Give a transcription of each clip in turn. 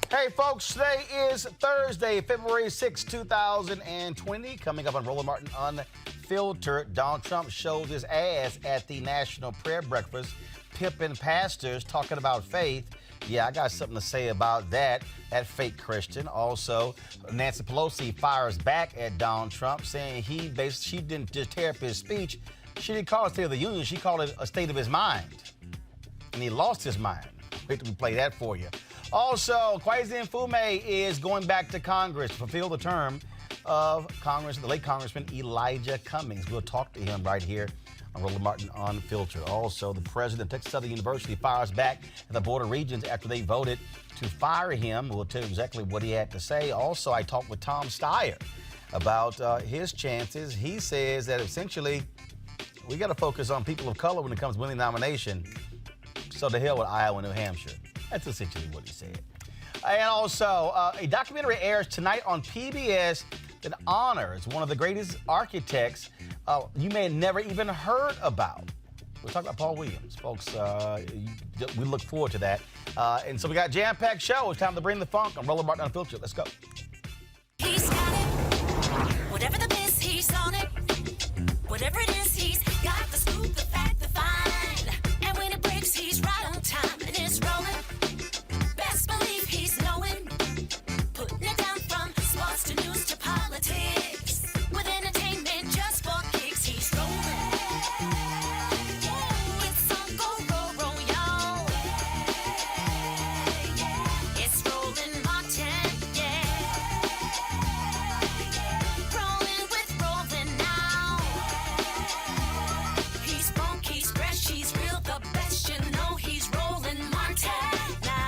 Hey, folks, today is Thursday, February 6, 2020. Coming up on Roland Martin Unfiltered, Donald Trump shows his ass at the National Prayer Breakfast, pimping pastors, talking about faith. Yeah, I got something to say about that fake Christian. Also, Nancy Pelosi fires back at Donald Trump, saying she didn't just tear up his speech. She didn't call it a State of the Union. She called it a state of his mind. And he lost his mind. Wait till we play that for you. Also, Kweisi Mfume is going back to Congress to fulfill the term of the late Congressman Elijah Cummings. We'll talk to him right here on Roland Martin Unfiltered. Also, the president of Texas Southern University fires back at the Board of Regents after they voted to fire him. We'll tell you exactly what he had to say. Also, I talked with Tom Steyer about his chances. He says that essentially we got to focus on people of color when it comes to winning the nomination. So to hell with Iowa and New Hampshire. That's essentially what he said. And also, a documentary airs tonight on PBS that honors one of the greatest architects you may have never even heard about. We're talking about Paul Williams. Folks, we look forward to that. And so we got a jam-packed show. It's time to bring the funk on Roland Martin Unfiltered. Let's go. He's got it. Whatever the biz, he's on it. Whatever it is, he's got the scoop, the fact, the find. And when it breaks, he's right on time and it's rolling. Best believe he's knowing. Putting it down from sports to news to politics. With entertainment just for kicks, he's rolling. It's on go, y'all. It's Roland Martin, Rolling with Roland now. He's funky, he's fresh, he's real, the best, you know he's Roland Martin now.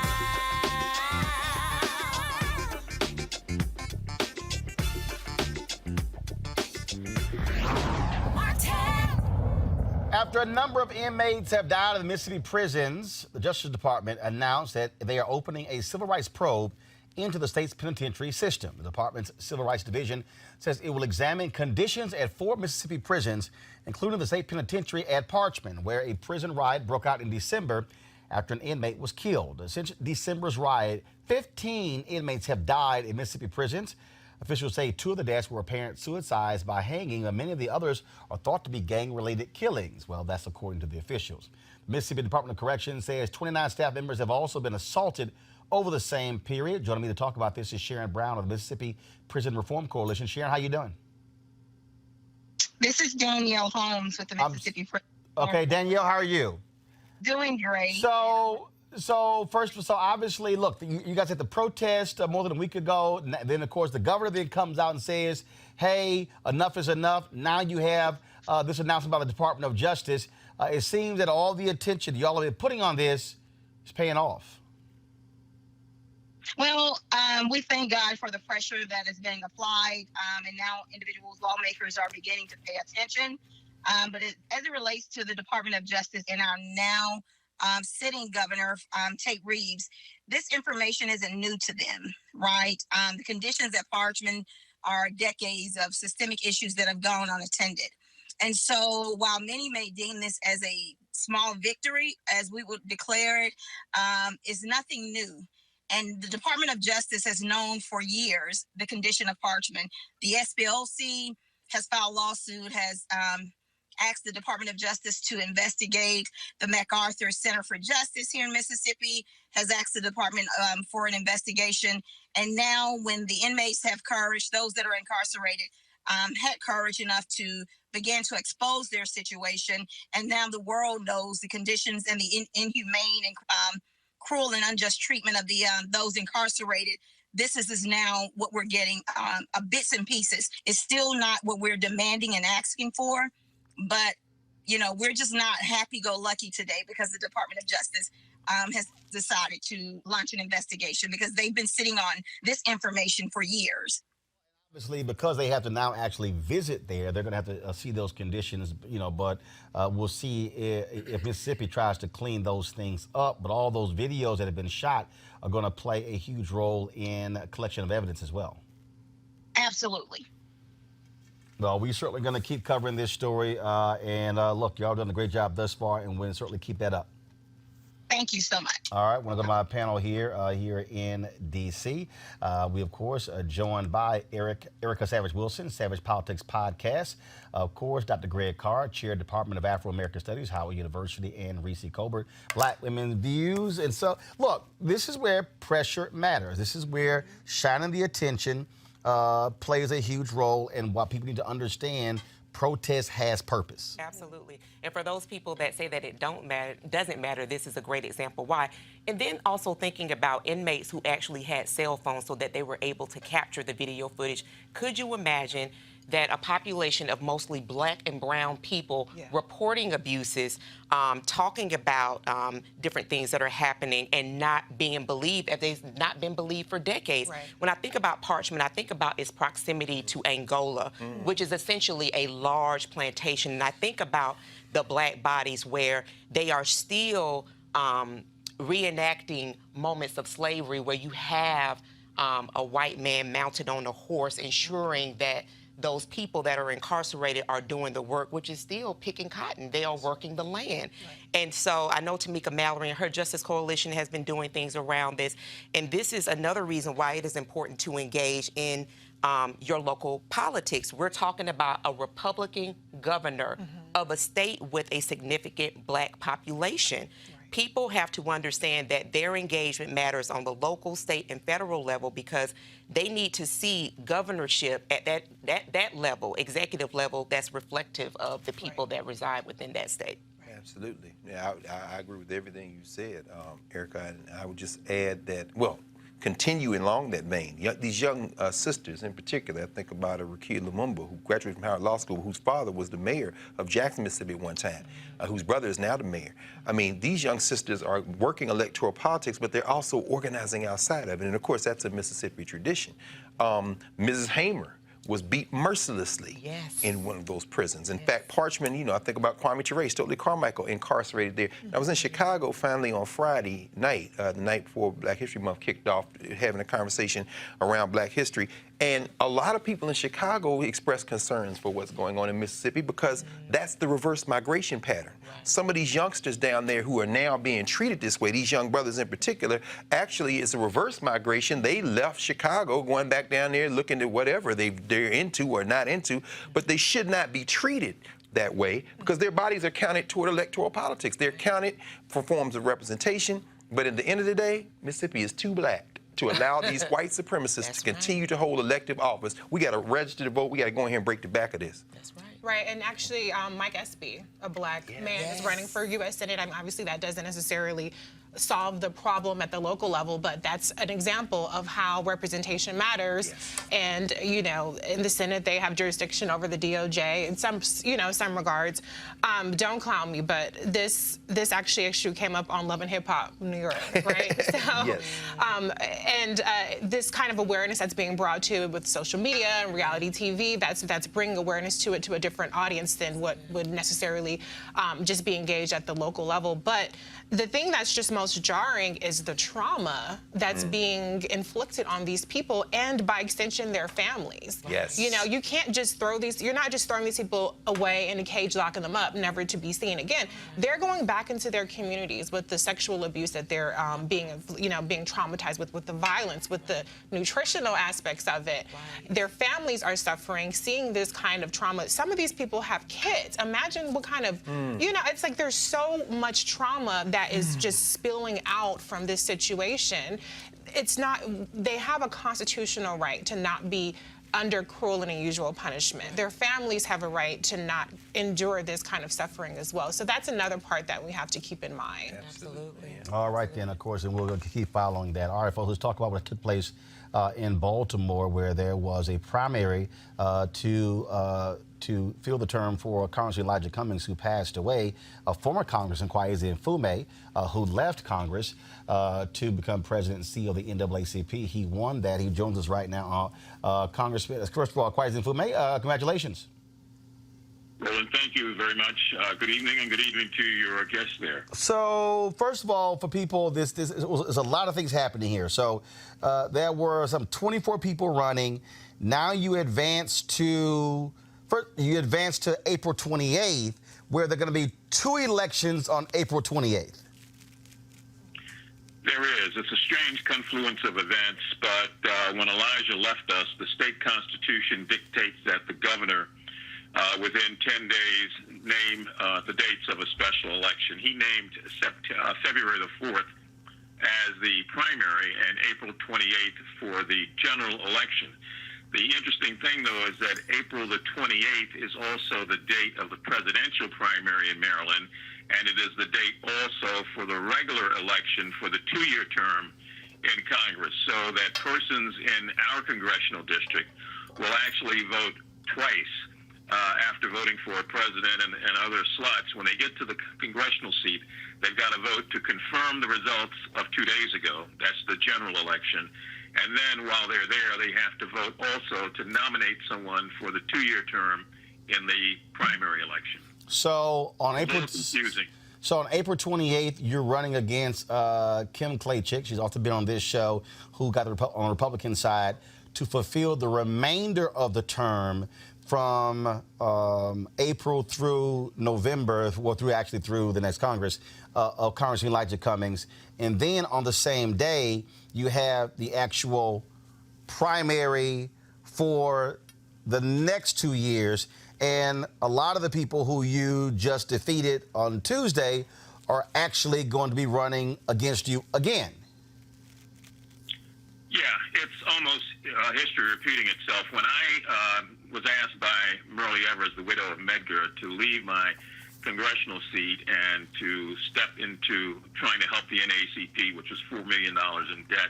After a number of inmates have died in the Mississippi prisons, the Justice Department announced that they are opening a civil rights probe into the state's penitentiary system. The department's Civil Rights Division says it will examine conditions at 4 Mississippi prisons, including the state penitentiary at Parchman, where a prison riot broke out in December after an inmate was killed. Since December's riot, 15 inmates have died in Mississippi prisons. Officials say 2 of the deaths were apparent suicides by hanging, and many of the others are thought to be gang-related killings. Well, that's according to the officials. The Mississippi Department of Corrections says 29 staff members have also been assaulted over the same period. Joining me to talk about this is Sharon Brown of the Mississippi Prison Reform Coalition. Sharon, how you doing? This is Danielle Holmes with the Mississippi Prison. Okay, Danielle, how are you? Doing great. So obviously, look, you guys had the protest more than a week ago. Then, of course, the governor then comes out and says, hey, enough is enough. Now you have this announcement by the Department of Justice. It seems that all the attention y'all have been putting on this is paying off. Well, we thank God for the pressure that is being applied, and now individuals, lawmakers are beginning to pay attention. But as it relates to the Department of Justice and our now sitting governor, Tate Reeves, this information isn't new to them, right? The conditions at Parchman are decades of systemic issues that have gone unattended. And so while many may deem this as a small victory, as we would declare it, is nothing new. And the Department of Justice has known for years the condition of Parchman. The SPLC has filed a lawsuit, has asked the Department of Justice to investigate. The MacArthur Center for Justice here in Mississippi has asked the department for an investigation. And now when the inmates have courage, those that are incarcerated had courage enough to begin to expose their situation. And now the world knows the conditions and the inhumane and cruel and unjust treatment of the those incarcerated. This is now what we're getting, bits and pieces. It's still not what we're demanding and asking for. But, you know, we're just not happy-go-lucky today because the Department of Justice has decided to launch an investigation because they've been sitting on this information for years. Obviously, because they have to now actually visit there, they're going to have to see those conditions, you know, but we'll see if Mississippi tries to clean those things up. But all those videos that have been shot are going to play a huge role in collection of evidence as well. Absolutely. Well, we're certainly going to keep covering this story. And look, y'all done a great job thus far, and we'll certainly keep that up. Thank you so much. All right, want to go to my panel here in D.C. We, of course, are joined by Erica Savage-Wilson, Savage Politics Podcast. Of course, Dr. Greg Carr, Chair, Department of Afro-American Studies, Howard University, and Reese Colbert, Black Women's Views. And so, look, this is where pressure matters. This is where shining the attention plays a huge role, and what people need to understand, protest has purpose. Absolutely. And for those people that say that it doesn't matter, this is a great example why. And then also thinking about inmates who actually had cell phones so that they were able to capture the video footage. Could you imagine that a population of mostly Black and brown people reporting abuses, talking about different things that are happening and not being believed, as they've not been believed for decades? Right. When I think about Parchment, I think about its proximity to Angola, which is essentially a large plantation. And I think about the Black bodies where they are still reenacting moments of slavery, where you have a white man mounted on a horse, ensuring that those people that are incarcerated are doing the work, which is still picking cotton. They are working the land. Right. And so I know Tamika Mallory and her Justice Coalition has been doing things around this. And this is another reason why it is important to engage in your local politics. We're talking about a Republican governor of a state with a significant Black population. Right. People have to understand that their engagement matters on the local, state, and federal level, because they need to see governorship at that level, executive level, that's reflective of the people that reside within that state. Absolutely. Yeah, I agree with everything you said, Erica, and I would just add that, well, continuing along that vein, these young sisters in particular, I think about Rukia Lumumba, who graduated from Howard Law School, whose father was the mayor of Jackson, Mississippi at one time, whose brother is now the mayor. I mean, these young sisters are working electoral politics, but they're also organizing outside of it. And of course, that's a Mississippi tradition. Mrs. Hamer was beat mercilessly in one of those prisons. In fact, Parchment, you know, I think about Kwame Ture, Stokely Carmichael, incarcerated there. I was in Chicago finally on Friday night, the night before Black History Month kicked off, having a conversation around Black history. And a lot of people in Chicago expressed concerns for what's going on in Mississippi, because that's the reverse migration pattern. Some of these youngsters down there who are now being treated this way, these young brothers in particular, actually it's a reverse migration. They left Chicago going back down there looking at whatever they're into or not into, but they should not be treated that way, because their bodies are counted toward electoral politics. They're counted for forms of representation, but at the end of the day, Mississippi is too Black to allow these white supremacists to continue to hold elective office. We got to register to vote. We got to go in here and break the back of this. That's right. Right, and actually, Mike Espy, a Black man, is running for U.S. Senate. I mean, obviously, that doesn't necessarily solve the problem at the local level, but that's an example of how representation matters. And, you know, in the Senate, they have jurisdiction over the DOJ in some, you know, some regards. Don't clown me, but this actually issue came up on Love and Hip Hop New York, right? So, this kind of awareness that's being brought to it with social media and reality TV, that's bringing awareness to it to a different audience than what would necessarily just be engaged at the local level. But the thing that's just most jarring is the trauma that's being inflicted on these people, and by extension, their families. You know, you can't just throw these, you're not just throwing these people away in a cage, locking them up, never to be seen again. They're going back into their communities with the sexual abuse that they're being traumatized with the violence, with the nutritional aspects of it. Their families are suffering, seeing this kind of trauma. Some of these people have kids. Imagine what kind of, you know, it's like there's so much trauma that is just spilling out from this situation. It's not, they have a constitutional right to not be under cruel and unusual punishment. Their families have a right to not endure this kind of suffering as well. So that's another part that we have to keep in mind. Absolutely. All right, then, of course, and we'll keep following that. All right, folks, let's talk about what took place in Baltimore, where there was a primary to fill the term for Congressman Elijah Cummings, who passed away, a former Congressman Kweisi Mfume, who left Congress to become president and CEO of the NAACP. He won that. He joins us right now. Congressman, first of all, Kweisi Mfume, congratulations. Roland, thank you very much. Good evening, and good evening to your guests there. So, first of all, for people, there's a lot of things happening here. So, there were some 24 people running. Now you advance to April 28th, where there are going to be 2 elections on April 28th. There is. It's a strange confluence of events, but when Elijah left us, the state constitution dictates that the governor, within 10 days, name the dates of a special election. He named February the 4th as the primary and April 28th for the general election. The interesting thing, though, is that April the 28th is also the date of the presidential primary in Maryland, and it is the date also for the regular election for the two-year term in Congress, so that persons in our congressional district will actually vote twice after voting for a president and other slots. When they get to the congressional seat, they've got to vote to confirm the results of 2 days ago. That's the general election. And then while they're there, they have to vote also to nominate someone for the two-year term in the primary election. So on A April, little confusing. so on April 28th, you're running against Kim Kweisi. She's also been on this show, who got on the Republican side to fulfill the remainder of the term from April through November, well, through the next Congress, of Congressman Elijah Cummings. And then on the same day, you have the actual primary for the next 2 years. And a lot of the people who you just defeated on Tuesday are actually going to be running against you again. Yeah, it's almost history repeating itself. When I was asked by Merle Evers, the widow of Medgar, to leave my congressional seat and to step into trying to help the NAACP, which was $4 million in debt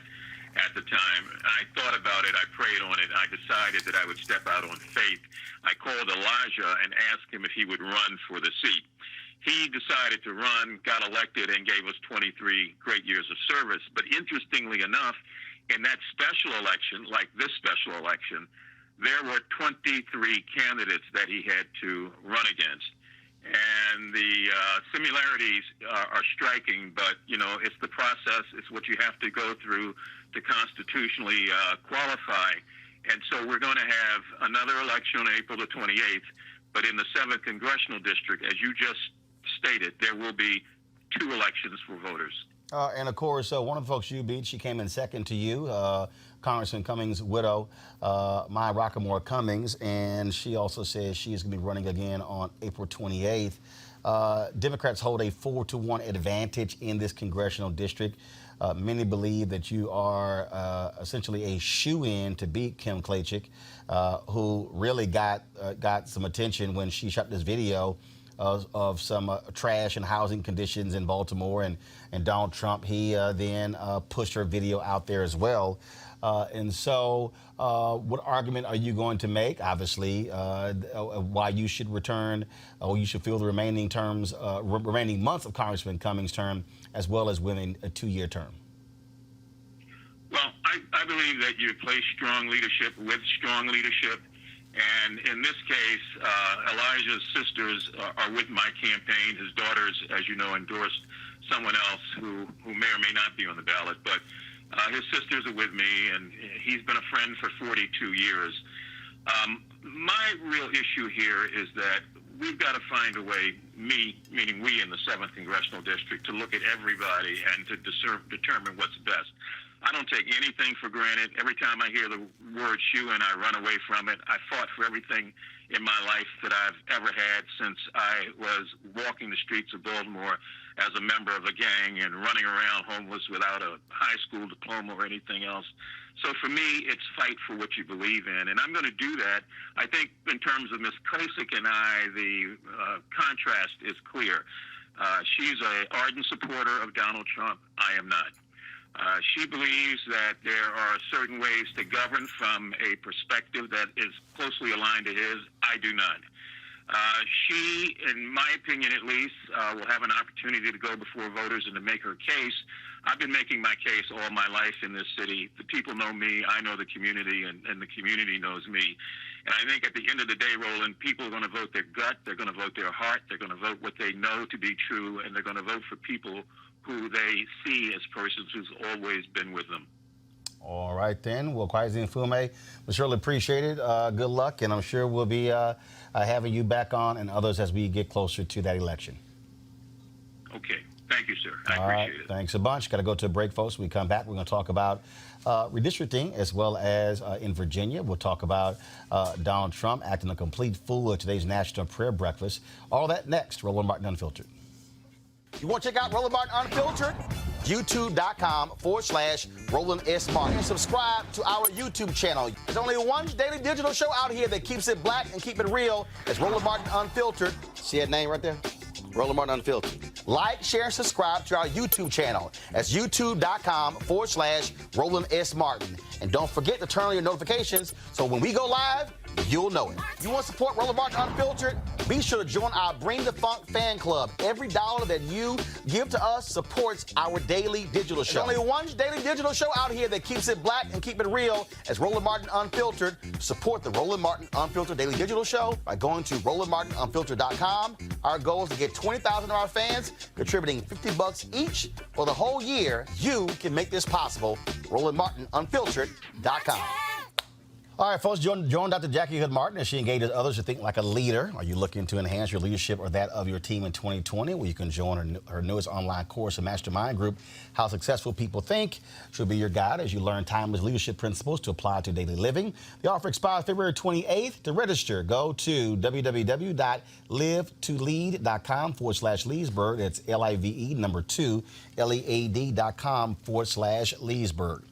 at the time, I thought about it, I prayed on it, I decided that I would step out on faith. I called Elijah and asked him if he would run for the seat. He decided to run, got elected, and gave us 23 great years of service. But interestingly enough, in that special election, like this special election, there were 23 candidates that he had to run against. And the similarities are striking, but, you know, it's the process. It's what you have to go through to constitutionally qualify. And so we're going to have another election on April the 28th, but in the 7th Congressional District, as you just stated, there will be 2 elections for voters. And of course, one of the folks you beat, she came in second to you, Congressman Cummings' widow, Maya Rockamore Cummings, and she also says she is going to be running again on April 28th. Democrats hold a 4-1 advantage in this congressional district. Many believe that you are essentially a shoo-in to beat Kim Kweisi, who really got some attention when she shot this video of some trash and housing conditions in Baltimore, and Donald Trump, he then pushed her video out there as well. And so what argument are you going to make, obviously, why you should return, or you should fill the remaining months of Congressman Cummings' term, as well as winning a 2-year term? Well, I believe that you place strong leadership with strong leadership. And in this case, Elijah's sisters are with my campaign. His daughters, as you know, endorsed someone else who may or may not be on the ballot. But his sisters are with me, and he's been a friend for 42 years. My real issue here is that we've got to find a way, meaning we in the 7th Congressional District, to look at everybody and to determine what's best. I don't take anything for granted. Every time I hear the word shoo-in, I run away from it. I fought for everything in my life that I've ever had since I was walking the streets of Baltimore as a member of a gang and running around homeless without a high school diploma or anything else. So for me, it's fight for what you believe in, and I'm going to do that. I think in terms of Ms. Kweisi and I, the contrast is clear. She's an ardent supporter of Donald Trump. I am not. She believes that there are certain ways to govern from a perspective that is closely aligned to his. I do not. She, in my opinion at least, will have an opportunity to go before voters and to make her case. I've been making my case all my life in this city. The people know me, I know the community, and the community knows me. And I think at the end of the day, Roland, people are going to vote their gut, they're going to vote their heart, they're going to vote what they know to be true, and they're going to vote for people who they see as persons who's always been with them. All right, then. Well, Kweisi Mfume, we surely appreciate it. Good luck, and I'm sure we'll be having you back on and others as we get closer to that election. Okay. Thank you, sir. I All right, appreciate it. thanks a bunch. Got to go to a break, folks. When we come back, we're going to talk about redistricting as well as in Virginia. We'll talk about Donald Trump acting a complete fool at today's National Prayer Breakfast. All that next. Roland Martin Unfiltered. You want to check out Roland Martin Unfiltered? YouTube.com/Roland S. Martin. And subscribe to our YouTube channel. There's only one daily digital show out here that keeps it black and keep it real. It's Roland Martin Unfiltered. See that name right there? Roland Martin Unfiltered. Like, share, and subscribe to our YouTube channel. That's youtube.com/Roland S. Martin. And don't forget to turn on your notifications so when we go live, you'll know it. You want to support Roland Martin Unfiltered? Be sure to join our Bring the Funk fan club. Every dollar that you give to us supports our daily digital show. There's only one daily digital show out here that keeps it black and keep it real. As Roland Martin Unfiltered. Support the Roland Martin Unfiltered daily digital show by going to RolandMartinUnfiltered.com. Our goal is to get 20,000 of our fans contributing $50 each for the whole year. You can make this possible. RolandMartinUnfiltered.com. All right, folks, join Dr. Jackie Hood Martin as she engages others to think like a leader. Are you looking to enhance your leadership or that of your team in 2020? Well, you can join her newest online course and mastermind group, How Successful People Think. She'll be your guide as you learn timeless leadership principles to apply to daily living. The offer expires February 28th. To register, go to www.livetolead.com/Leesburg. That's LIVE number 2, LEAD.com/Leesburg.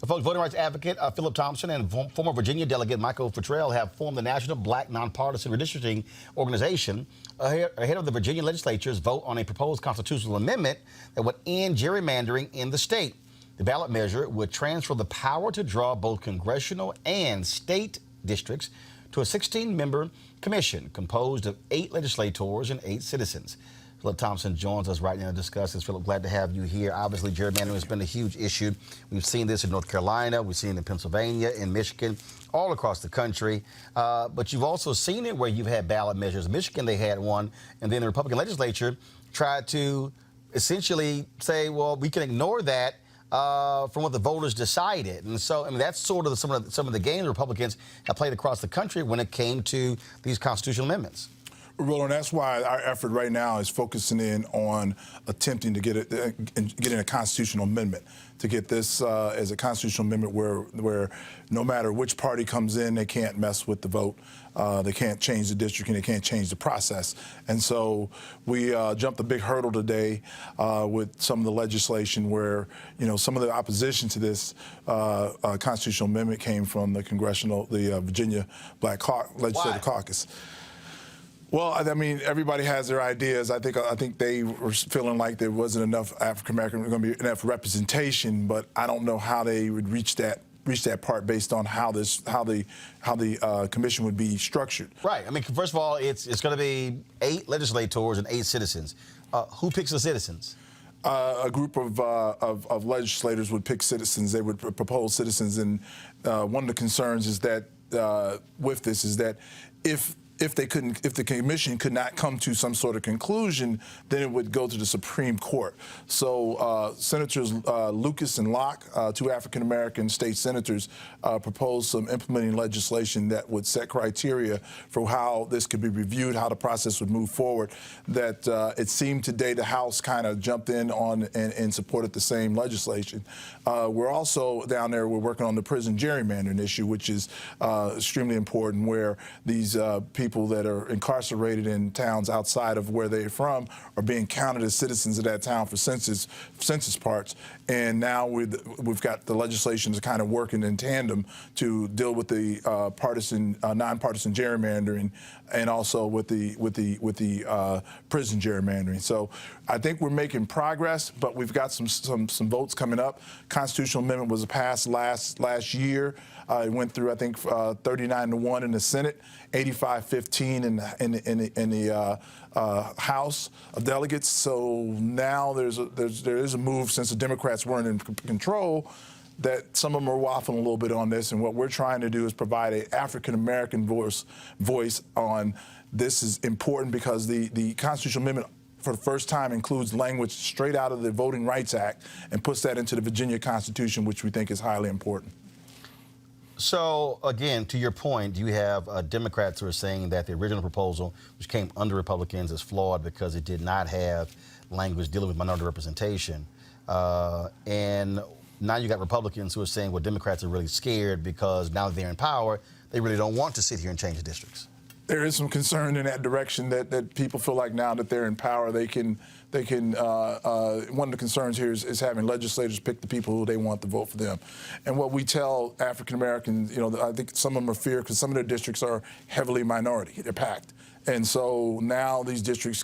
Folks, voting rights advocate Philip Thompson and former Virginia delegate Michael Futrell have formed the National Black Nonpartisan Redistricting Organization ahead of the Virginia legislature's vote on a proposed constitutional amendment that would end gerrymandering in the state. The ballot measure would transfer the power to draw both congressional and state districts to a 16-member commission composed of 8 legislators and 8 citizens. Philip Thompson joins us right now to discuss this. Philip, glad to have you here. Obviously, gerrymandering has been a huge issue. We've seen this in North Carolina. We've seen it in Pennsylvania, in Michigan, all across the country. But you've also seen it where you've had ballot measures. In Michigan, they had one, and then the Republican legislature tried to essentially say, well, we can ignore that from what the voters decided. And so, I mean, that's sort of some of the games Republicans have played across the country when it came to these constitutional amendments. Roland, that's why our effort right now is focusing in on attempting to get in a constitutional amendment, to get this as a constitutional amendment where no matter which party comes in, they can't mess with the vote. They can't change the district and they can't change the process. And so we jumped a big hurdle today with some of the legislation where, you know, some of the opposition to this constitutional amendment came from the Virginia Black Legislative Caucus. Well, I mean, everybody has their ideas. I think they were feeling like there wasn't enough African American, going to be enough representation, but I don't know how they would reach that part based on how the commission would be structured. Right. I mean, first of all, it's going to be 8 legislators and 8 citizens. Who picks the citizens? A group of legislators would pick citizens. They would propose citizens, and one of the concerns is that with this is that if the commission could not come to some sort of conclusion, then it would go to the Supreme Court. So Senators Lucas and Locke, 2 African-American state senators, proposed some implementing legislation that would set criteria for how this could be reviewed, how the process would move forward. That it seemed today the House kind of jumped in on and supported the same legislation. We're also down there, we're working on the prison gerrymandering issue, which is extremely important, where these people that are incarcerated in towns outside of where they're from are being counted as citizens of that town for census parts. And now we've got the legislation is kind of working in tandem to deal with the nonpartisan gerrymandering, and also with the prison gerrymandering. So I think we're making progress, but we've got some votes coming up. Constitutional amendment was passed last year. It went through, I think, 39-1 in the Senate, 85-15 in the House of Delegates. So now there is a move, since the Democrats weren't in control, that some of them are waffling a little bit on this. And what we're trying to do is provide an African-American voice on this. Is important because the constitutional amendment, for the first time, includes language straight out of the Voting Rights Act and puts that into the Virginia Constitution, which we think is highly important. So, again, to your point, you have Democrats who are saying that the original proposal, which came under Republicans, is flawed because it did not have language dealing with minority representation. And now you got Republicans who are saying, well, Democrats are really scared because now that they're in power, they really don't want to sit here and change the districts. There is some concern in that direction that people feel like now that they're in power, they can. One of the concerns here is having legislators pick the people who they want to vote for them. And what we tell African Americans, I think some of them are feared because some of their districts are heavily minority. They're packed. And so now these districts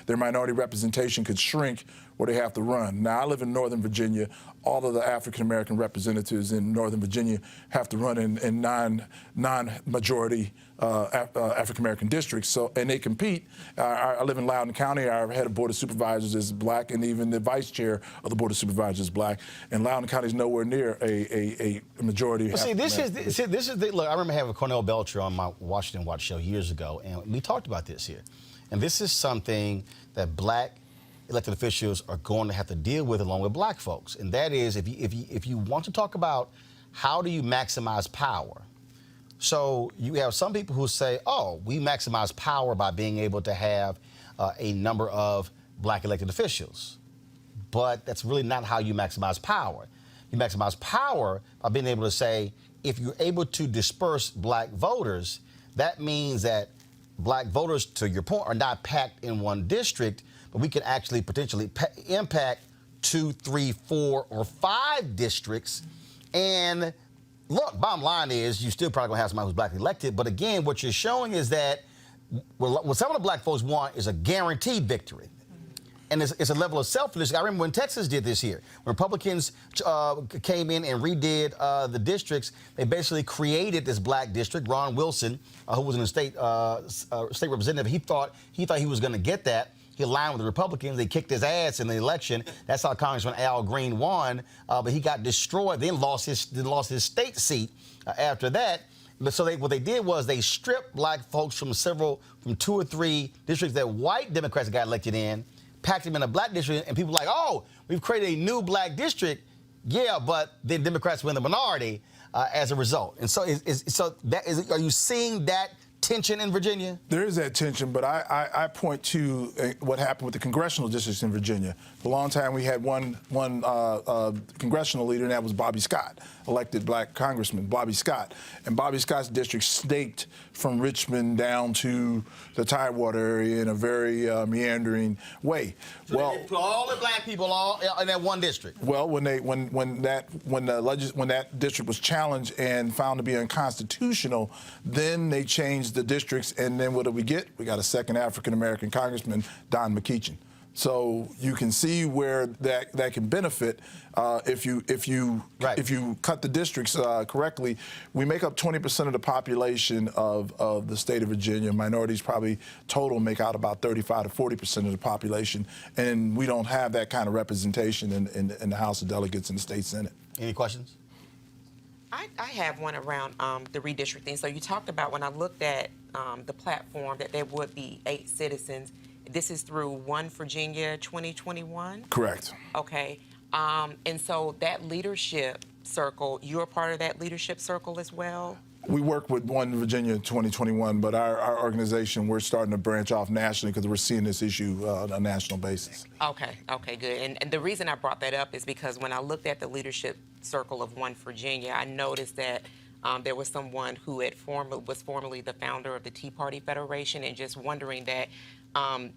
their minority representation could shrink where they have to run. Now, I live in Northern Virginia. All of the African-American representatives in Northern Virginia have to run in non-majority African-American districts. So, and they compete. I live in Loudoun County. Our head of Board of Supervisors is black, and even the vice chair of the Board of Supervisors is black. And Loudoun County is nowhere near a majority. Well, this is look, I remember having Cornell Belcher on my Washington Watch show years ago, and we talked about this here. And this is something that black elected officials are going to have to deal with along with black folks. And that is, if you want to talk about how do you maximize power, so you have some people who say, oh, we maximize power by being able to have a number of black elected officials. But that's really not how you maximize power. You maximize power by being able to say, if you're able to disperse black voters, that means that black voters, to your point, are not packed in one district, but we can actually potentially impact 2, 3, 4, or 5 districts. And look, bottom line is you still probably gonna have somebody who's black elected, but again, what you're showing is that what some of the black folks want is a guaranteed victory. And it's a level of selfishness. I remember when Texas did this here. When Republicans came in and redid the districts, they basically created this black district. Ron Wilson, who was in the state representative, he thought he was going to get that. He aligned with the Republicans. They kicked his ass in the election. That's how Congressman Al Green won. But he got destroyed. Then lost his state seat after that. But so what they did was they stripped black folks from 2 or 3 districts that white Democrats got elected in, packed them in a black district, and people were like, oh, we've created a new black district. Yeah, but then Democrats were in the minority as a result. And so, are you seeing that tension in Virginia? There is that tension, but I point to what happened with the congressional districts in Virginia. For a long time, we had one congressional leader, and that was Bobby Scott, elected black congressman, Bobby Scott. And Bobby Scott's district snaked from Richmond down to the Tidewater area in a very meandering way. So they put all the black people all in that one district. Well, when that district was challenged and found to be unconstitutional, then they changed the districts, and then what do we get? We got a second African-American congressman, Don McEachin. So you can see where that can benefit if you cut the districts correctly. We make up 20% of the population of the state of Virginia. Minorities probably total make out about 35 to 40% of the population, and we don't have that kind of representation in the House of Delegates and the state Senate. Any questions? I have one around the redistricting. So you talked about, when I looked at the platform, that there would be 8 citizens. This is through One Virginia 2021? Correct. Okay. And so that leadership circle, you're a part of that leadership circle as well? We work with One Virginia 2021, but our organization, we're starting to branch off nationally because we're seeing this issue on a national basis. Okay, good. And the reason I brought that up is because when I looked at the leadership circle of One Virginia, I noticed that there was someone who was formerly the founder of the Tea Party Federation, and just wondering that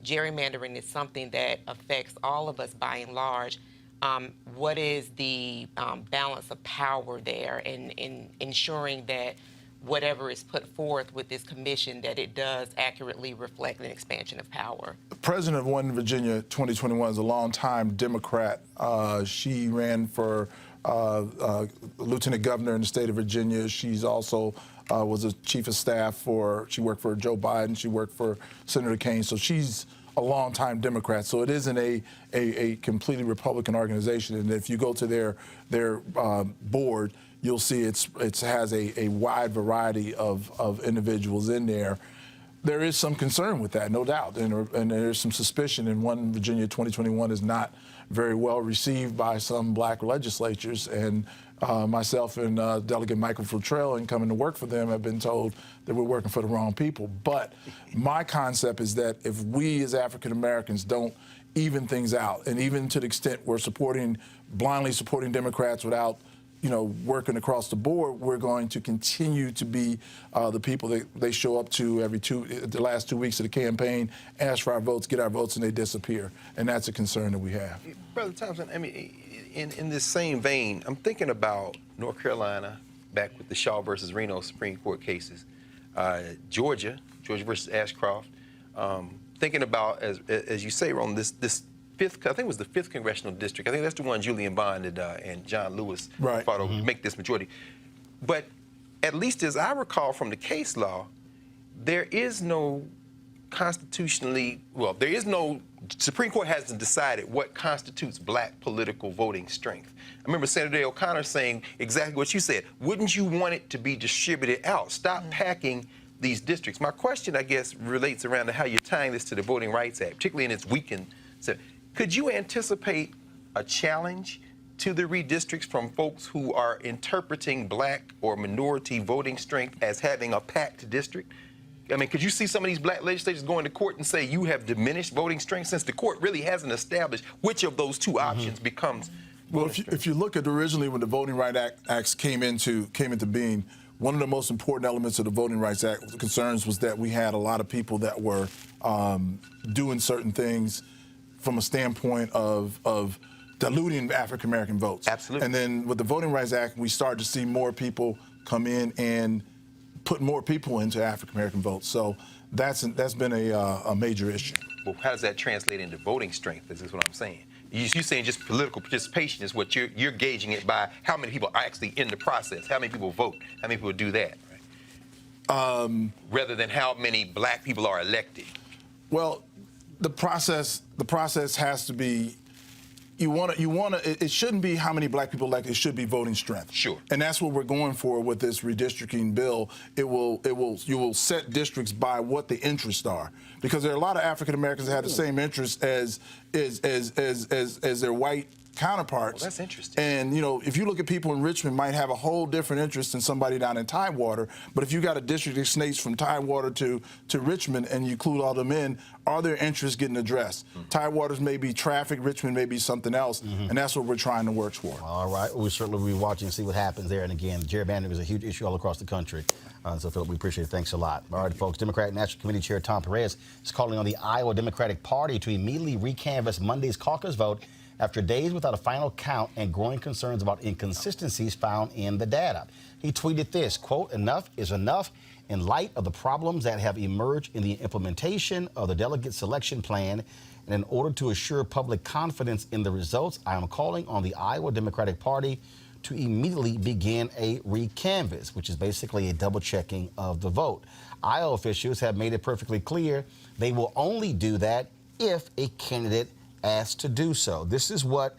gerrymandering is something that affects all of us by and large. What is the balance of power there in ensuring that whatever is put forth with this commission, that it does accurately reflect an expansion of power? The president of One Virginia 2021 is a longtime Democrat. She ran for lieutenant governor in the state of Virginia. She's also was a chief of staff she worked for Joe Biden. She worked for Senator Kane. So she's a longtime Democrat. So it isn't a completely Republican organization. And if you go to their board, you'll see it has a wide variety of individuals in there. there is some concern with that, no doubt, and there's some suspicion. And one, Virginia 2021 is not very well received by some black legislatures, and myself and Delegate Michael Futrell, in coming to work for them, have been told that we're working for the wrong people. But my concept is that if we as African Americans don't even things out, and even to the extent we're blindly supporting Democrats without working across the board, we're going to continue to be the people that they show up to the last 2 weeks of the campaign, ask for our votes, get our votes, and they disappear. And that's a concern that we have. Brother Thompson, I mean, in this same vein, I'm thinking about North Carolina, back with the Shaw versus Reno Supreme Court cases, Georgia versus Ashcroft. Thinking about, as you say, Roland, this fifth, I think it was the 5th congressional district. I think that's the one Julian Bond and John Lewis fought over to make this majority. But at least as I recall from the case law, there is no Supreme Court hasn't decided what constitutes black political voting strength. I remember Senator O'Connor saying exactly what you said. Wouldn't you want it to be distributed out? Stop packing these districts. My question, I guess, relates around to how you're tying this to the Voting Rights Act, particularly in its weakened. So, could you anticipate a challenge to the redistricts from folks who are interpreting black or minority voting strength as having a packed district? I mean, could you see some of these black legislators going to court and say you have diminished voting strength, since the court really hasn't established which of those two options becomes? Well, if you look at originally when the Voting Rights Acts came into being, one of the most important elements of the Voting Rights Act concerns was that we had a lot of people that were doing certain things from a standpoint of diluting African American votes. Absolutely. And then with the Voting Rights Act, we started to see more people come in and put more people into African American votes. So that's been a major issue. Well, how does that translate into voting strength? This is what I'm saying. You're saying just political participation is what you're gauging it by how many people are actually in the process, how many people vote, how many people do that, right? Rather than how many black people are elected. Well, the process has to be. It shouldn't be how many black people elect. It should be voting strength. Sure. And that's what we're going for with this redistricting bill. You will set districts by what the interests are, because there are a lot of African Americans that have the same interests as their white counterparts. Well, that's interesting. And if you look at people in Richmond, might have a whole different interest than somebody down in Tidewater. But if you got a district that snakes from Tidewater to Richmond, and you include all them in, are their interests getting addressed? Tidewater's may be traffic, Richmond may be something else, and that's what we're trying to work for. All right, we'll certainly be watching and see what happens there. And again, gerrymandering is a huge issue all across the country. So, Philip, we appreciate it. Thanks a lot. All right, folks, Democratic National Committee Chair Tom Perez is calling on the Iowa Democratic Party to immediately recanvass Monday's caucus vote after days without a final count and growing concerns about inconsistencies found in the data. He tweeted this, quote, "Enough is enough. In light of the problems that have emerged in the implementation of the delegate selection plan, and in order to assure public confidence in the results, I am calling on the Iowa Democratic Party to immediately begin a recanvass," which is basically a double checking of the vote. Iowa officials have made it perfectly clear they will only do that if a candidate asked to do so. This is what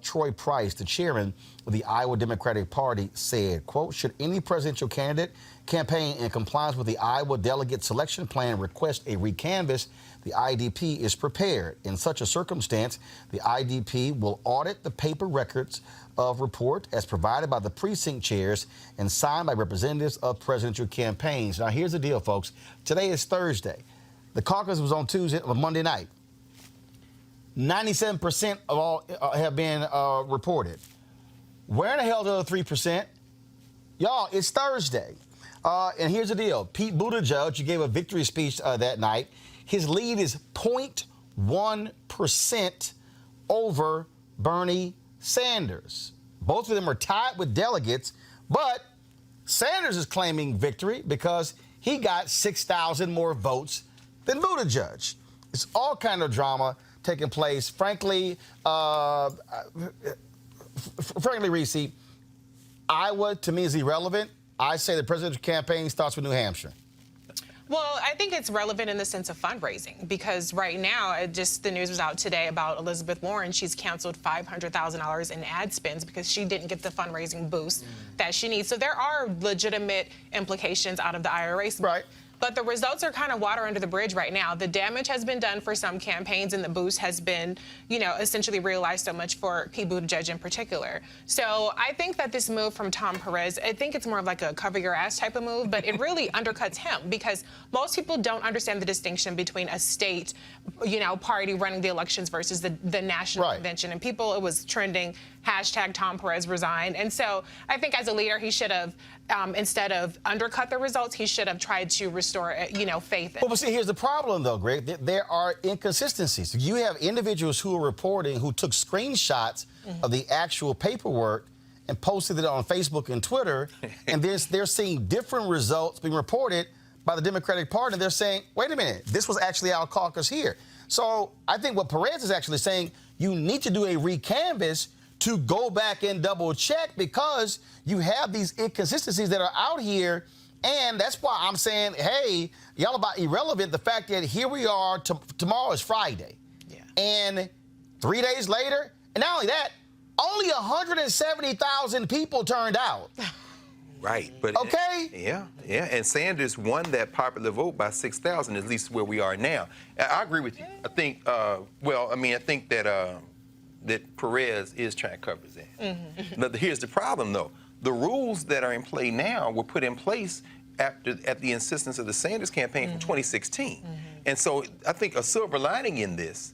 Troy Price, the chairman of the Iowa Democratic Party, said, quote, "Should any presidential candidate campaign in compliance with the Iowa delegate selection plan request a recanvass, the IDP is prepared. In such a circumstance, the IDP will audit the paper records of report as provided by the precinct chairs and signed by representatives of presidential campaigns." Now, here's the deal, folks. Today is Thursday. The caucus was on Monday night. 97% of all have been reported. Where the hell are the other 3%? Y'all, it's Thursday. And here's the deal. Pete Buttigieg, who gave a victory speech that night, his lead is 0.1% over Bernie Sanders. Both of them are tied with delegates, but Sanders is claiming victory because he got 6,000 more votes than Buttigieg. It's all kind of drama taking place. Frankly, Reese, Iowa to me is irrelevant. I say the presidential campaign starts with New Hampshire. Well, I think it's relevant in the sense of fundraising, because right now, the news was out today about Elizabeth Warren. She's canceled $500,000 in ad spends because she didn't get the fundraising boost that she needs. So there are legitimate implications out of the IRA. Right. But the results are kind of water under the bridge right now. The damage has been done for some campaigns, and the boost has been, essentially realized so much for Pete Buttigieg in particular. So I think that this move from Tom Perez, I think it's more of like a cover your ass type of move, but it really undercuts him because most people don't understand the distinction between a state, party running the elections versus the national convention. And people, it was trending, hashtag Tom Perez resigned. And so I think as a leader, he should have, instead of undercut the results, he should have tried to restore, faith. Well, see, here's the problem, though, Greg. There are inconsistencies. You have individuals who are reporting who took screenshots of the actual paperwork and posted it on Facebook and Twitter, and they're seeing different results being reported by the Democratic Party, and they're saying, wait a minute, this was actually our caucus here. So I think what Perez is actually saying, you need to do a recanvass to go back and double check because you have these inconsistencies that are out here. And that's why I'm saying, hey, y'all about irrelevant. The fact that here we are, tomorrow is Friday. Yeah. And 3 days later, and not only that, only 170,000 people turned out. Right. But okay. Yeah. And Sanders won that popular vote by 6,000, at least where we are now. I agree with you. I think, I think that Perez is trying to cover his ass. But here's the problem, though. The rules that are in play now were put in place at the insistence of the Sanders campaign from 2016. And so I think a silver lining in this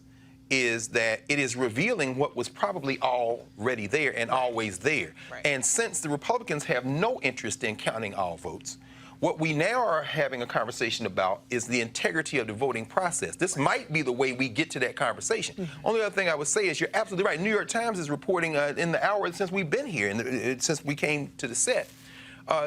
is that it is revealing what was probably already there and always there. Right. And since the Republicans have no interest in counting all votes, what we now are having a conversation about is the integrity of the voting process. This might be the way we get to that conversation. Only other thing I would say is you're absolutely right. New York Times is reporting in the hour since we've been here, since we came to the set.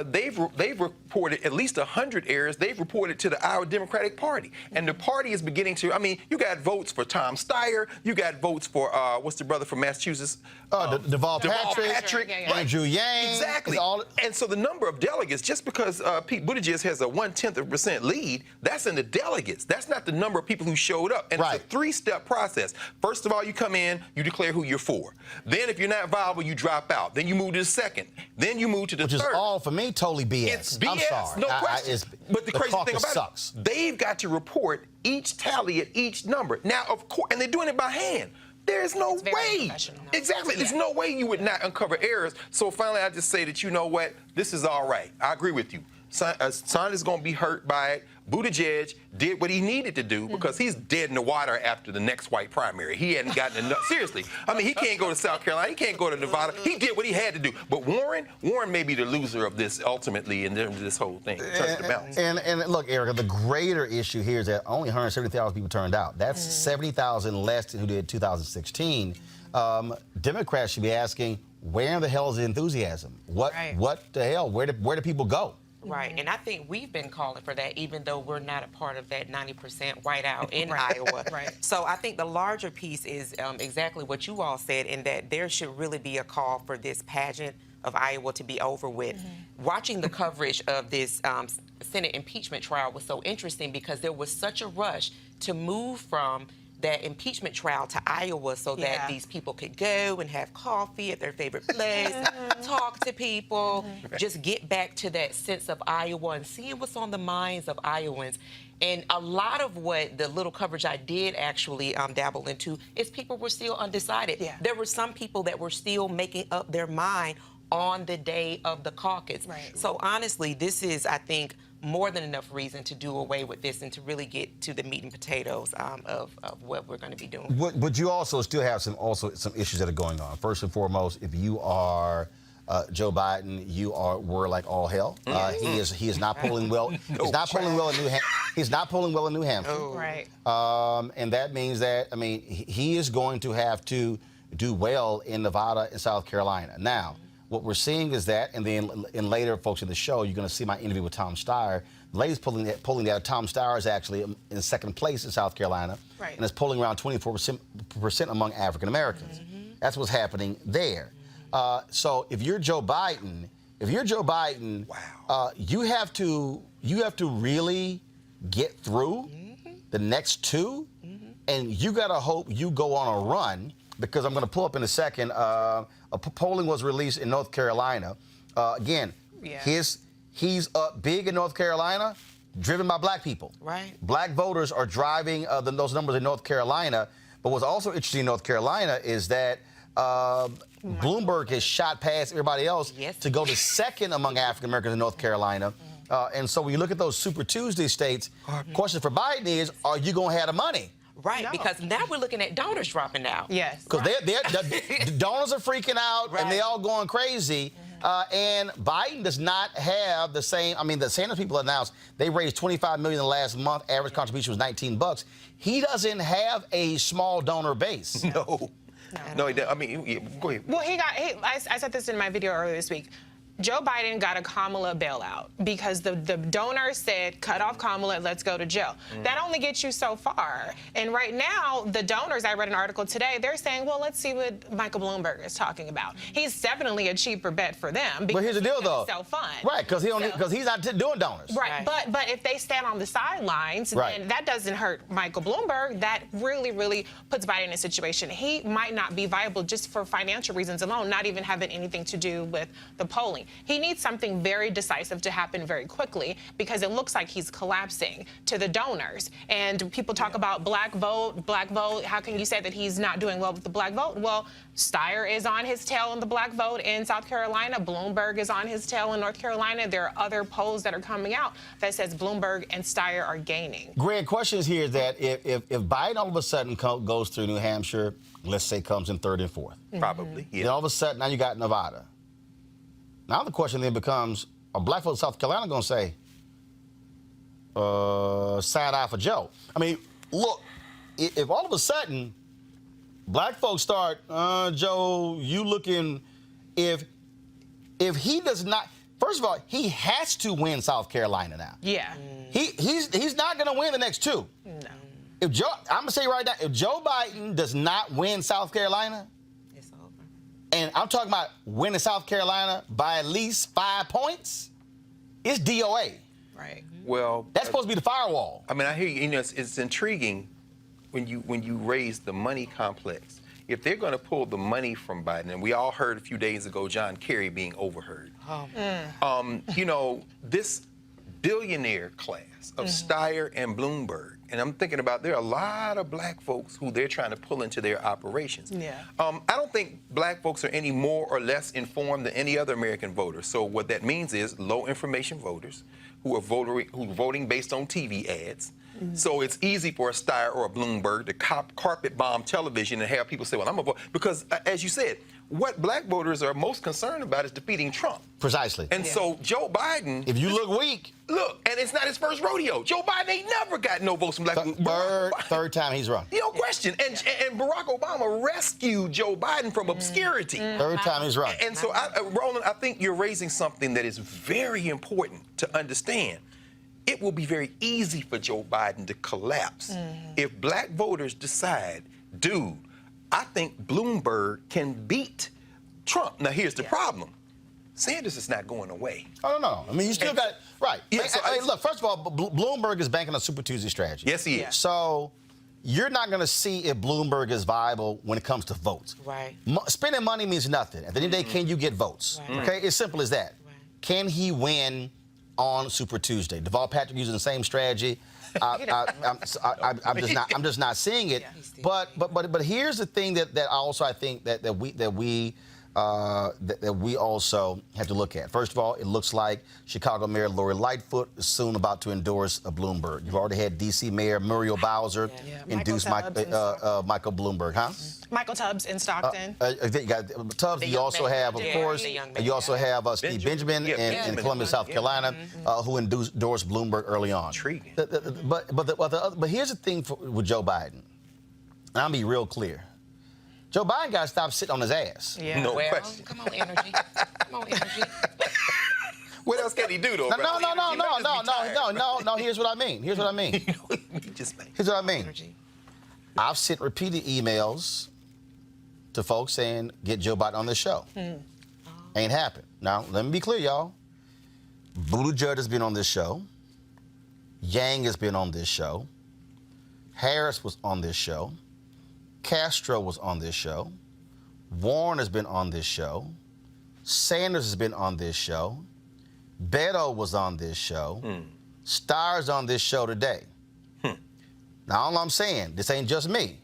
They've reported at least 100 errors. They've reported to the Iowa Democratic Party. And the party is beginning to, you got votes for Tom Steyer. You got votes for, what's the brother from Massachusetts? Deval Patrick, Andrew Yang. Exactly. And so the number of delegates, just because Pete Buttigieg has a 0.1% lead, that's in the delegates. That's not the number of people who showed up. And it's a three-step process. First of all, you come in, you declare who you're for. Then if you're not viable, you drop out. Then you move to the second. Then you move to the third. Which is all, for me, totally BS. It's BS, I'm sorry. no question. But the crazy thing about sucks. it, they've got to report each tally at each number. Now, of course, and they're doing it by hand. There's no way. Exactly. There's no way you would not uncover errors. So finally, I just say that, you know what? This is all right. I agree with you. Sanders is going to be hurt by it. Buttigieg did what he needed to do because he's dead in the water after the next white primary. He hadn't gotten enough. Seriously. He can't go to South Carolina. He can't go to Nevada. He did what he had to do. But Warren may be the loser of this ultimately in this whole thing. And look, Erica, the greater issue here is that only 170,000 people turned out. That's 70,000 less than who did 2016. Democrats should be asking, where the hell is the enthusiasm? What the hell? Where do people go? Right, and I think we've been calling for that, even though we're not a part of that 90% whiteout in Iowa. So I think the larger piece is exactly what you all said, in that there should really be a call for this pageant of Iowa to be over with. Watching the coverage of this Senate impeachment trial was so interesting because there was such a rush to move from that impeachment trial to Iowa so that these people could go and have coffee at their favorite place, talk to people, just get back to that sense of Iowa and seeing what's on the minds of Iowans. And a lot of what the little coverage I did actually dabble into is people were still undecided. There were some people that were still making up their mind on the day of the caucus. So honestly, this is, I think, more than enough reason to do away with this and to really get to the meat and potatoes of what we're going to be doing. But you also still have some issues that are going on. First and foremost, if you are Joe Biden, we're like all hell. He is not pulling well. He's not pulling well in New Hampshire. And that means that he is going to have to do well in Nevada and South Carolina. Now, what we're seeing is that, and then in later, folks, in the show, you're going to see my interview with Tom Steyer. The ladies polling that Tom Steyer is actually in second place in South Carolina, and is polling around 24% among African Americans. That's what's happening there. So if you're Joe Biden, you have to really get through the next two, and you got to hope you go on a run, because I'm going to pull up in a second. Polling was released in North Carolina. Again, he's up big in North Carolina, driven by black people. Right. Black voters are driving those numbers in North Carolina. But what's also interesting in North Carolina is that Bloomberg has shot past everybody else to go to second among African Americans in North Carolina. And so when you look at those Super Tuesday states, question for Biden is, are you going to have the money? Right, because now we're looking at donors dropping out. Yes. Because the donors are freaking out and they all going crazy. And Biden does not have the same. I mean, the Sanders people announced they raised $25 million in the last month. Average contribution was $19. He doesn't have a small donor base. No, I mean, go ahead. Well, I said this in my video earlier this week. Joe Biden got a Kamala bailout because the donors said, cut off Kamala, let's go to jail. That only gets you so far. And right now, the donors, I read an article today, they're saying, well, let's see what Michael Bloomberg is talking about. He's definitely a cheaper bet for them. But here's the deal, though. Self-fund. Right, because he's not doing donors. Right, but if they stand on the sidelines, then that doesn't hurt Michael Bloomberg. That really, really puts Biden in a situation. He might not be viable just for financial reasons alone, not even having anything to do with the polling. He needs something very decisive to happen very quickly because it looks like he's collapsing to the donors. And people talk about black vote. How can you say that he's not doing well with the black vote? Well, Steyer is on his tail in the black vote in South Carolina. Bloomberg is on his tail in North Carolina. There are other polls that are coming out that says Bloomberg and Steyer are gaining. Greg, question is here that if Biden all of a sudden goes through New Hampshire, let's say comes in third and fourth. Probably, yeah. Then all of a sudden, now you got Nevada. Now the question then becomes, are black folks in South Carolina going to say, side eye for Joe? I mean, look, if all of a sudden black folks start, Joe, you looking, if he does not, first of all, he has to win South Carolina now. Yeah. He's not going to win the next two. No. I'm going to say right now, if Joe Biden does not win South Carolina, It's over. and I'm talking about winning South Carolina by at least 5 points, it's DOA. Right. Well, That's supposed to be the firewall. I mean, I hear you. You know, it's intriguing when you raise the money complex. If they're going to pull the money from Biden, and we all heard a few days ago John Kerry being overheard. You know, this billionaire class of Steyer and Bloomberg, and I'm thinking about there are a lot of black folks who they're trying to pull into their operations. Yeah. I don't think black folks are any more or less informed than any other American voter. So what that means is low information voters who are voting based on TV ads. So it's easy for a Steyer or a Bloomberg to carpet bomb television and have people say, well, I'm a vote. Because, as you said, what black voters are most concerned about is defeating Trump. Precisely. And so Joe Biden... If you look weak... Look, and it's not his first rodeo. Joe Biden ain't never got no votes from black people. Third time he's run. No question. And Barack Obama rescued Joe Biden from obscurity. Third time he's run. And so, Roland, I think you're raising something that is very important to understand. It will be very easy for Joe Biden to collapse if black voters decide, dude, I think Bloomberg can beat Trump. Now, here's the problem. Sanders is not going away. Oh, no. I mean, you still got it. Right. Yeah, Look, first of all, Bloomberg is banking on Super Tuesday strategy. Yes, he is. So you're not going to see if Bloomberg is viable when it comes to votes. Right. Spending money means nothing. At the end of the day, can you get votes? Right. Okay? It's simple as that. Right. Can he win on Super Tuesday? Deval Patrick using the same strategy. I'm just not seeing it. But here's the thing that also I think that we also have to look at. First of all, it looks like Chicago Mayor Lori Lightfoot is soon about to endorse a Bloomberg. You've already had D.C. Mayor Muriel Bowser endorse Michael Bloomberg, huh? Michael Tubbs in Stockton. You got Tubbs. You also have, of course, you also have Steve Benjamin in Columbia, South Carolina, who endorsed Bloomberg early on. Intriguing. But here's the thing with Joe Biden, and I'll be real clear. Joe Biden got to stop sitting on his ass. Yeah. No Well, question. come on, energy. Come on, energy. What else can he do, though? No. Here's what I mean. Here's what I mean. Just make. Here's what I mean. Energy. I've sent repeated emails to folks saying, get Joe Biden on this show. Ain't happened. Now, let me be clear, y'all. Buttigieg has been on this show. Yang has been on this show. Harris was on this show. Castro was on this show. Warren has been on this show. Sanders has been on this show. Beto was on this show. Steyer's on this show today. Now, all I'm saying, this ain't just me.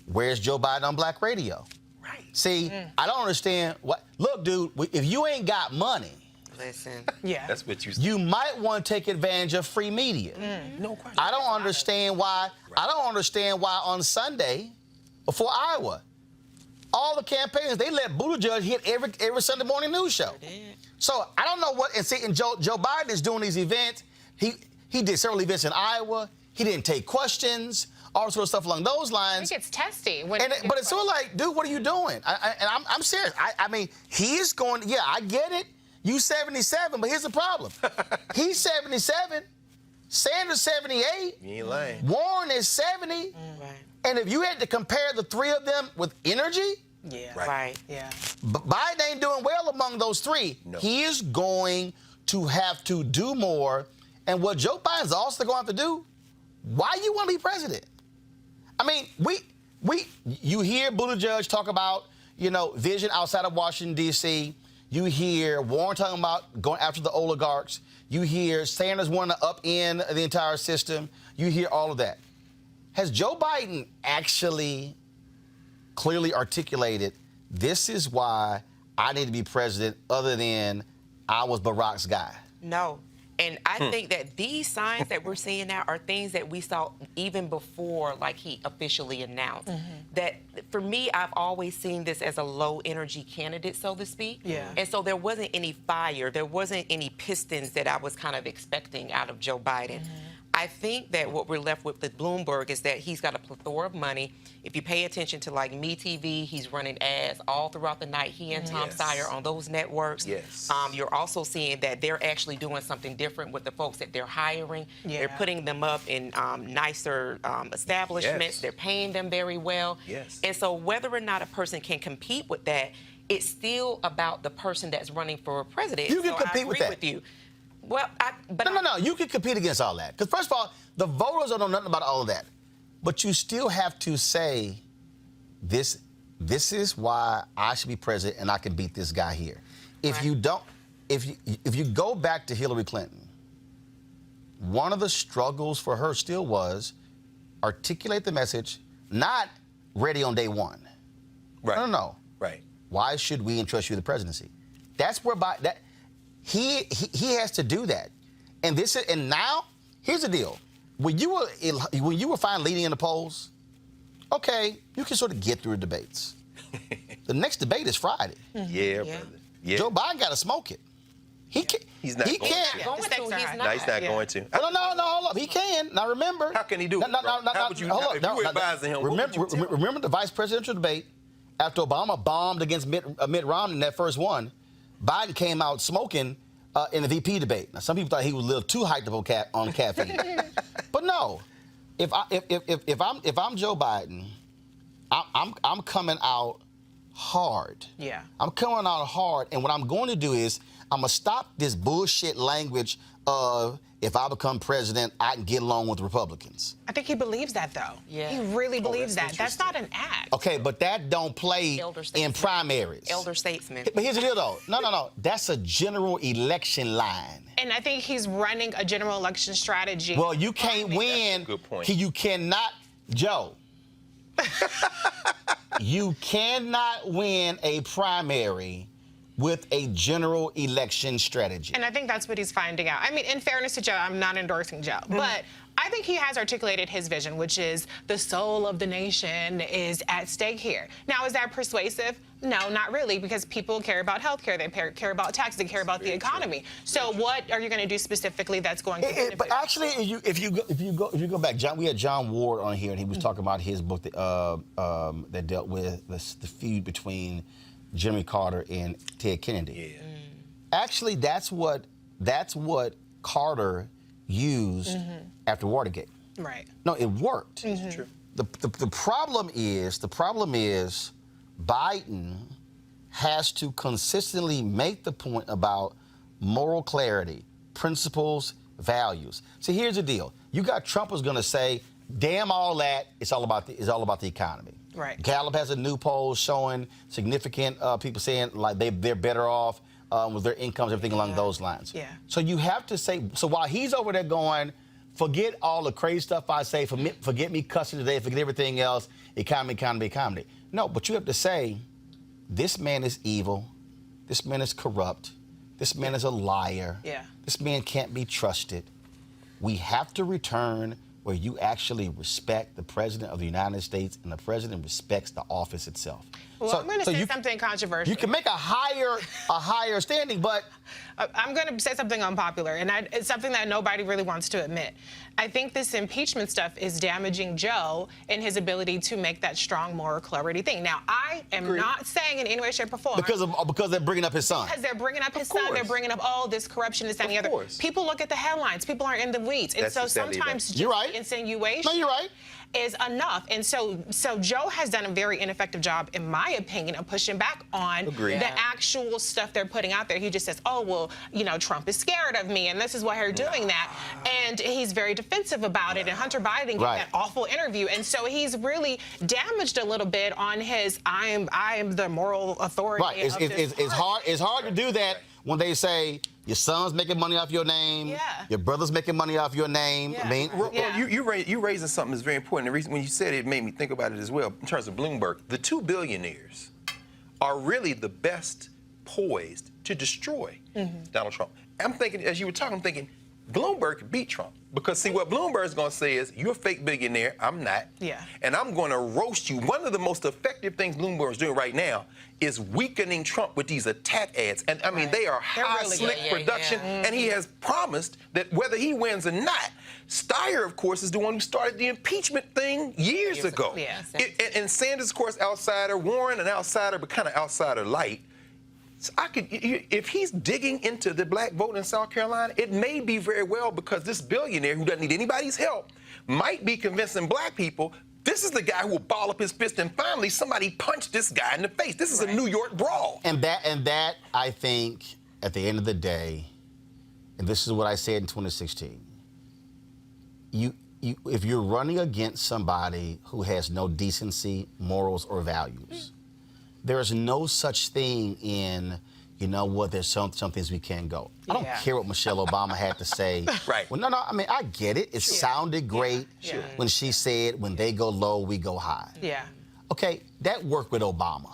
Where's Joe Biden on black radio? Right. See, I don't understand what. Look, dude, if you ain't got money, Listen. Yeah. That's what you might want to take advantage of free media. No question. I don't understand why. I don't understand why on Sunday, before Iowa, all the campaigns they let Buttigieg hit every Sunday morning news show. So I don't know what. And see, and Joe Biden is doing these events. He did several events in Iowa. He didn't take questions. All sort of stuff along those lines. I think it's testy. But it's sort of like, dude, what are you doing? I'm serious. I mean, he is going. Yeah, I get it. You 77, but here's the problem. He's 77. Sanders 78. You ain't lying. Warren is 70. Right. And if you had to compare the three of them with energy, Yeah. Right. Yeah. Biden ain't doing well among those three. No. He is going to have to do more. And what Joe Biden's also going to have to do, why you want to be president? I mean, you hear Buttigieg talk about, vision outside of Washington, D.C. You hear Warren talking about going after the oligarchs. You hear Sanders wanting to upend the entire system. You hear all of that. Has Joe Biden actually clearly articulated, this is why I need to be president, other than I was Barack's guy? No. And I think that these signs that we're seeing now are things that we saw even before, like, he officially announced. That, for me, I've always seen this as a low-energy candidate, so to speak. Yeah. And so there wasn't any fire. There wasn't any pistons that I was kind of expecting out of Joe Biden. I think that what we're left with Bloomberg is that he's got a plethora of money. If you pay attention to, like, MeTV, he's running ads all throughout the night. He and Tom Steyer on those networks. Yes. You're also seeing that they're actually doing something different with the folks that they're hiring. Yeah. They're putting them up in nicer establishments. Yes. They're paying them very well. Yes. And so whether or not a person can compete with that, it's still about the person that's running for president. You can So compete I with agree that. with you. Well, No. You can compete against all that. Because first of all, the voters don't know nothing about all of that. But you still have to say, this is why I should be president and I can beat this guy here. If Right. you don't, if you go back to Hillary Clinton, one of the struggles for her still was articulate the message, not ready on day one. Right. No. Right. Why should we entrust you with the presidency? That's where he has to do that. And now, here's the deal. When you were finally leading in the polls, okay, you can sort of get through the debates. The next debate is Friday. Yeah, brother. Yeah. Joe Biden got to smoke it. He can't. He's not He going can't. to. going The stakes to, are he's high. No, not. he's not going to. No, hold up. He can. Now remember. How can he do it, bro? How would you- hold if up. you were advising him, what would you tell him? Remember the vice presidential debate after Obama bombed against Mitt Romney in that first one. Biden came out smoking in the VP debate. Now some people thought he was a little too hyped up on caffeine, but no. If I'm Joe Biden, I'm coming out hard. Yeah. I'm coming out hard, and what I'm going to do is I'm gonna stop this bullshit language of, if I become president, I can get along with Republicans. I think he believes that, though. Yeah. He really believes that's that. That's not an act. Okay, but that don't play Elder in statesman. primaries. Elder statesman. But here's the deal, though. No. That's a general election line. And I think he's running a general election strategy. Well, you can't win. good point. You cannot, Joe. You cannot win a primary with a general election strategy. And I think that's what he's finding out. I mean, in fairness to Joe, I'm not endorsing Joe, but I think he has articulated his vision, which is the soul of the nation is at stake here. Now, is that persuasive? No, not really, because people care about healthcare, they care about taxes, they care about the economy. So, what are you going to do specifically that's going to benefit? But actually, if you go back, John, we had John Ward on here, and he was talking about his book that dealt with the feud between Jimmy Carter and Ted Kennedy. Yeah. Actually, that's what Carter used after Watergate. Right. No, it worked. True. The problem is Biden has to consistently make the point about moral clarity, principles, values. See, here's the deal. You got Trump who's going to say, damn all that, it's all about the economy. Right. Gallup has a new poll showing significant people saying like they're better off was their incomes, everything along those lines. Yeah. So you have to say, so while he's over there going, forget all the crazy stuff I say, forget me cussing today, forget everything else, economy. No, but you have to say, this man is evil, this man is corrupt, this man is a liar, this man can't be trusted. We have to return where you actually respect the President of the United States and the President respects the office itself. Well, I'm going to say something controversial. You can make a higher standing, but I'm going to say something unpopular, and it's something that nobody really wants to admit. I think this impeachment stuff is damaging Joe in his ability to make that strong moral clarity thing. Now, I am not saying in any way, shape, or form. Because they're bringing up his son. Because they're bringing up his son. They're bringing up all this corruption, this, and the other. People look at the headlines. People aren't in the weeds. And so sometimes just the insinuation is enough. And so Joe has done a very ineffective job, in my opinion, of pushing back on the actual stuff they're putting out there. He just says, oh, well, you know, Trump is scared of me, and this is why they're doing that. And he's very defensive about it. And Hunter Biden gave that awful interview. And so he's really damaged a little bit on his, I am the moral authority. Right. It's hard to do that when they say your son's making money off your name, your brother's making money off your name. I mean, you raising something that's very important. The reason when you said it made me think about it as well. In terms of Bloomberg, the two billionaires are really the best poised to destroy Donald Trump. I'm thinking, as you were talking, I'm thinking, Bloomberg could beat Trump. Because, see, what Bloomberg's going to say is, you're a fake billionaire, I'm not. And I'm going to roast you. One of the most effective things Bloomberg's doing right now is weakening Trump with these attack ads. And, I mean, they are high, slick production. And he has promised that whether he wins or not, Steyer, of course, is the one who started the impeachment thing years ago. And Sanders, of course, outsider. Warren, an outsider, but kind of outsider light. So if he's digging into the black vote in South Carolina, it may be very well because this billionaire who doesn't need anybody's help might be convincing black people this is the guy who will ball up his fist and finally somebody punch this guy in the face. This is a New York brawl. And that, I think, at the end of the day, and this is what I said in 2016, if you're running against somebody who has no decency, morals, or values, there is no such thing in, you know what, there's some things we can't go. I don't care what Michelle Obama had to say. Well, no, I mean, I get it. It sounded great when she said, when they go low, we go high. Okay, that worked with Obama.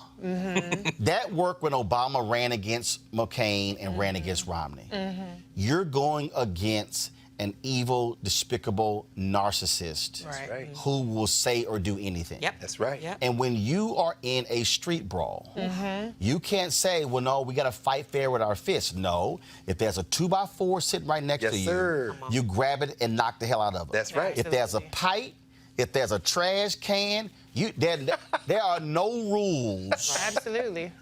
That worked when Obama ran against McCain and ran against Romney. You're going against an evil, despicable narcissist who will say or do anything. That's right. And when you are in a street brawl, you can't say, well, no, we got to fight fair with our fists. No, if there's a 2x4 sitting right next to you, you grab it and knock the hell out of it. That's right. If there's a pipe, if there's a trash can, there are no rules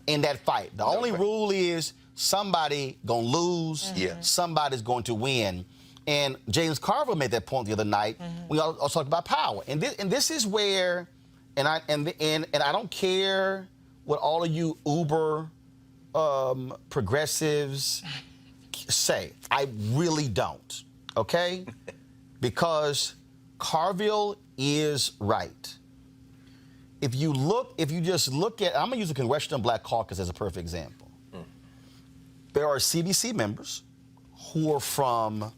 in that fight. The only rule is somebody going to lose, somebody's going to win. And James Carville made that point the other night. We all talked about power, and this is where, and I don't care what all of you uber progressives say. I really don't. Okay, because Carville is right. If you just look at, I'm gonna use the Congressional Black Caucus as a perfect example. There are CBC members who are from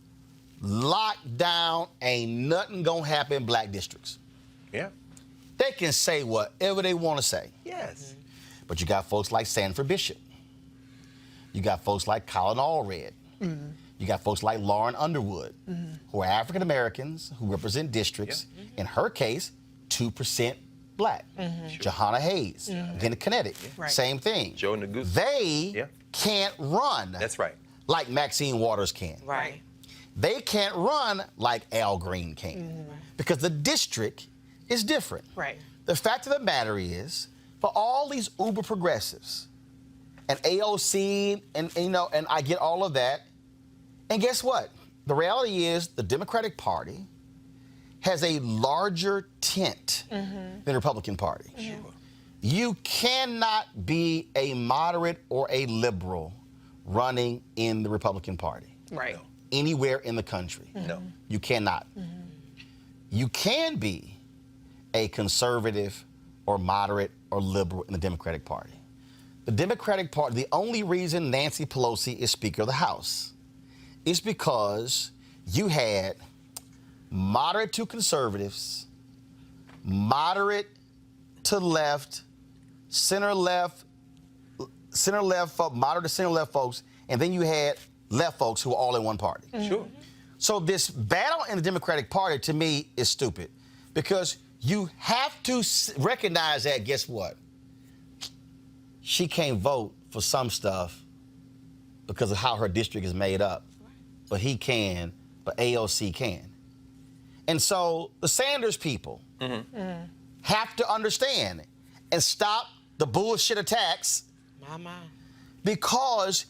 lockdown, ain't nothing gonna happen in black districts. They can say whatever they want to say. But you got folks like Sanford Bishop. You got folks like Colin Allred. You got folks like Lauren Underwood, who are African Americans who represent districts. In her case, 2% black. Johanna Hayes, again in Connecticut, same thing. Joe Neguse. They can't run. That's right. Like Maxine Waters can. They can't run like Al Green can because the district is different. The fact of the matter is, for all these uber progressives and AOC and I get all of that, and guess what? The reality is the Democratic Party has a larger tent than the Republican Party. You cannot be a moderate or a liberal running in the Republican Party. Anywhere in the country. You cannot. You can be a conservative or moderate or liberal in the Democratic Party. the Democratic Party, the only reason Nancy Pelosi is Speaker of the House is because you had moderate to conservatives, moderate to left, center left, moderate to center left folks, and then you had left folks who were all in one party. Sure. So this battle in the Democratic Party, to me, is stupid because you have to recognize that, guess what? She can't vote for some stuff because of how her district is made up. But he can, but AOC can. And so the Sanders people have to understand and stop the bullshit attacks because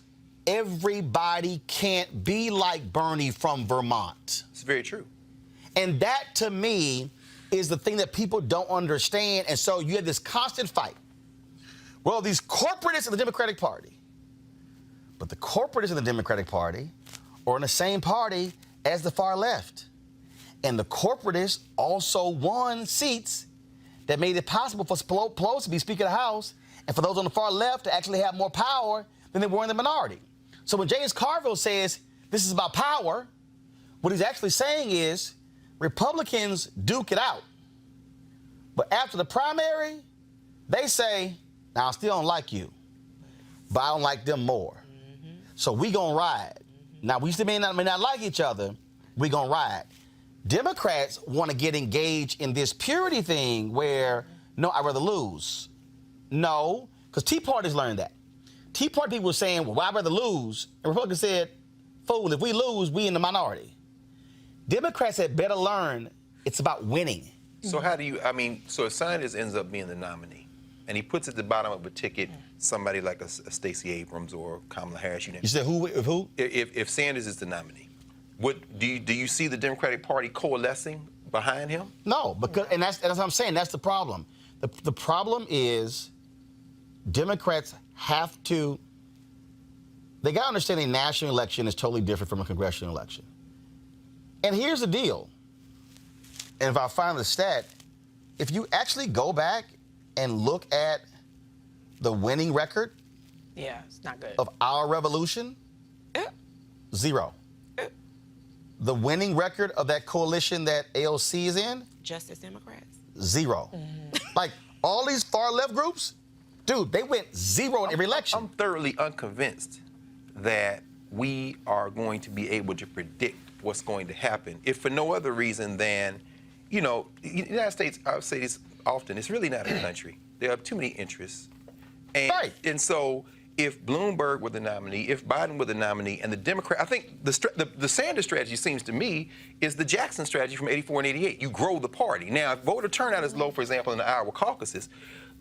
everybody can't be like Bernie from Vermont. It's very true. And that, to me, is the thing that people don't understand. And so you have this constant fight. Well, these corporatists in the Democratic Party, but the corporatists in the Democratic Party are in the same party as the far left. And the corporatists also won seats that made it possible for Pelosi to be Speaker of the House and for those on the far left to actually have more power than they were in the minority. So when James Carville says this is about power, what he's actually saying is Republicans duke it out. But after the primary, they say, now, I still don't like you, but I don't like them more. So we gonna ride. Now, we still may not like each other, we gonna ride. Democrats want to get engaged in this purity thing where, no, I'd rather lose. No, because Tea Party's learned that. Tea Party people were saying, well, I'd rather lose. And Republicans said, fool, if we lose, we in the minority. Democrats had better learn it's about winning. So how do you, so if Sanders ends up being the nominee, and he puts at the bottom of a ticket somebody like a Stacey Abrams or Kamala Harris. You said who? If Sanders is the nominee, do you see the Democratic Party coalescing behind him? No, because and that's what I'm saying. That's the problem. The problem is Democrats have to. They got to understand a national election is totally different from a congressional election. And here's the deal. And if I find the stat, if you actually go back and look at the winning record it's not good. of our revolution, 0. The winning record of that coalition that AOC is in, Justice Democrats, 0. Like all these far left groups, dude, they went 0 in every election. I'm thoroughly unconvinced that we are going to be able to predict what's going to happen, if for no other reason than, the United States, I say this often, it's really not a country. There are too many interests. And so if Bloomberg were the nominee, if Biden were the nominee, and the Democrat, I think the Sanders strategy seems to me is the Jackson strategy from 84 and 88. You grow the party. Now, if voter turnout is low, for example, in the Iowa caucuses,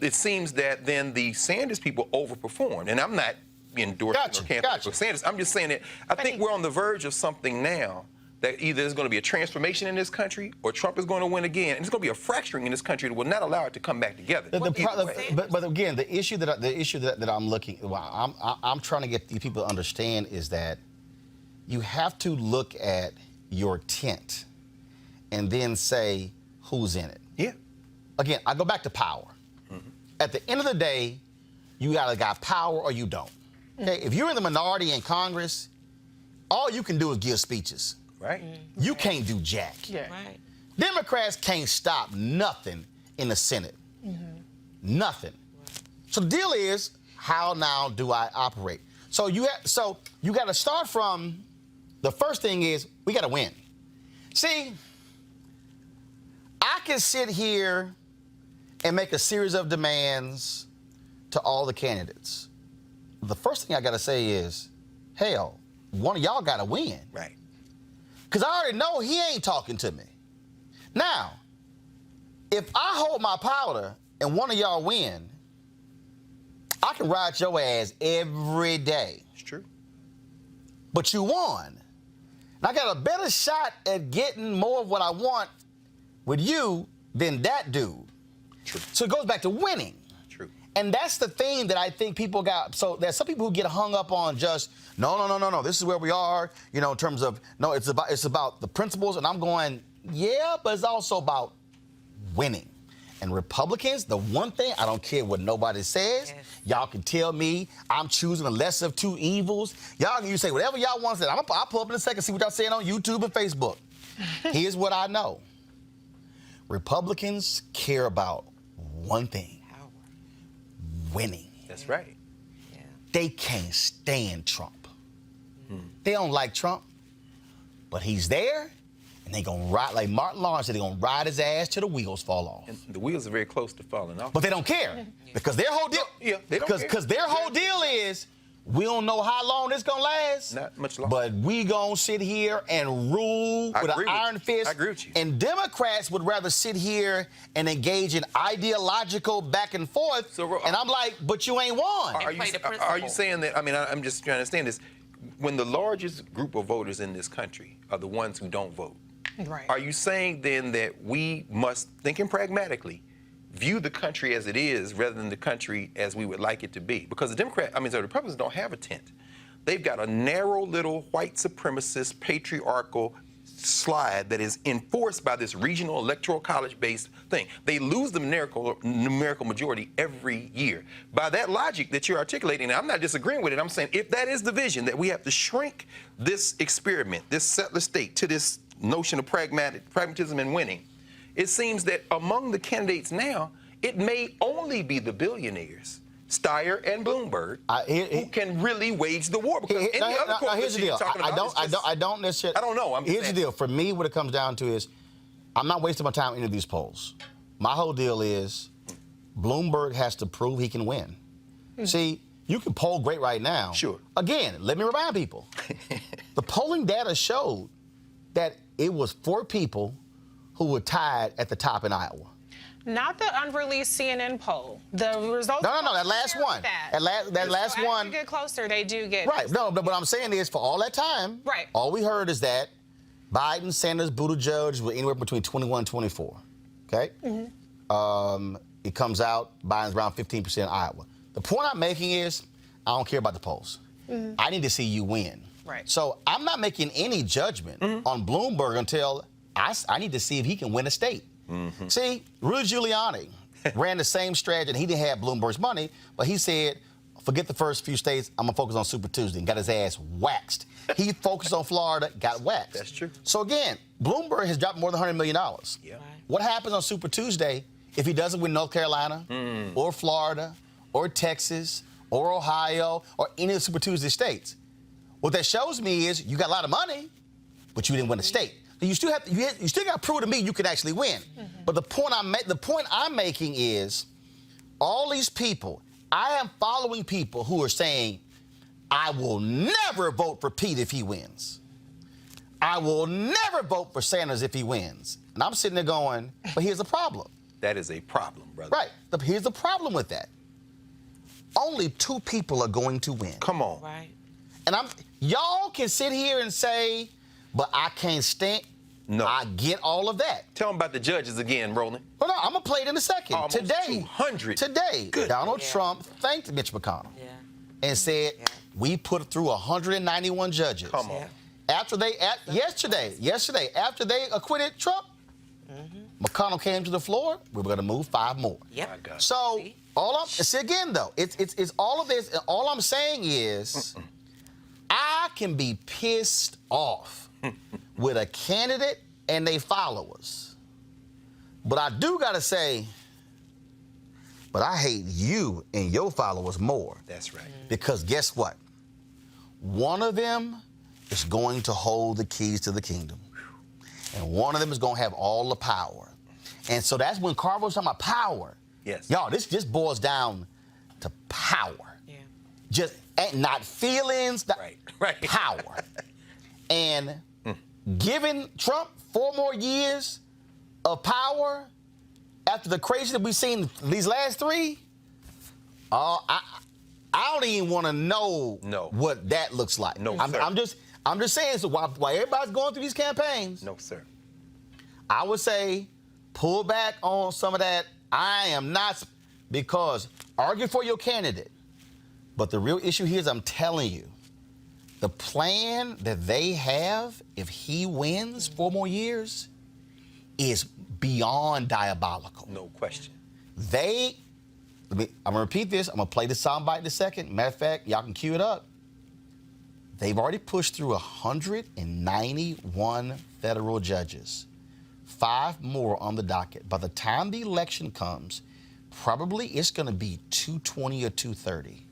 it seems that then the Sanders people overperformed. And I'm not endorsing or campaigning for Sanders. I'm just saying that I think we're on the verge of something now that either there's going to be a transformation in this country or Trump is going to win again. And there's going to be a fracturing in this country that will not allow it to come back together. But again, the issue that I'm looking, I'm trying to get these people to understand is that you have to look at your tent and then say who's in it. Yeah. Again, I go back to power. At the end of the day, you either got power or you don't. Okay, if you're in the minority in Congress, all you can do is give speeches. Right. You can't do jack. Right. Democrats can't stop nothing in the Senate. Nothing. So the deal is, how now do I operate? So you got to start from, the first thing is, we got to win. See, I can sit here and make a series of demands to all the candidates. The first thing I got to say is, hell, one of y'all got to win. Right. Because I already know he ain't talking to me. Now, if I hold my powder and one of y'all win, I can ride your ass every day. It's true. But you won. And I got a better shot at getting more of what I want with you than that dude. True. So it goes back to winning. True. And that's the thing that I think people got. So there's some people who get hung up on just, no, this is where we are, in terms of, no, it's about the principles. And I'm going, yeah, but it's also about winning. And Republicans, the one thing, I don't care what nobody says, y'all can tell me I'm choosing the lesser of two evils. Y'all can say whatever y'all want to say. I'll pull up in a second, see what y'all saying on YouTube and Facebook. Here's what I know. Republicans care about one thing. Winning. That's right. They can't stand Trump. They don't like Trump, but he's there. And they gonna ride, like Martin Lawrence said, they gonna ride his ass till the wheels fall off. And the wheels are very close to falling off. But they don't care because their whole deal. They don't care. Because their whole deal is we don't know how long this gonna last. Not much longer. But we gonna sit here and rule with an iron fist. I agree with you. And Democrats would rather sit here and engage in ideological back and forth. And I'm like, but you ain't won. Are you saying that? I mean, I'm just trying to understand this. When the largest group of voters in this country are the ones who don't vote. Right. Are you saying then that we must, thinking pragmatically, view the country as it is rather than the country as we would like it to be? Because the Republicans don't have a tent. They've got a narrow little white supremacist patriarchal slide that is enforced by this regional electoral college-based thing. They lose the numerical majority every year. By that logic that you're articulating, and I'm not disagreeing with it, I'm saying if that is the vision, that we have to shrink this experiment, this settler state, to this notion of pragmatism and winning, it seems that among the candidates now, it may only be the billionaires, Steyer and Bloomberg, who can really wage the war. Because any other here's the deal. I don't necessarily. I don't know. Here's the deal. For me, what it comes down to is, I'm not wasting my time in any of these polls. My whole deal is, Bloomberg has to prove he can win. See, you can poll great right now. Sure. Again, let me remind people, the polling data showed that it was 4 people who were tied at the top in Iowa. Not the unreleased CNN poll. The results. No, that last one. That last one. As you get closer, they do get. Right. No, but what I'm saying is, for all that time, right, all we heard is that Biden, Sanders, Buttigieg were anywhere between 21 and 24. Okay? It comes out, Biden's around 15% in Iowa. The point I'm making is, I don't care about the polls. I need to see you win. Right. So I'm not making any judgment on Bloomberg until I need to see if he can win a state. See, Rudy Giuliani ran the same strategy, and he didn't have Bloomberg's money, but he said, forget the first few states, I'm going to focus on Super Tuesday, and got his ass waxed. He focused on Florida, got waxed. That's true. So again, Bloomberg has dropped more than $100 million. Yeah. What happens on Super Tuesday if he doesn't win North Carolina or Florida or Texas or Ohio or any of the Super Tuesday states? What that shows me is you got a lot of money, but you didn't win a state. You still got to prove to me you can actually win. But the point I'm making is, all these people, I am following people who are saying, I will never vote for Pete if he wins. I will never vote for Sanders if he wins. And I'm sitting there going, but here's the problem. That is a problem, brother. Right. Here's the problem with that. Only 2 people are going to win. Come on. Right. And y'all can sit here and say, but I can't stand. No. I get all of that. Tell them about the judges again, Roland. Well, no, I'm going to play it in a second. Almost Today, 200. Today, Donald Trump thanked Mitch McConnell and said, we put through 191 judges. Come on. After yesterday, after they acquitted Trump, McConnell came to the floor, we were going to move 5 more. Yep. So, see again, though, it's all of this, and all I'm saying is, I can be pissed off with a candidate and they followers. But I do got to say, but I hate you and your followers more. That's right. Because guess what? One of them is going to hold the keys to the kingdom. And one of them is going to have all the power. And so that's when Carver's talking about power. Yes. Y'all, this just boils down to power. Yeah. Just not feelings, right. Power. And giving Trump 4 more years of power after the crazy that we've seen these last 3, I don't even want to know what that looks like. No, I'm sir. I'm just saying, so while everybody's going through these campaigns, no, sir, I would say pull back on some of that. I am not, because argue for your candidate. But the real issue here is, I'm telling you, the plan that they have, if he wins 4 more years, is beyond diabolical. No question. I'm gonna repeat this. I'm gonna play the soundbite in a second. Matter of fact, y'all can cue it up. They've already pushed through 191 federal judges, 5 more on the docket. By the time the election comes, probably it's gonna be 220 or 230.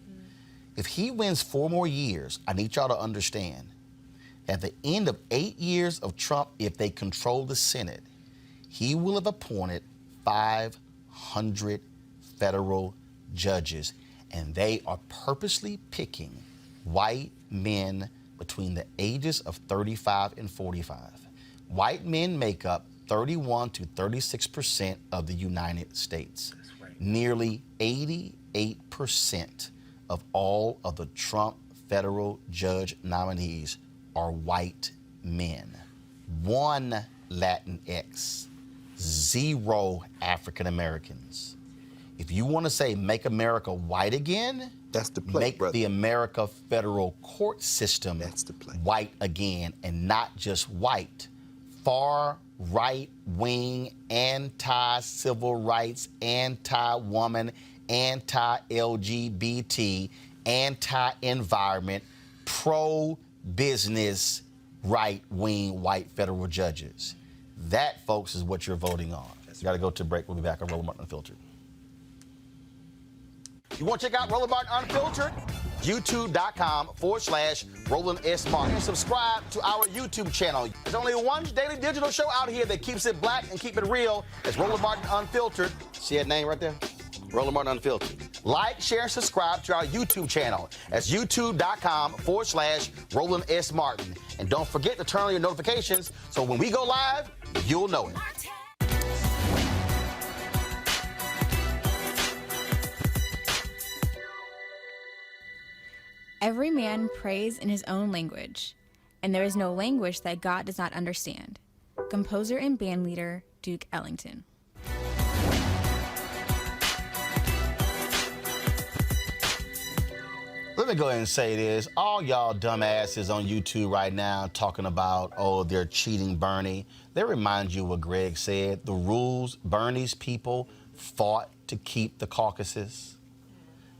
If he wins 4 more years, I need y'all to understand, at the end of 8 years of Trump, if they control the Senate, he will have appointed 500 federal judges, and they are purposely picking white men between the ages of 35 and 45. White men make up 31 to 36% of the United States. That's right. Nearly 88% of all of the Trump federal judge nominees are white men. 1 Latinx, 0 African Americans. If you want to say make America white again, That's the play, make brother. the America federal court system That's the play. white again, and not just white. Far right-wing, anti-civil rights, anti-woman, anti-LGBT, anti-environment, pro-business, right-wing white federal judges. That, folks, is what you're voting on. You got to go to break. We'll be back on Roland Martin Unfiltered. You want to check out Roland Martin Unfiltered? YouTube.com/Roland S. Martin. And subscribe to our YouTube channel. There's only one daily digital show out here that keeps it black and keep it real. It's Roland Martin Unfiltered. See that name right there? Roland Martin Unfiltered. Like, share, and subscribe to our YouTube channel. That's youtube.com/Roland S. Martin. And don't forget to turn on your notifications so when we go live, you'll know it. Every man prays in his own language, and there is no language that God does not understand. Composer and bandleader Duke Ellington. Let me go ahead and say this. All y'all dumbasses on YouTube right now talking about, oh, they're cheating Bernie. They remind you what Greg said. The rules, Bernie's people fought to keep the caucuses.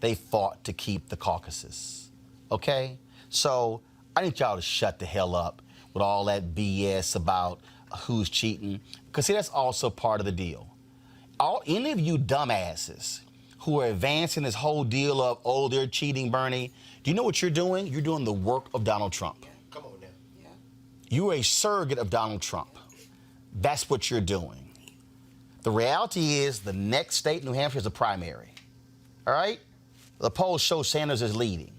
They fought to keep the caucuses. Okay? So I need y'all to shut the hell up with all that BS about who's cheating. Because see, that's also part of the deal. Any of you dumbasses who are advancing this whole deal of, oh, they're cheating Bernie, do you know what you're doing? You're doing the work of Donald Trump. Come on now. Yeah. You're a surrogate of Donald Trump. That's what you're doing. The reality is the next state, New Hampshire, is a primary. All right? The polls show Sanders is leading.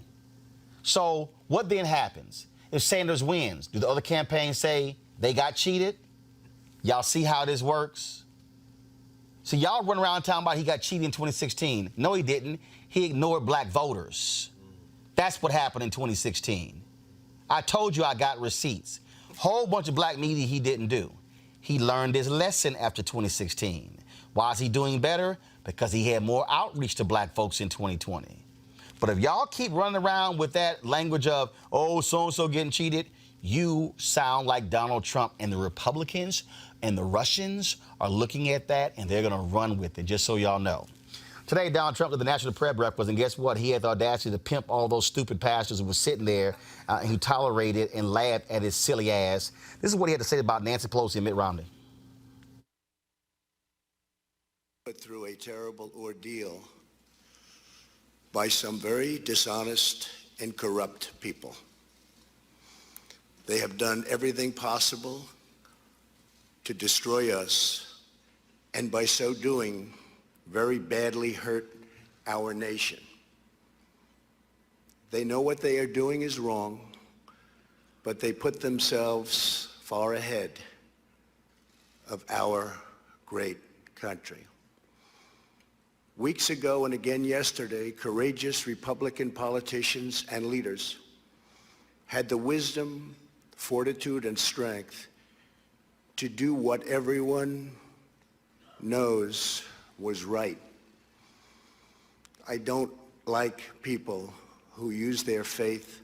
So what then happens? If Sanders wins, do the other campaigns say they got cheated? Y'all see how this works? So y'all run around talking about he got cheated in 2016. No, he didn't. He ignored black voters. That's what happened in 2016. I told you I got receipts. Whole bunch of black media he didn't do. He learned his lesson after 2016. Why is he doing better? Because he had more outreach to black folks in 2020. But if y'all keep running around with that language of, oh, so-and-so getting cheated, you sound like Donald Trump, and the Republicans and the Russians are looking at that, and they're going to run with it, just so y'all know. Today, Donald Trump did the National Prayer Breakfast, and guess what? He had the audacity to pimp all those stupid pastors who were sitting there who tolerated and laughed at his silly ass. This is what he had to say about Nancy Pelosi and Mitt Romney. Put through a terrible ordeal by some very dishonest and corrupt people. They have done everything possible to destroy us, and by so doing, very badly hurt our nation. They know what they are doing is wrong, but they put themselves far ahead of our great country. Weeks ago and again yesterday, courageous Republican politicians and leaders had the wisdom, fortitude, and strength to do what everyone knows was right. I don't like people who use their faith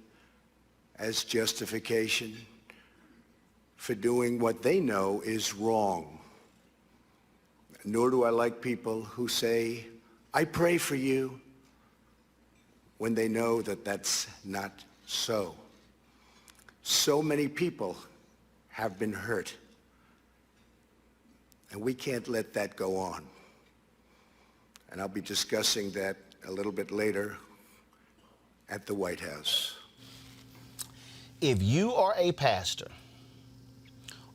as justification for doing what they know is wrong. nor do I like people who say, I pray for you, when they know that that's not so. So many people have been hurt, and we can't let that go on. And I'll be discussing that a little bit later at the White House. If you are a pastor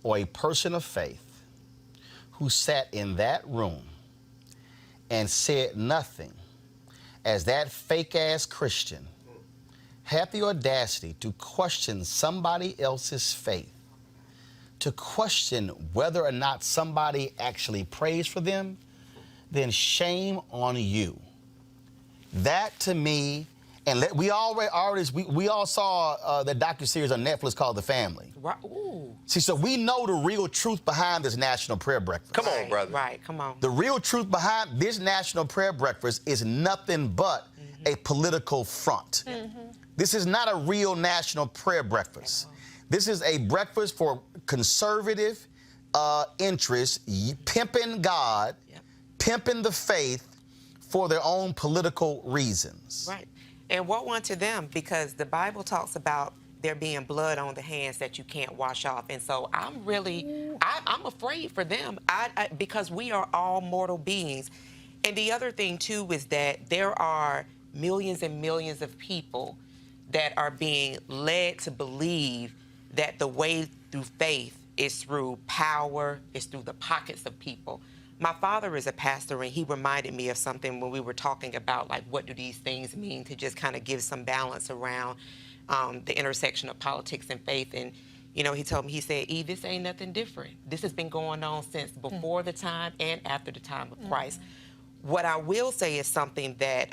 or a person of faith who sat in that room and said nothing as that fake-ass Christian had the audacity to question somebody else's faith, to question whether or not somebody actually prays for them, then shame on you. That to me, and we all saw the docuseries on Netflix called The Family. Right. Ooh. See, so we know the real truth behind this National Prayer Breakfast. Come on, brother. Right, come on. The real truth behind this National Prayer Breakfast is nothing but a political front. This is not a real National Prayer Breakfast. This is a breakfast for conservative interests, pimping God, pimping the faith for their own political reasons. Right. And woe unto them, because the Bible talks about there being blood on the hands that you can't wash off. And so I'm really, I'm afraid for them because we are all mortal beings. And the other thing, too, is that there are millions and millions of people that are being led to believe that the way through faith is through power, is through the pockets of people. My father is a pastor, and he reminded me of something when we were talking about, like, what do these things mean, to just kind of give some balance around the intersection of politics and faith. And, you know, he told me, he said, E, this ain't nothing different. This has been going on since before the time and after the time of Christ. What I will say is something that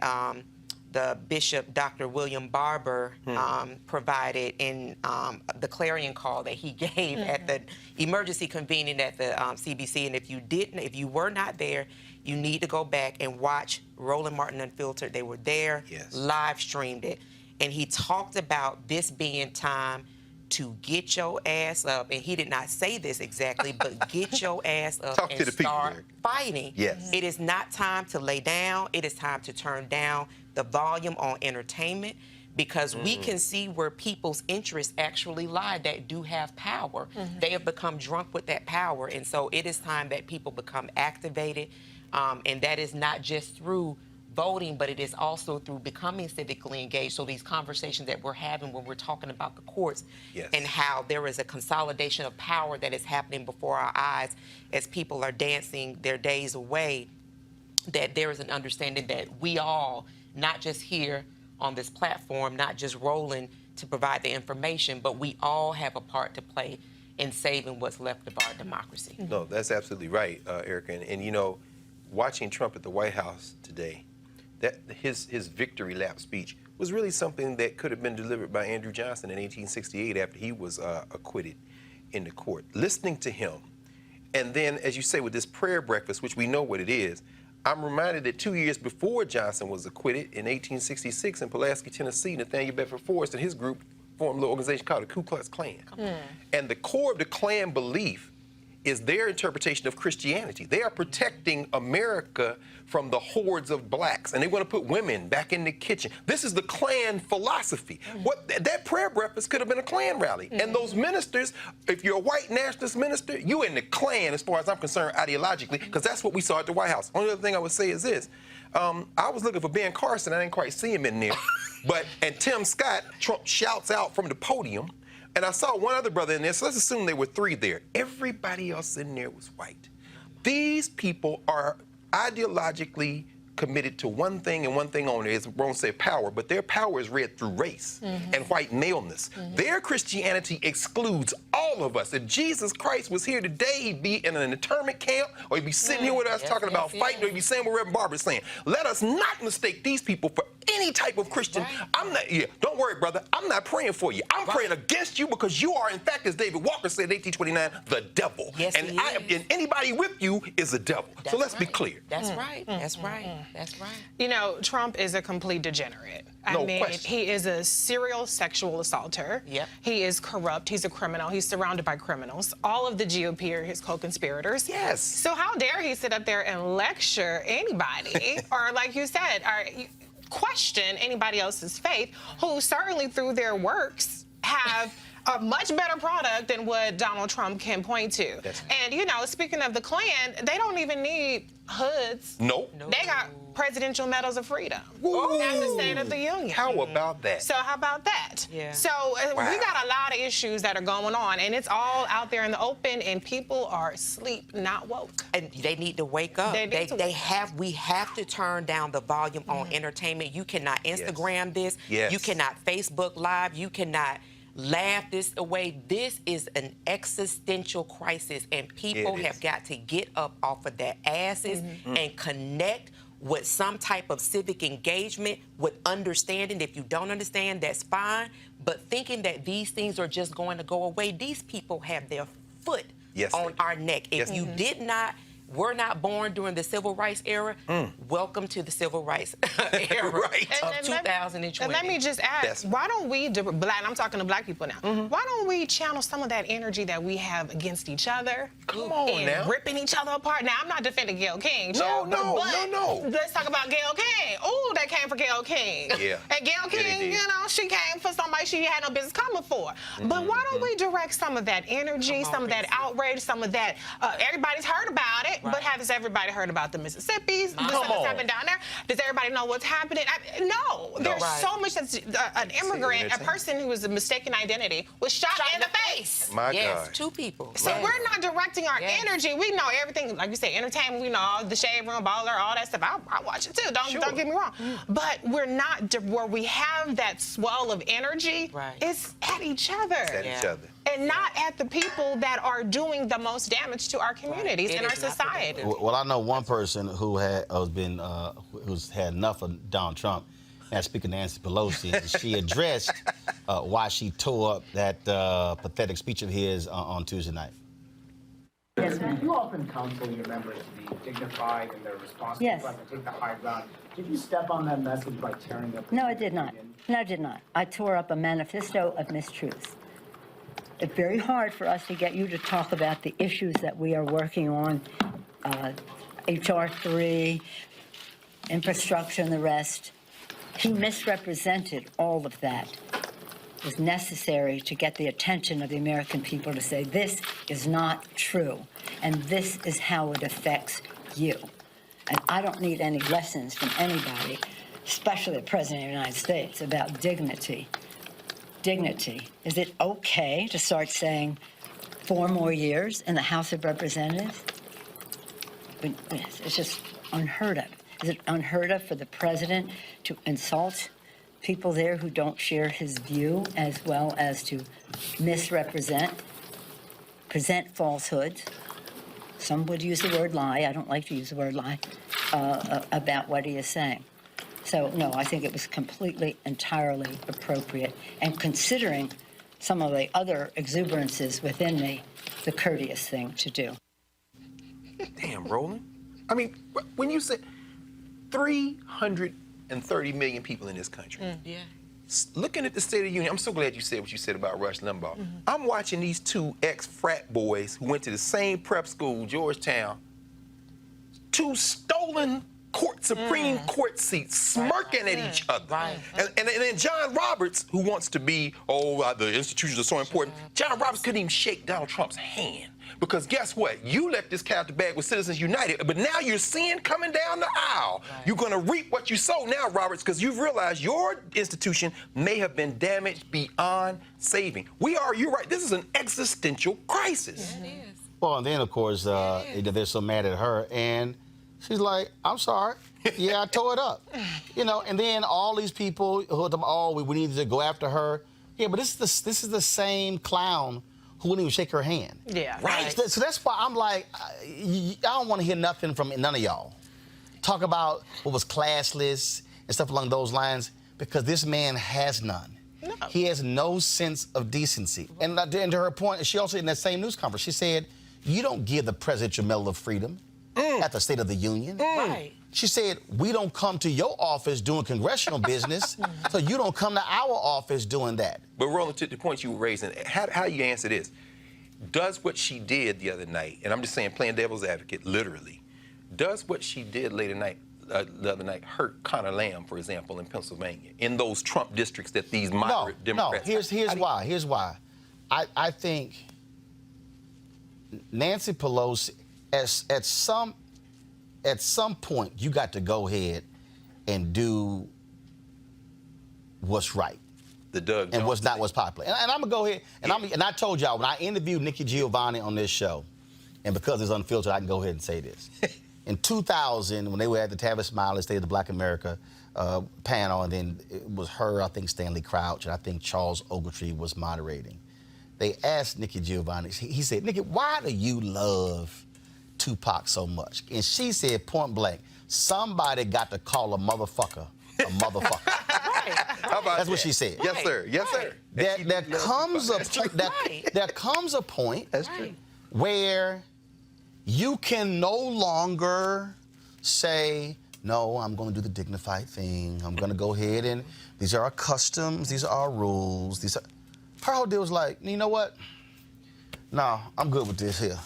the Bishop, Dr. William Barber, provided in the clarion call that he gave at the emergency convening at the CBC. And if you were not there, you need to go back and watch Roland Martin Unfiltered. They were there, live streamed it. And he talked about this being time to get your ass up, and he did not say this exactly, but get your ass up and start fighting. Yes. It is not time to lay down. It is time to turn down the volume on entertainment, because we can see where people's interests actually lie that do have power. They have become drunk with that power, and so it is time that people become activated, and that is not just through voting, but it is also through becoming civically engaged. So these conversations that we're having when we're talking about the courts and how there is a consolidation of power that is happening before our eyes as people are dancing their days away, that there is an understanding that we all, not just here on this platform, not just Roland to provide the information, but we all have a part to play in saving what's left of our democracy. No, that's absolutely right, Erica. And you know, watching Trump at the White House today, that his victory lap speech was really something that could have been delivered by Andrew Johnson in 1868 after he was acquitted in the court. Listening to him, and then, as you say, with this prayer breakfast, which we know what it is, I'm reminded that 2 years before Johnson was acquitted in 1866 in Pulaski, Tennessee, Nathaniel Bedford Forrest and his group formed a little organization called the Ku Klux Klan. And the core of the Klan belief is their interpretation of Christianity. They are protecting America from the hordes of blacks, and they want to put women back in the kitchen. This is the Klan philosophy. That prayer breakfast could have been a Klan rally. And those ministers, if you're a white nationalist minister, you in the Klan as far as I'm concerned ideologically, because that's what we saw at the White House. Only other thing I would say is this. I was looking for Ben Carson. I didn't quite see him in there. And Tim Scott, Trump shouts out from the podium. And I saw one other brother in there, so let's assume there were three there. Everybody else in there was white. These people are ideologically committed to one thing and one thing only. As Roland said, power, but their power is read through race and white maleness. Their Christianity excludes all of us. If Jesus Christ was here today, he'd be in an internment camp, or he'd be sitting here with us talking about fighting, or he'd be saying what Reverend Barbara is saying. Let us not mistake these people for any type of Christian. I'm not. Yeah, don't worry, brother. I'm not praying for you. I'm praying against you because you are, in fact, as David Walker said in 1829, the devil. Yes, and he is. And anybody with you is a devil. So let's be clear. That's right. That's right. That's right. You know, Trump is a complete degenerate. I mean, he is a serial sexual assaulter. Yep. He is corrupt. He's a criminal. He's surrounded by criminals. All of the GOP are his co-conspirators. Yes. So how dare he sit up there and lecture anybody, or like you said, question anybody else's faith, who certainly through their works have a much better product than what Donald Trump can point to. And, you know, speaking of the Klan, they don't even need hoods. Nope. They got Presidential Medals of Freedom at the State of the Union. How about that? So how about that? Yeah. So we got a lot of issues that are going on, and it's all out there in the open, and people are asleep, not woke. And they need to wake up. We have to turn down the volume on entertainment. You cannot Instagram this. Yes. You cannot Facebook Live. You cannot laugh this away. This is an existential crisis, and people have got to get up off of their asses and connect with some type of civic engagement, with understanding. If you don't understand, that's fine. But thinking that these things are just going to go away, these people have their foot on our neck. If you were not born during the civil rights era, welcome to the civil rights era of 2020. And let me just ask, why don't we, I'm talking to black people now, why don't we channel some of that energy that we have against each other? Come on and now. ripping each other apart. Now, I'm not defending Gayle King. No. Let's talk about Gayle King. Ooh, that came for Gayle King. Yeah. And Gayle King, you know, she came for somebody she had no business coming for. But why don't we direct some of that energy, some of that outrage, some of that, everybody's heard about it, but has everybody heard about the Mississippi's? What's happening down there? Does everybody know what's happening? No. There's so much that's an immigrant, a person who was a mistaken identity, was shot in the face. My yes, God. 2 people. So we're not directing our energy. We know everything, like you say, entertainment, we know all the Shade Room, Baller, all that stuff. I watch it too, don't get me wrong. But we're not, where we have that swell of energy, it's at each other. It's at each other. And not at the people that are doing the most damage to our communities and our society. Well, I know one person who who's had enough of Donald Trump. And speaking to Nancy Pelosi, she addressed why she tore up that pathetic speech of his on Tuesday night. Yes, ma'am. You often counsel your members to be dignified in their response to take the high ground. Did you step on that message by tearing up? No, I did not. No, I did not. I tore up a manifesto of mistruths. It's very hard for us to get you to talk about the issues that we are working on, HR 3, infrastructure, and the rest. He misrepresented all of that. It was necessary to get the attention of the American people to say, this is not true, and this is how it affects you. And I don't need any lessons from anybody, especially the President of the United States, about dignity. Dignity. Is it okay to start saying 4 more years in the House of Representatives? It's just unheard of. Is it unheard of for the president to insult people there who don't share his view, as well as to misrepresent, present falsehoods? Some would use the word lie. I don't like to use the word lie about what he is saying. So, no, I think it was completely, entirely appropriate. And considering some of the other exuberances within me, the courteous thing to do. Damn, Roland. I mean, when you say 330 million people in this country. Looking at the State of the Union, I'm so glad you said what you said about Rush Limbaugh. I'm watching these 2 ex-frat boys who went to the same prep school, Georgetown, 2 stolen Supreme Court seats, smirking at each other. And then John Roberts, who wants to be, the institutions are so important, John Roberts couldn't even shake Donald Trump's hand. Because guess what? You let this cat out the bag with Citizens United, but now you're seeing coming down the aisle. You're going to reap what you sow now, Roberts, because you've realized your institution may have been damaged beyond saving. You're right, this is an existential crisis. It is. Well, and then, of course, they're so mad at her, and she's like, I'm sorry. Yeah, I tore it up. You know, and then all these people who we need to go after her. Yeah, but this is the same clown who wouldn't even shake her hand. Yeah. Right. So that's why I'm like, I don't want to hear nothing from none of y'all. Talk about what was classless, and stuff along those lines, because this man has none. No. He has no sense of decency. And to her point, she also, in that same news conference, she said, you don't give the president your Medal of Freedom at the State of the Union. Right. She said, we don't come to your office doing congressional business, so you don't come to our office doing that. But Roland, to the point you were raising, how do you answer this? Does what she did the other night, and I'm just saying playing devil's advocate, literally, does what she did the other night hurt Connor Lamb, for example, in Pennsylvania, in those Trump districts that these moderate Democrats... No, here's why. I think Nancy Pelosi, at some point, you got to go ahead and do what's right. And what's not what's popular. And I'm going to go ahead, and I told y'all, when I interviewed Nikki Giovanni on this show, and because it's unfiltered, I can go ahead and say this. In 2000, when they were at the Tavis Smiley State of the Black America panel, and then it was her, I think Stanley Crouch, and I think Charles Ogletree was moderating. They asked Nikki Giovanni, he said, Nikki, why do you love Tupac so much? And she said, point blank, somebody got to call a motherfucker a motherfucker. How about That's what she said. Yes, sir. Yes, sir. There comes a point where you can no longer say, no, I'm going to do the dignified thing. I'm going to go ahead and these are our customs. These are our rules. Her whole deal was like, you know what? No, I'm good with this here.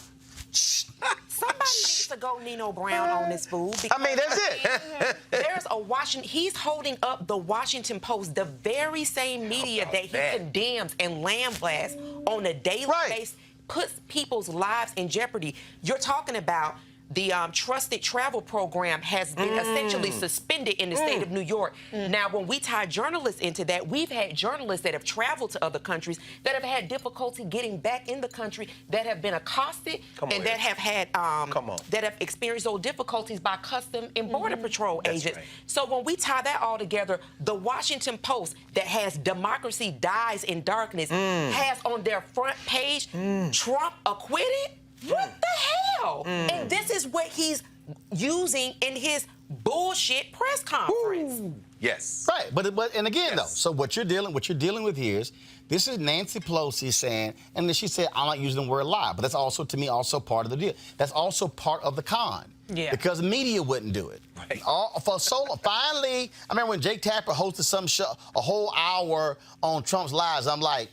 Somebody needs to go Nino Brown on this fool. I mean, that's it. There's a he's holding up the Washington Post, the very same media that he condemns and lamblasts on a daily basis, puts people's lives in jeopardy. You're talking about the trusted travel program has been essentially suspended in the state of New York. Now, when we tie journalists into that, we've had journalists that have traveled to other countries that have had difficulty getting back in the country, that have been accosted, and that have had that have experienced those difficulties by Custom and Border Patrol agents. Right. So when we tie that all together, the Washington Post that has democracy dies in darkness has on their front page Trump acquitted. What the hell? And this is what he's using in his bullshit press conference. Yes. Right, but again though, so what you're dealing with here is this is Nancy Pelosi saying, and then she said, I'm not using the word lie, but that's also to me also part of the deal. That's also part of the con. Yeah. Because the media wouldn't do it. Right. Finally, I remember when Jake Tapper hosted some show, a whole hour on Trump's lies. I'm like.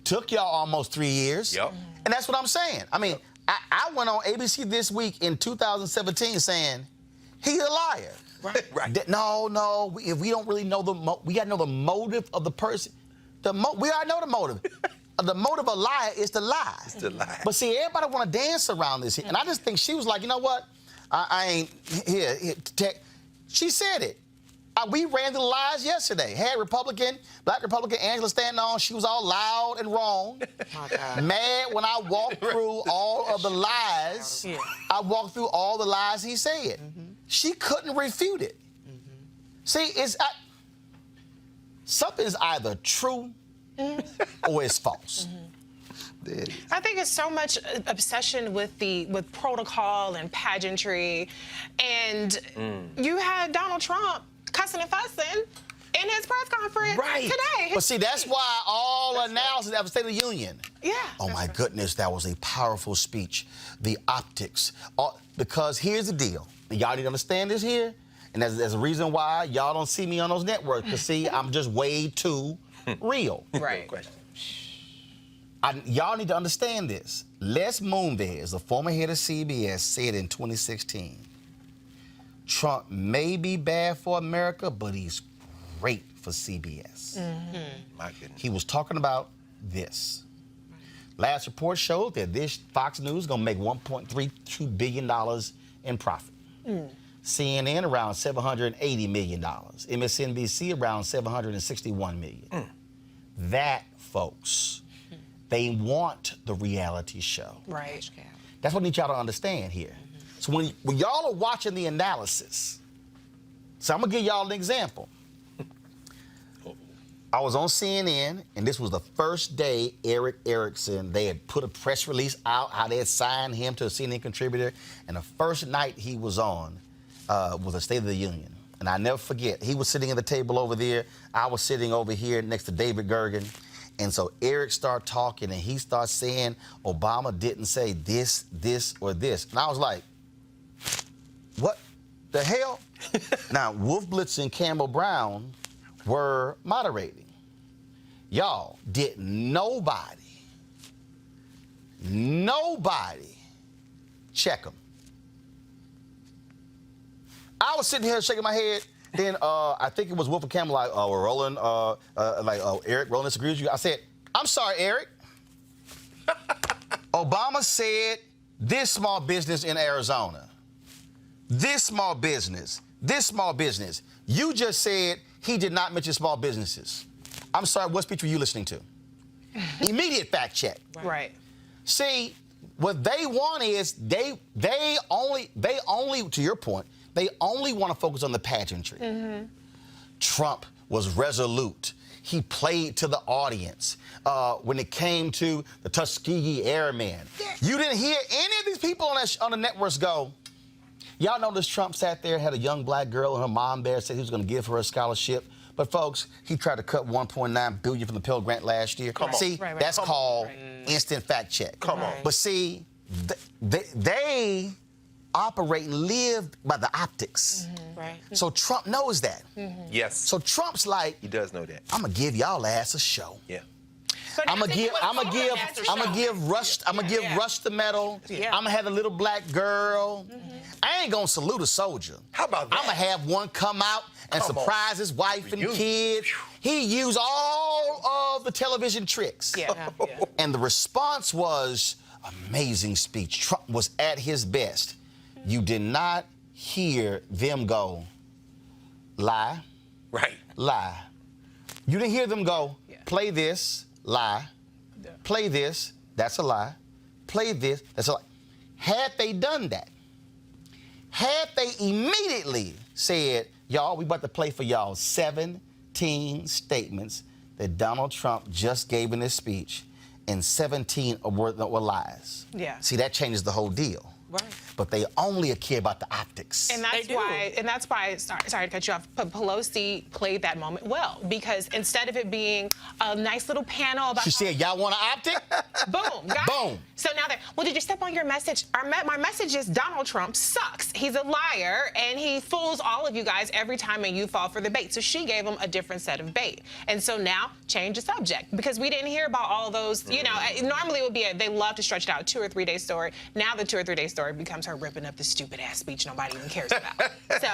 Took y'all almost 3 years. Yep. And that's what I'm saying. I mean, I went on ABC This Week in 2017 saying, he's a liar. Right. No, we don't really know we got to know the motive of the person. We already know the motive. The motive of a liar is to lie. It's to lie. But see, everybody want to dance around this. And I just think she was like, you know what? I ain't here. She said it. We ran the lies yesterday. Had Black Republican Angela standing on. She was all loud and wrong. Mad when I walked through all of the lies. I walked through all the lies he said. She couldn't refute it. See, something is either true or it's false. I think it's so much obsession with protocol and pageantry. And you had Donald Trump cussing and fussing in his press conference today. But see, that's why all analysis of the State of the Union. Yeah. Oh, my goodness, that was a powerful speech. The optics. Because here's the deal. Y'all need to understand this here. And there's a reason why y'all don't see me on those networks. Because, see, I'm just way too real. Right. Y'all need to understand this. Les Moonves, the former head of CBS, said in 2016, Trump may be bad for America, but he's great for CBS. My goodness. He was talking about this. Last report showed that this Fox News is going to make $1.32 billion in profit. CNN around $780 million. MSNBC around $761 million. That, folks, they want the reality show. Right. That's what I need y'all to understand here. So when y'all are watching the analysis, so I'm going to give y'all an example. I was on CNN, and this was the first day Eric Erickson, they had put a press release out, how they had signed him to a CNN contributor, and the first night he was on was a State of the Union. And I never forget, he was sitting at the table over there, I was sitting over here next to David Gergen, and so Eric started talking, and he started saying Obama didn't say this, this, or this. And I was like, what the hell? Now, Wolf Blitz and Campbell Brown were moderating. Y'all, did nobody check them? I was sitting here shaking my head. Then I think it was Wolf and Campbell like, oh, Roland, Eric, Roland disagrees with you. I said, I'm sorry, Eric. Obama said this small business in Arizona, this small business. You just said he did not mention small businesses. I'm sorry, what speech were you listening to? Immediate fact check. Right. See, what they want is they only, to your point, they only want to focus on the pageantry. Mm-hmm. Trump was resolute. He played to the audience. When it came to the Tuskegee Airmen, you didn't hear any of these people on the networks go, y'all notice Trump sat there, had a young black girl, and her mom there said he was going to give her a scholarship. But, folks, he tried to cut $1.9 billion from the Pell Grant last year. Come on. See, that's called instant fact check. Come on. But, see, they operate and live by the optics. Mm-hmm. Right. So Trump knows that. Mm-hmm. Yes. So Trump's like, he does know that. I'm going to give y'all ass a show. Yeah. I'm gonna give Rush the medal. Yeah. I'm gonna have a little black girl. Mm-hmm. I ain't gonna salute a soldier. How about that? I'm gonna have one come out and surprise his wife and kids. He used all of the television tricks. Yeah. And the response was amazing speech. Trump was at his best. You did not hear them go, lie. Right. Lie. You didn't hear them go, play this. Lie. Play this, that's a lie. Play this, that's a lie. Had they done that, had they immediately said, y'all, we about to play for y'all 17 statements that Donald Trump just gave in his speech, and 17 were lies. Yeah. See, that changes the whole deal. Right. But they only care about the optics. And that's why, sorry to cut you off, but Pelosi played that moment well, because instead of it being a nice little panel about... She said, y'all want an optic? Boom. Boom. So now that, well, did you step on your message? My message is Donald Trump sucks. He's a liar, and he fools all of you guys every time and you fall for the bait. So she gave him a different set of bait. And so now, change the subject, because we didn't hear about all those, you know, normally it would be, they love to stretch it out, 2 or 3 day story. Now the 2 or 3 day story becomes her ripping up the stupid-ass speech nobody even cares about. So,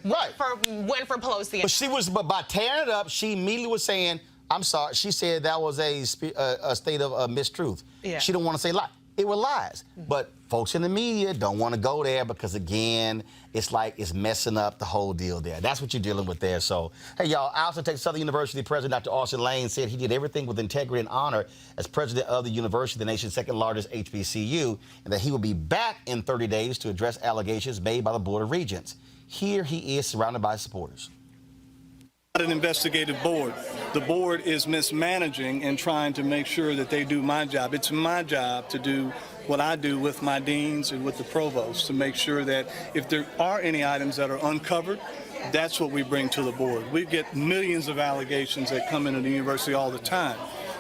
went for Pelosi. But she was, but by tearing it up, she immediately was saying, I'm sorry. She said that was a state of mistruth. Yeah. She didn't want to say lie. It were lies. Mm-hmm. But folks in the media don't want to go there because, again, it's like it's messing up the whole deal there. That's what you're dealing with there. So, hey, y'all, Austin, Texas Southern University President Dr. Austin Lane said he did everything with integrity and honor as president of the university, the nation's second largest HBCU, and that he will be back in 30 days to address allegations made by the Board of Regents. Here he is surrounded by supporters. An investigative board. The board is mismanaging and trying to make sure that they do my job. It's my job to do what I do with my deans and with the provost, to make sure that if there are any items that are uncovered, that's what we bring to the board. We get millions of allegations that come into the university all the time,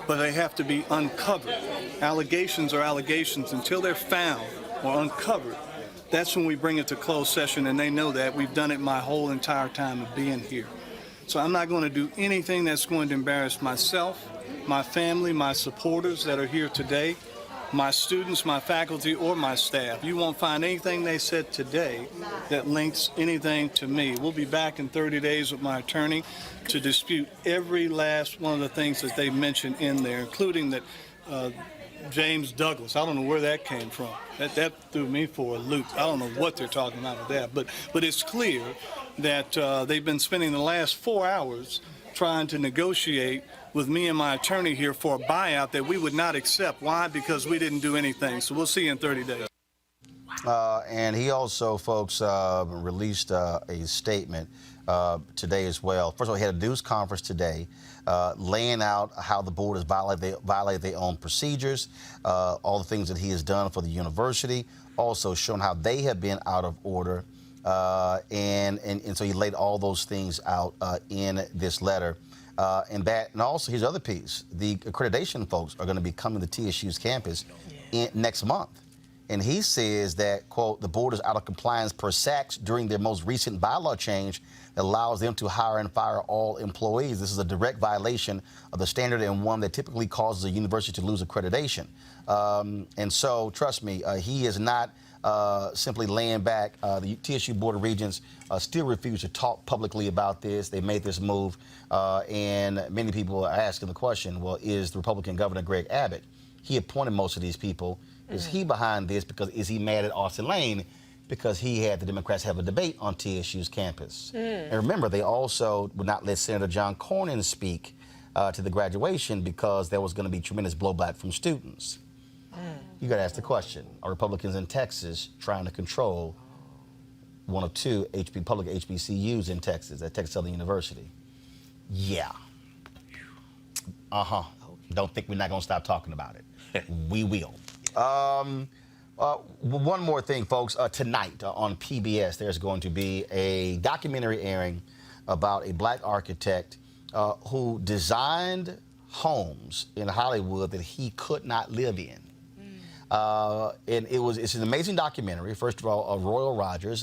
but they have to be uncovered. Allegations are allegations until they're found or uncovered. That's when we bring it to closed session, and they know that. We've done it my whole entire time of being here. So I'm not going to do anything that's going to embarrass myself, my family, my supporters that are here today, my students, my faculty, or my staff. You won't find anything they said today that links anything to me. We'll be back in 30 days with my attorney to dispute every last one of the things that they mentioned in there, including that James Douglas. I don't know where that came from. That threw me for a loop. I don't know what they're talking about with that. But it's clear that they've been spending the last 4 hours trying to negotiate with me and my attorney here for a buyout that we would not accept. Why? Because we didn't do anything. So we'll see you in 30 days. And he also, folks, released a statement today as well. First of all, he had a news conference today laying out how the board has violated their own procedures, all the things that he has done for the university, also showing how they have been out of order. And so he laid all those things out in this letter. And also his other piece, the accreditation folks are going to be coming to TSU's campus next month. And he says that, quote, the board is out of compliance per SACS during their most recent bylaw change that allows them to hire and fire all employees. This is a direct violation of the standard and one that typically causes a university to lose accreditation. And so, trust me, he is not simply laying back. The TSU Board of Regents still refuse to talk publicly about this. They made this move, and many people are asking the question, well, is the Republican Governor Greg Abbott, he appointed most of these people, is he behind this because is he mad at Austin Lane because he had the Democrats have a debate on TSU's campus? And remember, they also would not let Senator John Cornyn speak to the graduation because there was going to be tremendous blowback from students. You got to ask the question, are Republicans in Texas trying to control one of two public HBCUs in Texas at Texas Southern University? Yeah. Don't think we're not going to stop talking about it. We will. One more thing, folks. Tonight on PBS, there's going to be a documentary airing about a black architect who designed homes in Hollywood that he could not live in. And it's an amazing documentary. First of all, Royal Rogers.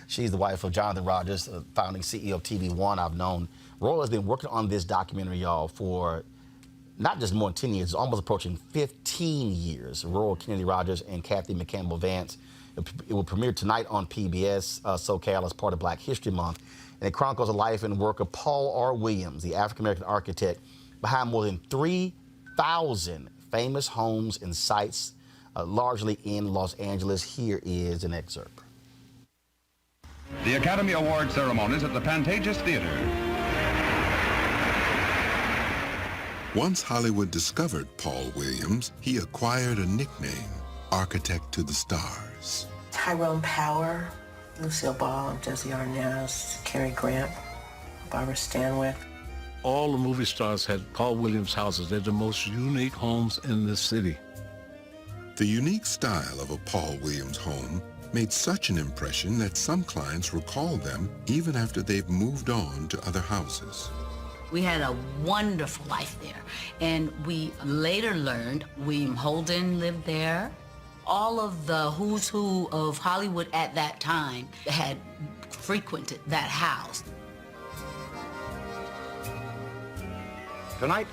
She's the wife of Jonathan Rogers, founding CEO of TV One. I've known Royal has been working on this documentary, y'all, for not just more than 10 years, it's almost approaching 15 years. Royal Kennedy Rogers and Kathy McCampbell Vance. It will premiere tonight on PBS SoCal as part of Black History Month. And it chronicles the life and work of Paul R. Williams, the African-American architect behind more than 3,000 famous homes and sites, largely in Los Angeles. Here is an excerpt. The Academy Award ceremonies at the Pantages Theater. Once Hollywood discovered Paul Williams, he acquired a nickname, Architect to the Stars. Tyrone Power, Lucille Ball, Desi Arnaz, Cary Grant, Barbara Stanwyck. All the movie stars had Paul Williams houses. They're the most unique homes in the city. The unique style of a Paul Williams home made such an impression that some clients recall them even after they've moved on to other houses. We had a wonderful life there, and we later learned William Holden lived there. All of the who's who of Hollywood at that time had frequented that house. Tonight,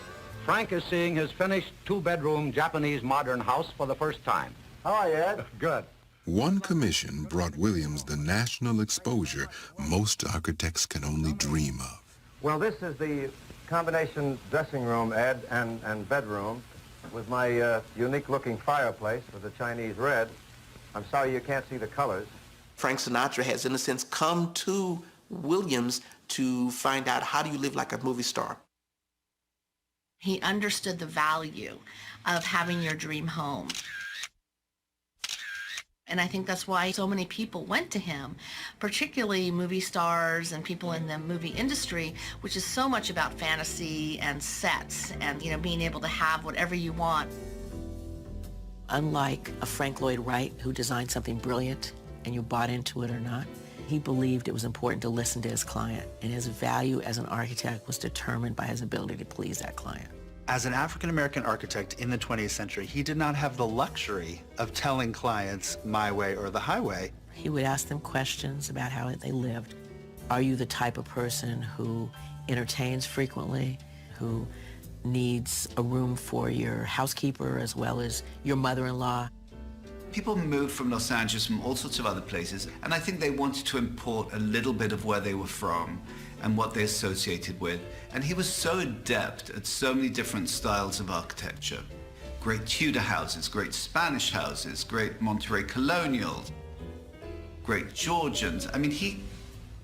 Frank is seeing his finished two-bedroom Japanese modern house for the first time. How are you, Ed? Good. One commission brought Williams the national exposure most architects can only dream of. Well, this is the combination dressing room, Ed, and bedroom with my unique-looking fireplace with the Chinese red. I'm sorry you can't see the colors. Frank Sinatra has, in a sense, come to Williams to find out how do you live like a movie star. He understood the value of having your dream home. And I think that's why so many people went to him, particularly movie stars and people in the movie industry, which is so much about fantasy and sets and, you know, being able to have whatever you want. Unlike a Frank Lloyd Wright who designed something brilliant and you bought into it or not, he believed it was important to listen to his client, and his value as an architect was determined by his ability to please that client. As an African-American architect in the 20th century, he did not have the luxury of telling clients my way or the highway. He would ask them questions about how they lived. Are you the type of person who entertains frequently, who needs a room for your housekeeper as well as your mother-in-law? People moved from Los Angeles, from all sorts of other places, and I think they wanted to import a little bit of where they were from and what they associated with. And he was so adept at so many different styles of architecture. Great Tudor houses, great Spanish houses, great Monterey Colonials, great Georgians. I mean, he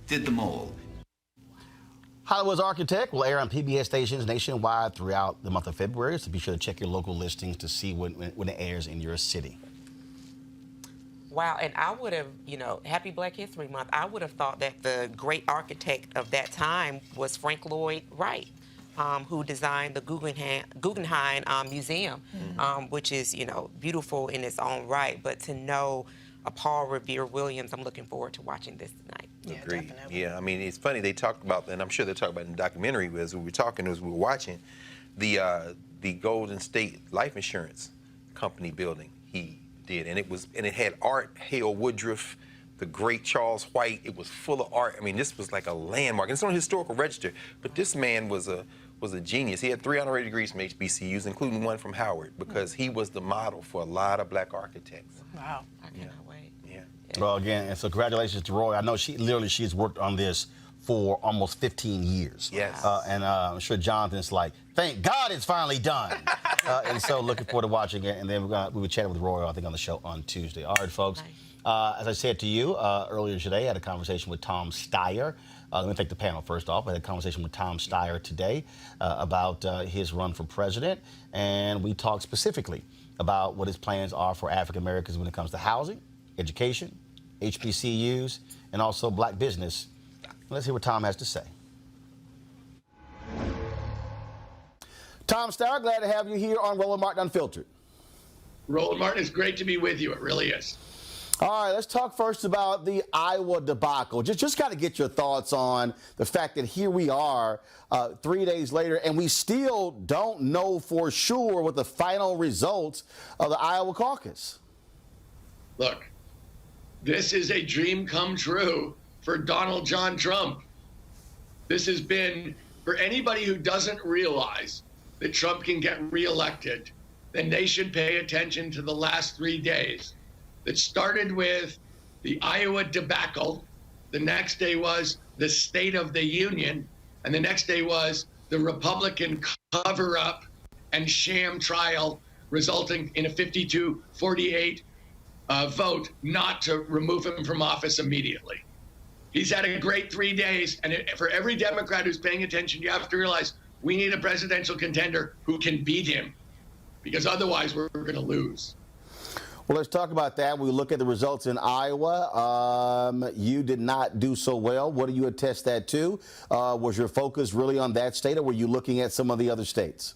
did them all. Hollywood's Architect will air on PBS stations nationwide throughout the month of February, so be sure to check your local listings to see when it airs in your city. Wow, and I would have, happy Black History Month, I would have thought that the great architect of that time was Frank Lloyd Wright, who designed the Guggenheim Museum, which is, beautiful in its own right. But to know a Paul Revere Williams, I'm looking forward to watching this tonight. Yeah, Agreed. definitely. Yeah, I mean, it's funny, they talked about, and I'm sure they talked about in the documentary as we were talking, as we were watching, the Golden State Life Insurance Company building he did, and it had Art Hale Woodruff, the great Charles White. It was full of art. I mean, this was like a landmark. It's on the historical register, but this man was a genius. He had 3 honorary degrees from HBCUs, including one from Howard, because he was the model for a lot of Black architects. Wow. I cannot wait. Yeah. Well, again, and so congratulations to Roy. I know she's worked on this for almost 15 years. Yes. And I'm sure Jonathan's like, thank God it's finally done. And so looking forward to watching it. And then we were chatting with Roy, I think, on the show on Tuesday. All right, folks. As I said to you earlier today, I had a conversation with Tom Steyer. Let me take the panel first off. I had a conversation with Tom Steyer today about his run for president. And we talked specifically about what his plans are for African Americans when it comes to housing, education, HBCUs, and also Black business. Let's hear what Tom has to say. Tom Steyer, glad to have you here on Roland Martin Unfiltered. Roland Martin, it's great to be with you. It really is. All right, let's talk first about the Iowa debacle. Just got to get your thoughts on the fact that here we are 3 days later, and we still don't know for sure what the final results of the Iowa caucus. Look, this is a dream come true for Donald John Trump. This has been, for anybody who doesn't realize that Trump can get reelected, then they should pay attention to the last 3 days. That started with the Iowa debacle. The next day was the State of the Union. And the next day was the Republican cover-up and sham trial resulting in a 52-48 vote not to remove him from office immediately. He's had a great 3 days. And for every Democrat who's paying attention, you have to realize we need a presidential contender who can beat him, because otherwise we're going to lose. Well, let's talk about that. We look at the results in Iowa. You did not do so well. What do you attest that to? Was your focus really on that state, or were you looking at some of the other states?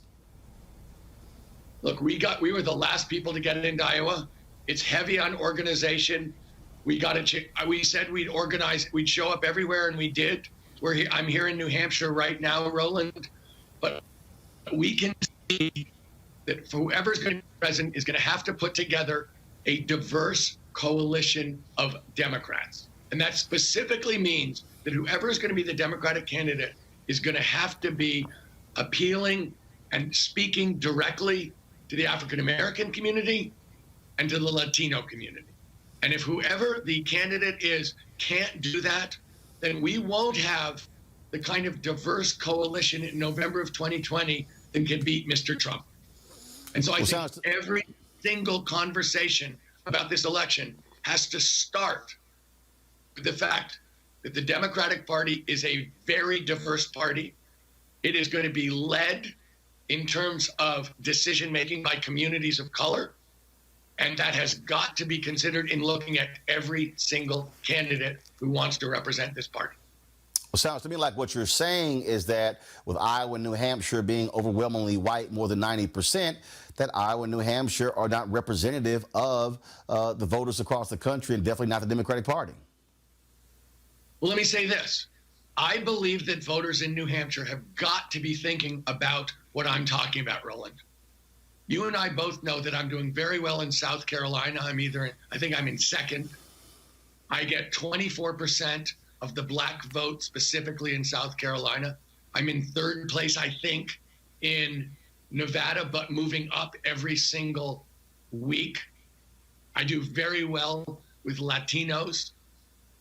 Look, we were the last people to get into Iowa. It's heavy on organization. We said we'd organize, we'd show up everywhere, and we did. I'm here in New Hampshire right now, Roland, but we can see that whoever's going to be president is going to have to put together a diverse coalition of Democrats. And that specifically means that whoever is going to be the Democratic candidate is going to have to be appealing and speaking directly to the African American community and to the Latino community. And if whoever the candidate is can't do that, then we won't have the kind of diverse coalition in November of 2020 that can beat Mr. Trump. And so I think every single conversation about this election has to start with the fact that the Democratic Party is a very diverse party. It is going to be led in terms of decision-making by communities of color. And that has got to be considered in looking at every single candidate who wants to represent this party. Well, sounds to me like what you're saying is that with Iowa and New Hampshire being overwhelmingly white, more than 90%, that Iowa and New Hampshire are not representative of the voters across the country, and definitely not the Democratic Party. Well, let me say this. I believe that voters in New Hampshire have got to be thinking about what I'm talking about, Roland. You and I both know that I'm doing very well in South Carolina. I think I'm in second. I get 24% of the black vote specifically in South Carolina. I'm in third place, I think, in Nevada, but moving up every single week. I do very well with Latinos.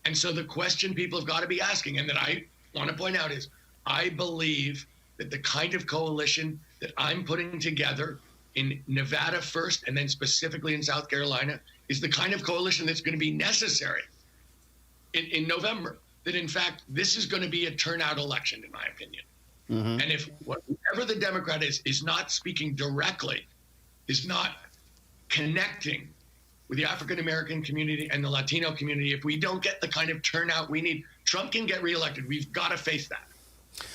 And so the question people have got to be asking, and that I want to point out, is I believe that the kind of coalition that I'm putting together in Nevada first, and then specifically in South Carolina, is the kind of coalition that's going to be necessary in November. That in fact, this is going to be a turnout election, in my opinion. Mm-hmm. And if whoever the Democrat is not speaking directly, is not connecting with the African American community and the Latino community if we don't get the kind of turnout we need. Trump can get reelected. We've got to face that.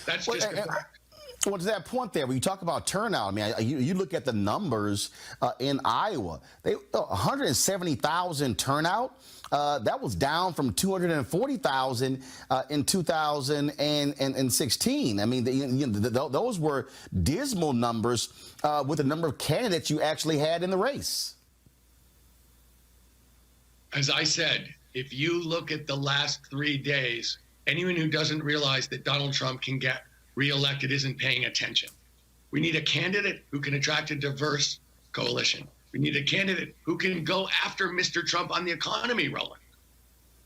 That's just a fact. Well, to that point there, when you talk about turnout, I mean, you look at the numbers in Iowa, 170,000 turnout. That was down from 240,000 in 2016. I mean, those were dismal numbers with the number of candidates you actually had in the race. As I said, if you look at the last 3 days, anyone who doesn't realize that Donald Trump can get reelected isn't paying attention. We need a candidate who can attract a diverse coalition. We need a candidate who can go after Mr. Trump on the economy, Roland.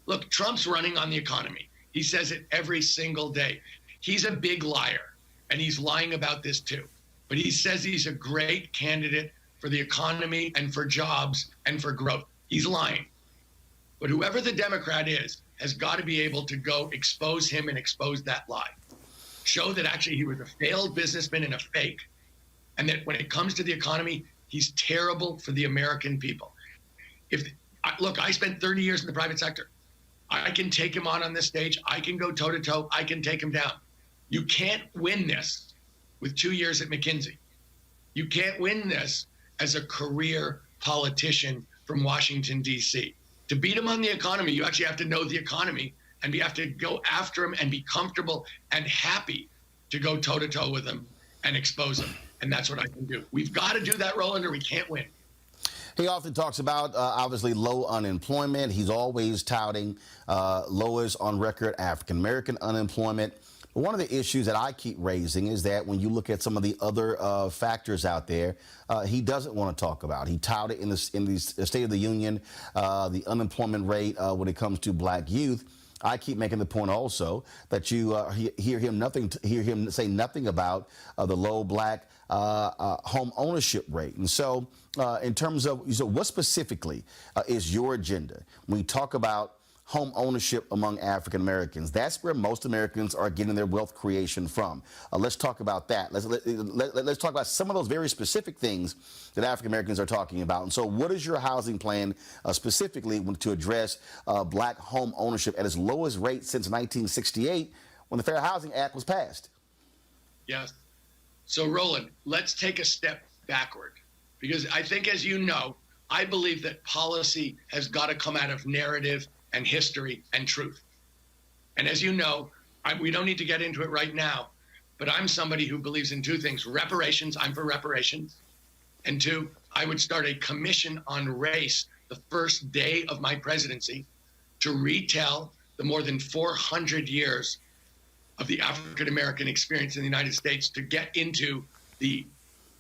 Look, Trump's running on the economy. He says it every single day. He's a big liar, and he's lying about this too. But he says he's a great candidate for the economy and for jobs and for growth. He's lying. But whoever the Democrat is has got to be able to go expose him and expose that lie. Show that actually he was a failed businessman and a fake, and that when it comes to the economy, he's terrible for the American people. Look, I spent 30 years in the private sector. I can take him on this stage. I can go toe-to-toe. I can take him down. You can't win this with 2 years at McKinsey. You can't win this as a career politician from Washington, D.C. To beat him on the economy, you actually have to know the economy, and we have to go after him and be comfortable and happy to go toe-to-toe with him and expose him. And that's what I can do. We've got to do that, Roland, or we can't win. He often talks about, obviously, low unemployment. He's always touting lowest on record African-American unemployment. But one of the issues that I keep raising is that when you look at some of the other factors out there, he doesn't want to talk about. He touted in the State of the Union the unemployment rate when it comes to black youth. I keep making the point also that you hear him say nothing about the low black home ownership rate. And so in terms of, what specifically is your agenda when we talk about home ownership among African Americans? That's where most Americans are getting their wealth creation from. Let's talk about that. Let's talk about some of those very specific things that African Americans are talking about. And so what is your housing plan specifically to address black home ownership at its lowest rate since 1968 when the Fair Housing Act was passed? Yes. So, Roland, let's take a step backward, because I think, as you know, I believe that policy has got to come out of narrative and history and truth. And as you know, we don't need to get into it right now, but I'm somebody who believes in two things: reparations. I'm for reparations. And two, I would start a commission on race the first day of my presidency to retell the more than 400 years of the African American experience in the United States, to get into the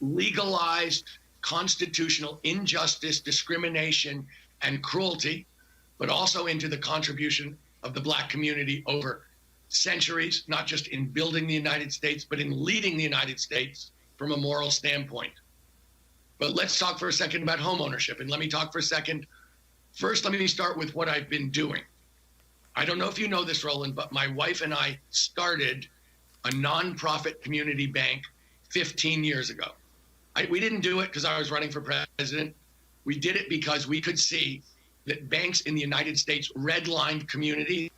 legalized constitutional injustice, discrimination, and cruelty, but also into the contribution of the black community over centuries, not just in building the United States, but in leading the United States from a moral standpoint. But let's talk for a second about home ownership. And let me talk for a second. First, let me start with what I've been doing. I don't know if you know this, Roland, but my wife and I started a nonprofit community bank 15 years ago. We didn't do it because I was running for president. We did it because we could see that banks in the United States redlined communities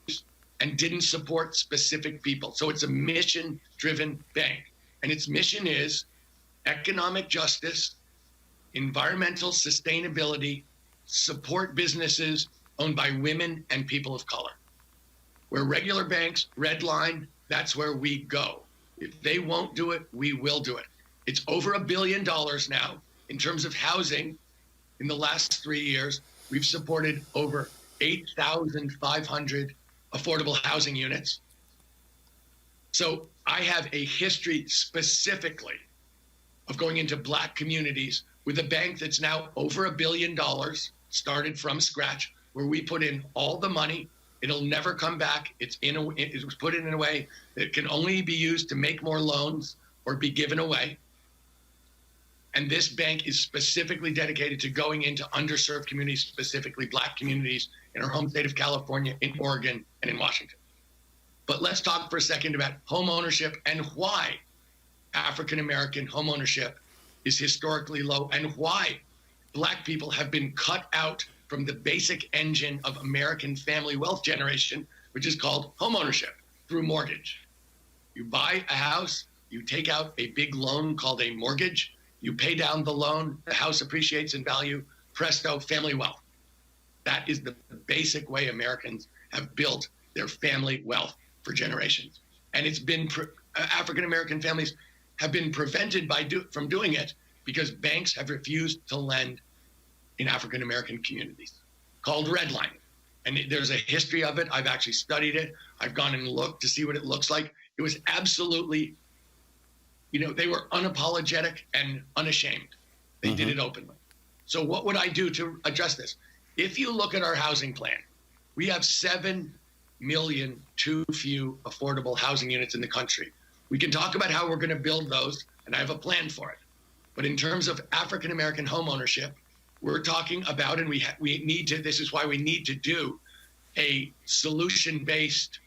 and didn't support specific people. So it's a mission-driven bank. And its mission is economic justice, environmental sustainability, support businesses owned by women and people of color. Where regular banks redline, that's where we go. If they won't do it, we will do it. It's over $1 billion now in terms of housing. In the last 3 years, we've supported over 8,500 affordable housing units. So I have a history specifically of going into black communities with a bank that's now over $1 billion, started from scratch, where we put in all the money. It'll never come back. It was put in a way that can only be used to make more loans or be given away. And this bank is specifically dedicated to going into underserved communities, specifically black communities in our home state of California, in Oregon, and in Washington. But let's talk for a second about home ownership and why African-American home ownership is historically low, and why black people have been cut out from the basic engine of American family wealth generation, which is called homeownership through mortgage. You buy a house, you take out a big loan called a mortgage, you pay down the loan, the house appreciates in value, presto, family wealth. That is the basic way Americans have built their family wealth for generations. And it's been, African-American families have been prevented from doing it because banks have refused to lend in African-American communities, called redlining. And there's a history of it. I've actually studied it. I've gone and looked to see what it looks like. It was absolutely, they were unapologetic and unashamed. They did it openly. So what would I do to address this? If you look at our housing plan, we have 7 million too few affordable housing units in the country. We can talk about how we're going to build those, and I have a plan for it. But in terms of African-American home ownership, we're talking about, and we need to, this is why we need to do a solution-based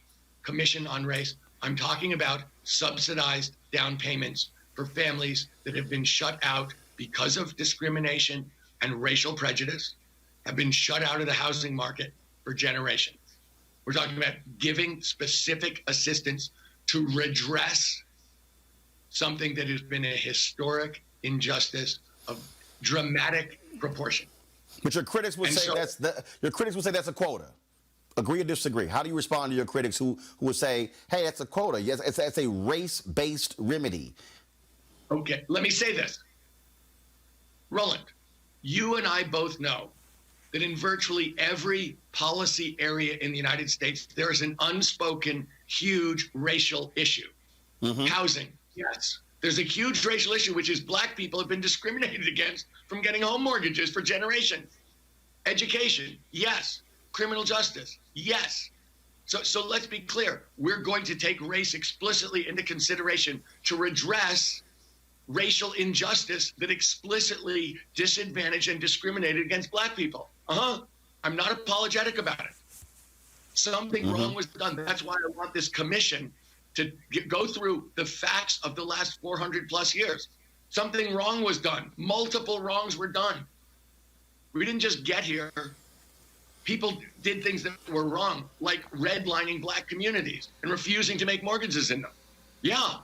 commission on race. I'm talking about subsidized down payments for families that have been shut out because of discrimination and racial prejudice, have been shut out of the housing market for generations. We're talking about giving specific assistance to redress something that has been a historic injustice of dramatic proportion. But your critics would say that's a quota. Agree or disagree? How do you respond to your critics who would say, hey, that's a quota? Yes, it's a race-based remedy. Okay, let me say this. Roland, you and I both know that in virtually every policy area in the United States, there is an unspoken, huge racial issue. Housing, yes. There's a huge racial issue, which is black people have been discriminated against from getting home mortgages for generations. Education, yes. Criminal justice, yes. So let's be clear. We're going to take race explicitly into consideration to redress racial injustice that explicitly disadvantaged and discriminated against black people. I'm not apologetic about it. Something wrong was done. That's why I want this commission to go through the facts of the last 400 plus years. Something wrong was done. Multiple wrongs were done. We didn't just get here. People did things that were wrong, like redlining black communities and refusing to make mortgages in them. Yeah,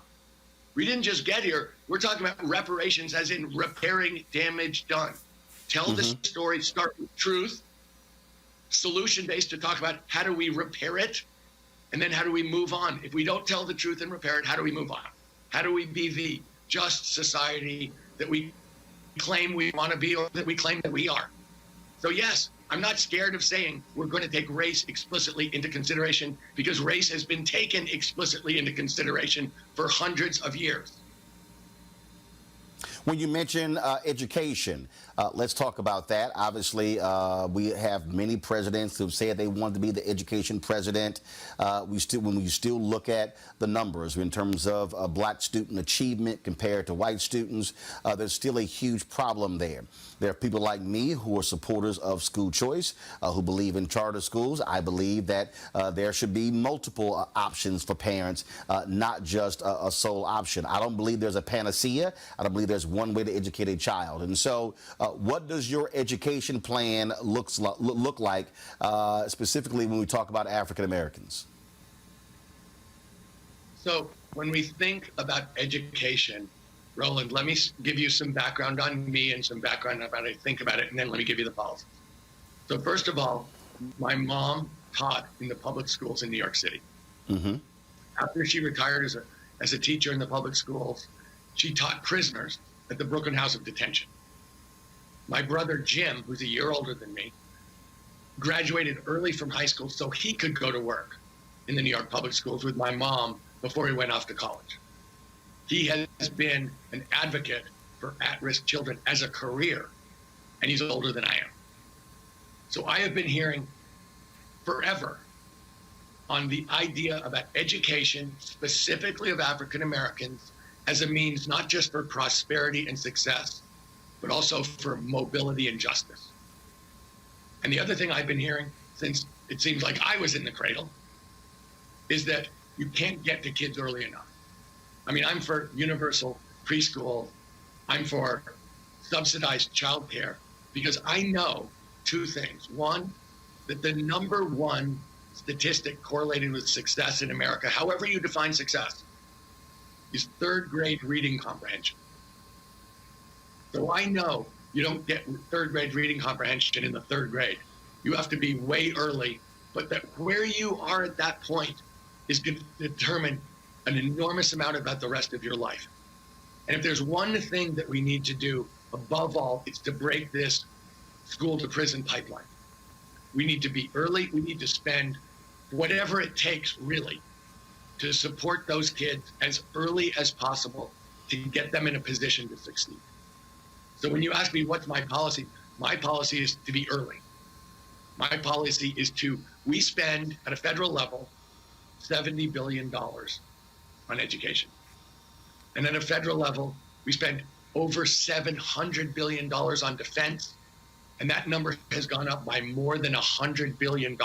we didn't just get here. We're talking about reparations as in repairing damage done. Tell the story, start with truth, solution-based to talk about how do we repair it, and then how do we move on? If we don't tell the truth and repair it, how do we move on? How do we be the just society that we claim we want to be or that we claim that we are? So yes, I'm not scared of saying we're going to take race explicitly into consideration because race has been taken explicitly into consideration for hundreds of years. When you mention education, let's talk about that. Obviously, we have many presidents who've said they wanted to be the education president. When we still look at the numbers in terms of black student achievement compared to white students, there's still a huge problem there. There are people like me who are supporters of school choice, who believe in charter schools. I believe that there should be multiple options for parents, not just a sole option. I don't believe there's a panacea. I don't believe there's one way to educate a child. And so what does your education plan look like, specifically when we talk about African Americans? So when we think about education, Roland, let me give you some background on me and some background about how I think about it, and then let me give you the policies. So first of all, my mom taught in the public schools in New York City. After she retired as a teacher in the public schools, she taught prisoners at the Brooklyn House of Detention. My brother Jim, who's a year older than me, graduated early from high school so he could go to work in the New York public schools with my mom before he went off to college. He has been an advocate for at-risk children as a career, and he's older than I am. So I have been hearing forever on the idea about education, specifically of African Americans, as a means not just for prosperity and success, but also for mobility and justice. And the other thing I've been hearing since it seems like I was in the cradle is that you can't get to kids early enough. I mean, I'm for universal preschool. I'm for subsidized childcare because I know two things. One, that the number one statistic correlated with success in America, however you define success, is third grade reading comprehension. So I know you don't get third grade reading comprehension in the third grade. You have to be way early, but that where you are at that point is going to determine an enormous amount about the rest of your life. And if there's one thing that we need to do above all, it's to break this school to prison pipeline. We need to be early. We need to spend whatever it takes, really, to support those kids as early as possible to get them in a position to succeed. So when you ask me what's my policy is to be early. My policy is we spend at a federal level $70 billion on education. And at a federal level, we spend over $700 billion on defense. And that number has gone up by more than $100 billion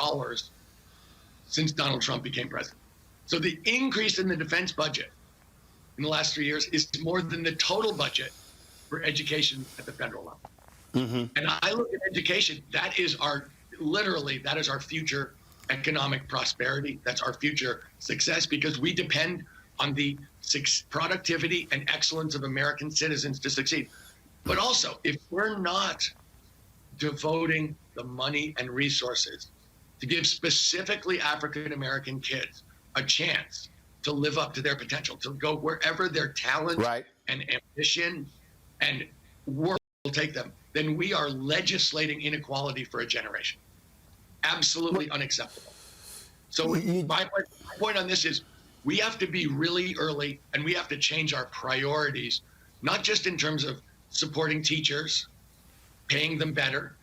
since Donald Trump became president. So the increase in the defense budget in the last 3 years is more than the total budget for education at the federal level. Mm-hmm. And I look at education, that is our future economic prosperity. That's our future success, because we depend on the productivity and excellence of American citizens to succeed. But also, if we're not devoting the money and resources to give specifically African-American kids a chance to live up to their potential, to go wherever their talent and ambition and work will take them, then we are legislating inequality for a generation. Absolutely unacceptable. So my point on this is we have to be really early, and we have to change our priorities, not just in terms of supporting teachers, paying them better,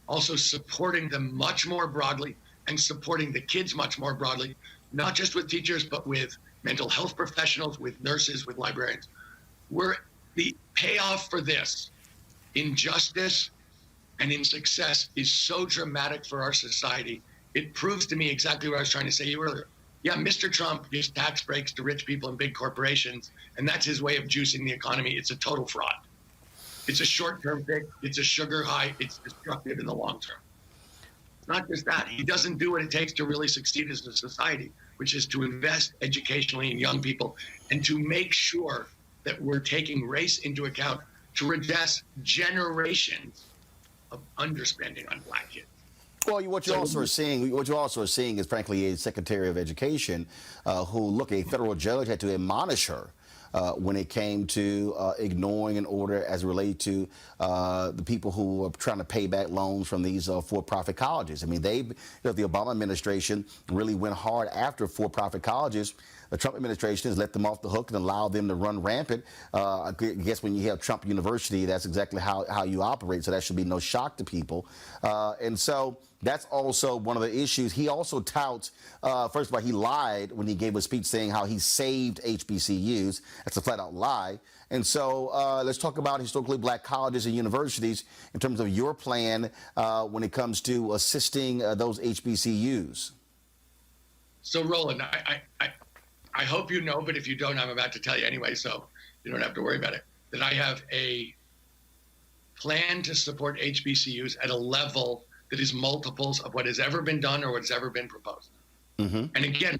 also supporting them much more broadly and supporting the kids much more broadly, not just with teachers, but with mental health professionals, with nurses, with librarians. The payoff for this in justice and in success is so dramatic for our society. It proves to me exactly what I was trying to say to you earlier. Yeah, Mr. Trump gives tax breaks to rich people and big corporations, and that's his way of juicing the economy. It's a total fraud. It's a short-term fix. It's a sugar high. It's destructive in the long term. It's not just that. He doesn't do what it takes to really succeed as a society, which is to invest educationally in young people and to make sure that we're taking race into account to redress generations of underspending on black kids. Well, what you also are seeing is, frankly, a Secretary of Education who, a federal judge had to admonish her when it came to ignoring an order as it related to the people who are trying to pay back loans from these for-profit colleges. I mean, the Obama administration really went hard after for-profit colleges. The Trump administration has let them off the hook and allowed them to run rampant. I guess when you have Trump University, that's exactly how you operate, so that should be no shock to people. And so that's also one of the issues. He also touts, first of all, he lied when he gave a speech saying how he saved HBCUs. That's a flat-out lie. And so let's talk about historically black colleges and universities in terms of your plan when it comes to assisting those HBCUs. So, Roland, I hope you know, but if you don't, I'm about to tell you anyway, so you don't have to worry about it, that I have a plan to support HBCUs at a level that is multiples of what has ever been done or what's ever been proposed. Mm-hmm. And again,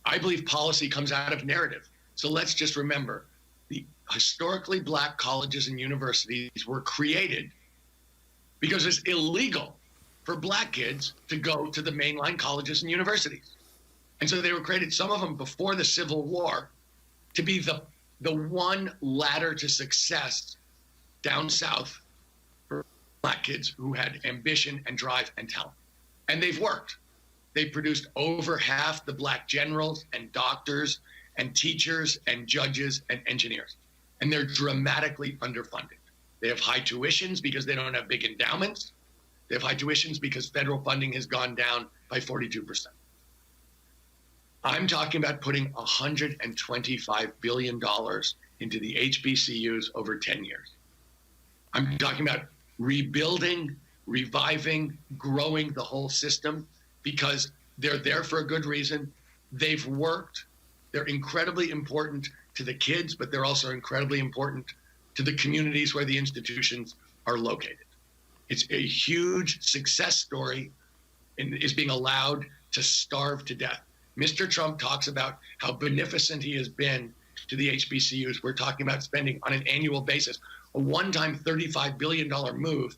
I believe policy comes out of narrative. So let's just remember, the historically black colleges and universities were created because it's illegal for black kids to go to the mainline colleges and universities. And so they were created, some of them before the Civil War, to be the one ladder to success down south for black kids who had ambition and drive and talent. And they've worked. They've produced over half the black generals and doctors and teachers and judges and engineers. And they're dramatically underfunded. They have high tuitions because they don't have big endowments. They have high tuitions because federal funding has gone down by 42%. I'm talking about putting $125 billion into the HBCUs over 10 years. I'm talking about rebuilding, reviving, growing the whole system because they're there for a good reason. They've worked. They're incredibly important to the kids, but they're also incredibly important to the communities where the institutions are located. It's a huge success story and is being allowed to starve to death. Mr. Trump talks about how beneficent he has been to the HBCUs. We're talking about spending on an annual basis a one-time $35 billion move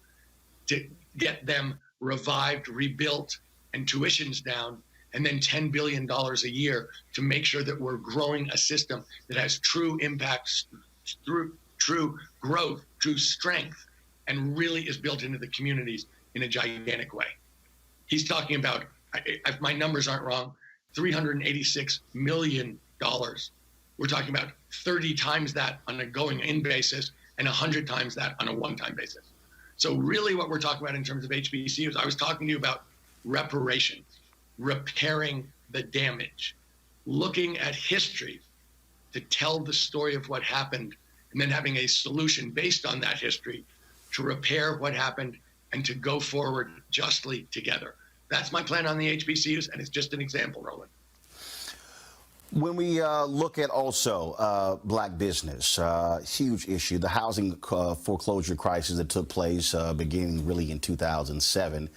to get them revived, rebuilt, and tuitions down, and then $10 billion a year to make sure that we're growing a system that has true impacts, true growth, true strength, and really is built into the communities in a gigantic way. He's talking about, if my numbers aren't wrong, $386 million. We're talking about 30 times that on a going-in basis and 100 times that on a one-time basis. So really what we're talking about in terms of HBCUs, I was talking to you about reparations, repairing the damage, looking at history to tell the story of what happened, and then having a solution based on that history to repair what happened and to go forward justly together. That's my plan on the HBCUs, and it's just an example, Roland. When we look at also black business, huge issue, the housing foreclosure crisis that took place beginning really in 2007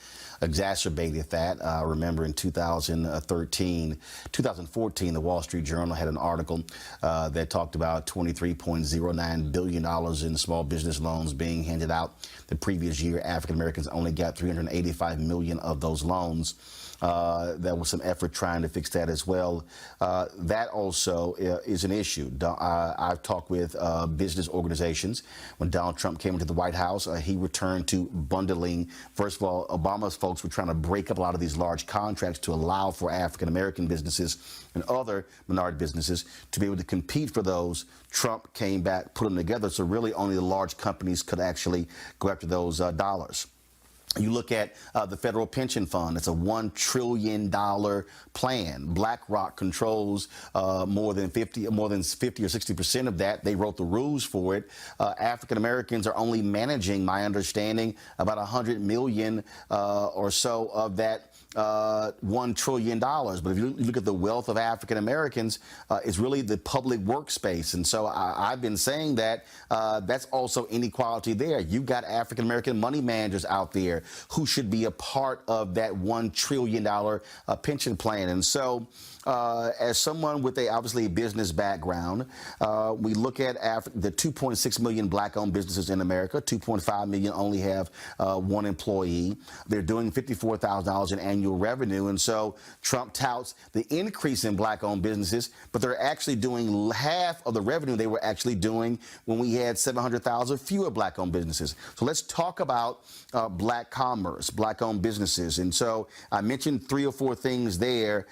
exacerbated that. Remember in 2014, the Wall Street Journal had an article that talked about $23.09 billion in small business loans being handed out. The previous year, African Americans only got $385 million of those loans. There was some effort trying to fix that as well. That also is an issue. I've talked with business organizations. When Donald Trump came into the White House, he returned to bundling. First of all, Obama's folks were trying to break up a lot of these large contracts to allow for African American businesses and other minority businesses to be able to compete for those. Trump came back, put them together, so really only the large companies could actually go after those dollars. You look at the federal pension fund. It's a $1 trillion plan. BlackRock controls more than 50 or 60% of that. They wrote the rules for it. African Americans are only managing, my understanding, about 100 million or so of that $1 trillion. But if you look at the wealth of African Americans, it's really the public workspace. And so I've been saying that that's also inequality there. You've got African American money managers out there who should be a part of that $1 trillion pension plan. And so as someone with obviously a business background, we look at the 2.6 million black-owned businesses in America. 2.5 million only have one employee. They're doing $54,000 in annual revenue. And so Trump touts the increase in black-owned businesses, but they're actually doing half of the revenue they were actually doing when we had 700,000 fewer black-owned businesses. So let's talk about black commerce, black-owned businesses. And so I mentioned 3 or 4 things there.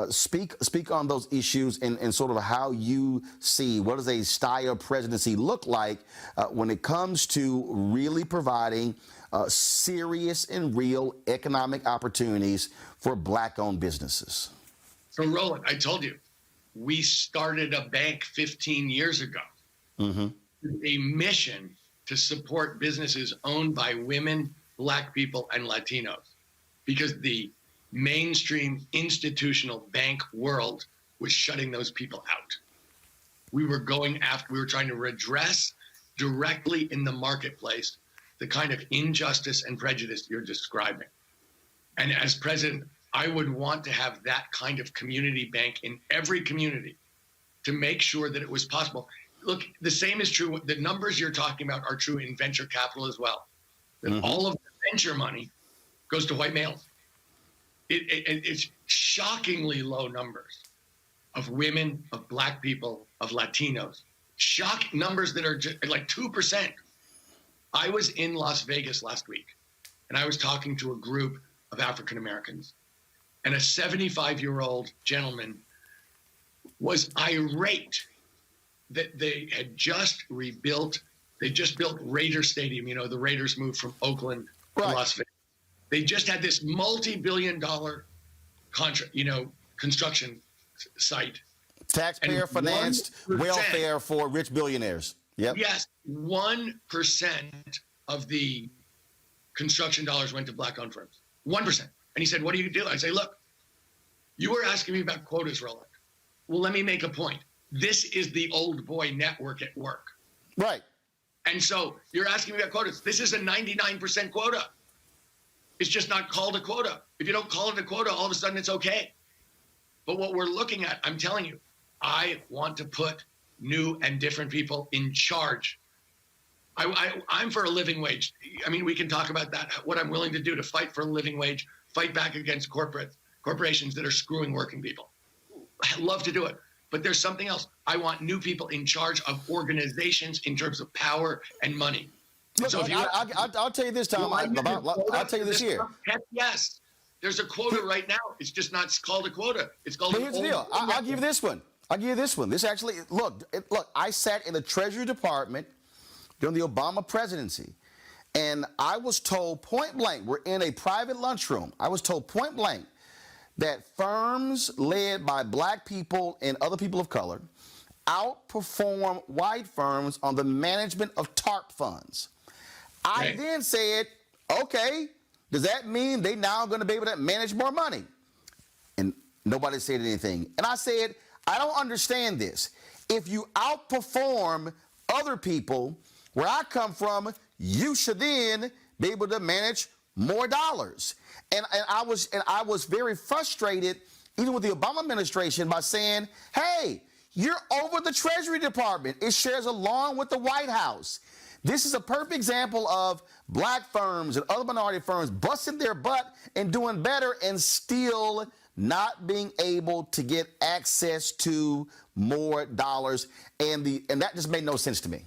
Speak on those issues and sort of how you see what does a Steyer presidency look like when it comes to really providing serious and real economic opportunities for black-owned businesses. So, Roland, I told you, we started a bank 15 years ago. Mm-hmm. A mission to support businesses owned by women, black people, and Latinos, because the mainstream institutional bank world was shutting those people out. We were trying to redress directly in the marketplace the kind of injustice and prejudice you're describing. And as president, I would want to have that kind of community bank in every community to make sure that it was possible. Look, the same is true. The numbers you're talking about are true in venture capital as well. That all of the venture money goes to white males. It's shockingly low numbers of women, of black people, of Latinos. Shocking numbers that are just like 2%. I was in Las Vegas last week, and I was talking to a group of African Americans, and a 75-year-old gentleman was irate that they had just rebuilt. They just built Raider Stadium. You know, the Raiders moved from Oakland to Las Vegas. They just had this multi-billion-dollar construction site. Taxpayer financed welfare for rich billionaires. Yep. Yes, 1% of the construction dollars went to black-owned firms. 1%. And he said, "What do you do?" I say, "Look, you were asking me about quotas, Roland. Well, let me make a point. This is the old boy network at work. Right. And so you're asking me about quotas. This is a 99% quota. It's just not called a quota. If you don't call it a quota, all of a sudden it's okay. But what we're looking at, I'm telling you, I want to put new and different people in charge. I'm for a living wage. I mean, we can talk about that, what I'm willing to do to fight for a living wage, fight back against corporations that are screwing working people. I love to do it. But there's something else. I want new people in charge of organizations in terms of power and money. Look, so I'll tell you this, Tom. I'll tell you this here. Heck yes. There's a quota right now. It's just not called a quota. It's called. But here's the deal. I'll give you this one. I'll give you this one. This actually, look. I sat in the Treasury Department during the Obama presidency, and I was told point blank. We're in a private lunchroom. I was told point blank that firms led by black people and other people of color outperform white firms on the management of TARP funds. I then said, okay, does that mean they now going to be able to manage more money? And nobody said anything. And I said, I don't understand this. If you outperform other people, where I come from, you should then be able to manage more dollars. And I was very frustrated, even with the Obama administration, by saying, hey, you're over the Treasury Department. It shares along with the White House. This is a perfect example of black firms and other minority firms busting their butt and doing better and still not being able to get access to more dollars. And that just made no sense to me.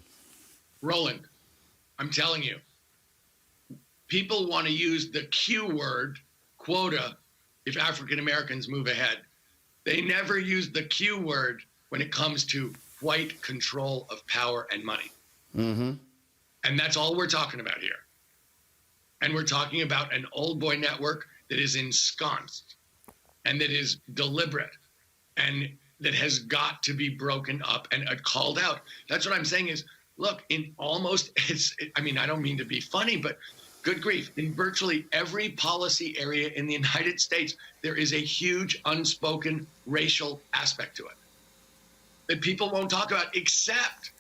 Roland, I'm telling you, people want to use the Q word, quota, if African Americans move ahead. They never use the Q word when it comes to white control of power and money. Mm-hmm. And that's all we're talking about here. And we're talking about an old boy network that is ensconced and that is deliberate and that has got to be broken up and called out. That's what I'm saying is, look, I don't mean to be funny, but good grief, in virtually every policy area in the United States, there is a huge unspoken racial aspect to it that people won't talk about, except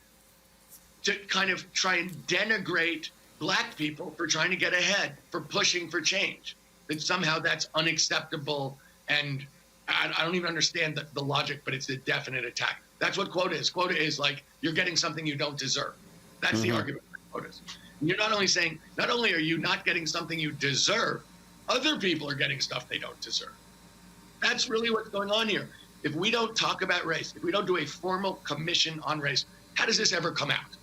to kind of try and denigrate black people for trying to get ahead, for pushing for change, that somehow that's unacceptable. And I don't even understand the logic, but it's a definite attack. That's what quota is. Quota is like, you're getting something you don't deserve. That's the argument for quotas. And you're not only are you not getting something you deserve, other people are getting stuff they don't deserve. That's really what's going on here. If we don't talk about race, if we don't do a formal commission on race, how does this ever come out?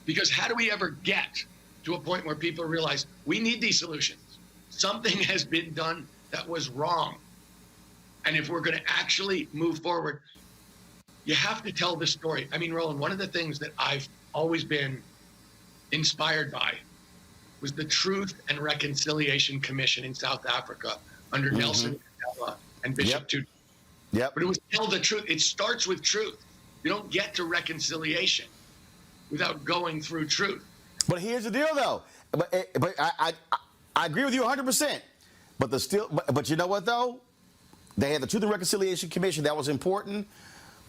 Because how do we ever get to a point where people realize we need these solutions? Something has been done that was wrong. And if we're going to actually move forward, you have to tell the story. I mean, Roland, one of the things that I've always been inspired by was the Truth and Reconciliation Commission in South Africa under Nelson Mandela and Bishop Tutu. But it was tell the truth. It starts with truth. You don't get to reconciliation without going through truth. But here's the deal, though. But I agree with you 100%. But you know what, though? They had the Truth and Reconciliation Commission. That was important.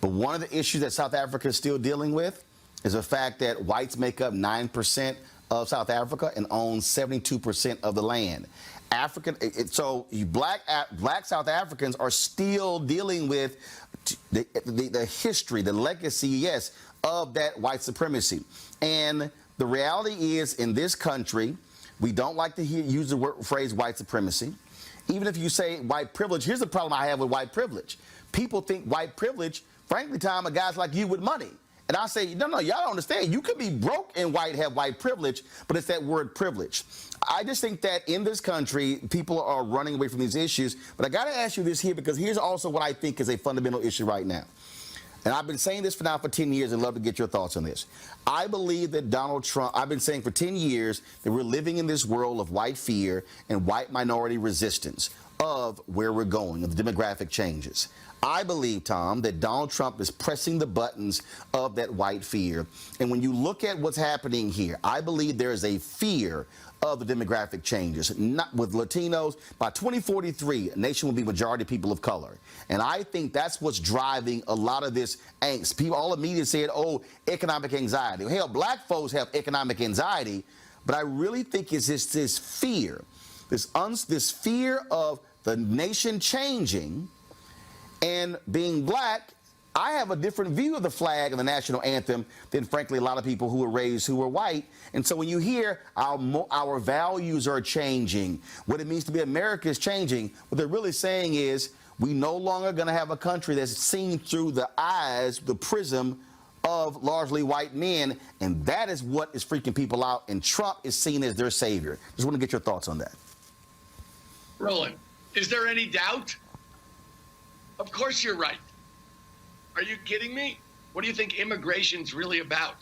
But one of the issues that South Africa is still dealing with is the fact that whites make up 9% of South Africa and own 72% of the land. Black South Africans are still dealing with the history, the legacy, yes, of that white supremacy. And the reality is, in this country, we don't like to use the phrase white supremacy. Even if you say white privilege, here's the problem I have with white privilege. People think white privilege, frankly, Tom, are guys like you with money. And I say, no, y'all don't understand. You could be broke and have white privilege, but it's that word privilege. I just think that in this country, people are running away from these issues. But I got to ask you this here, because here's also what I think is a fundamental issue right now. And I've been saying this for 10 years and love to get your thoughts on this. I believe that Donald Trump, I've been saying for 10 years that we're living in this world of white fear and white minority resistance. of where we're going, of the demographic changes. I believe, Tom, that Donald Trump is pressing the buttons of that white fear. And when you look at what's happening here, I believe there is a fear of the demographic changes. Not with Latinos, by 2043, a nation will be majority people of color. And I think that's what's driving a lot of this angst. People, all the media said, oh, economic anxiety. Hell, black folks have economic anxiety, but I really think it's just this fear, this fear of the nation changing and being black. I have a different view of the flag and the national anthem than, frankly, a lot of people who were raised who were white. And so when you hear our values are changing, what it means to be America is changing, what they're really saying is we no longer going to have a country that's seen through the eyes, the prism of largely white men. And that is what is freaking people out. And Trump is seen as their savior. Just want to get your thoughts on that. Roland, is there any doubt? Of course you're right. Are you kidding me? What do you think immigration's really about?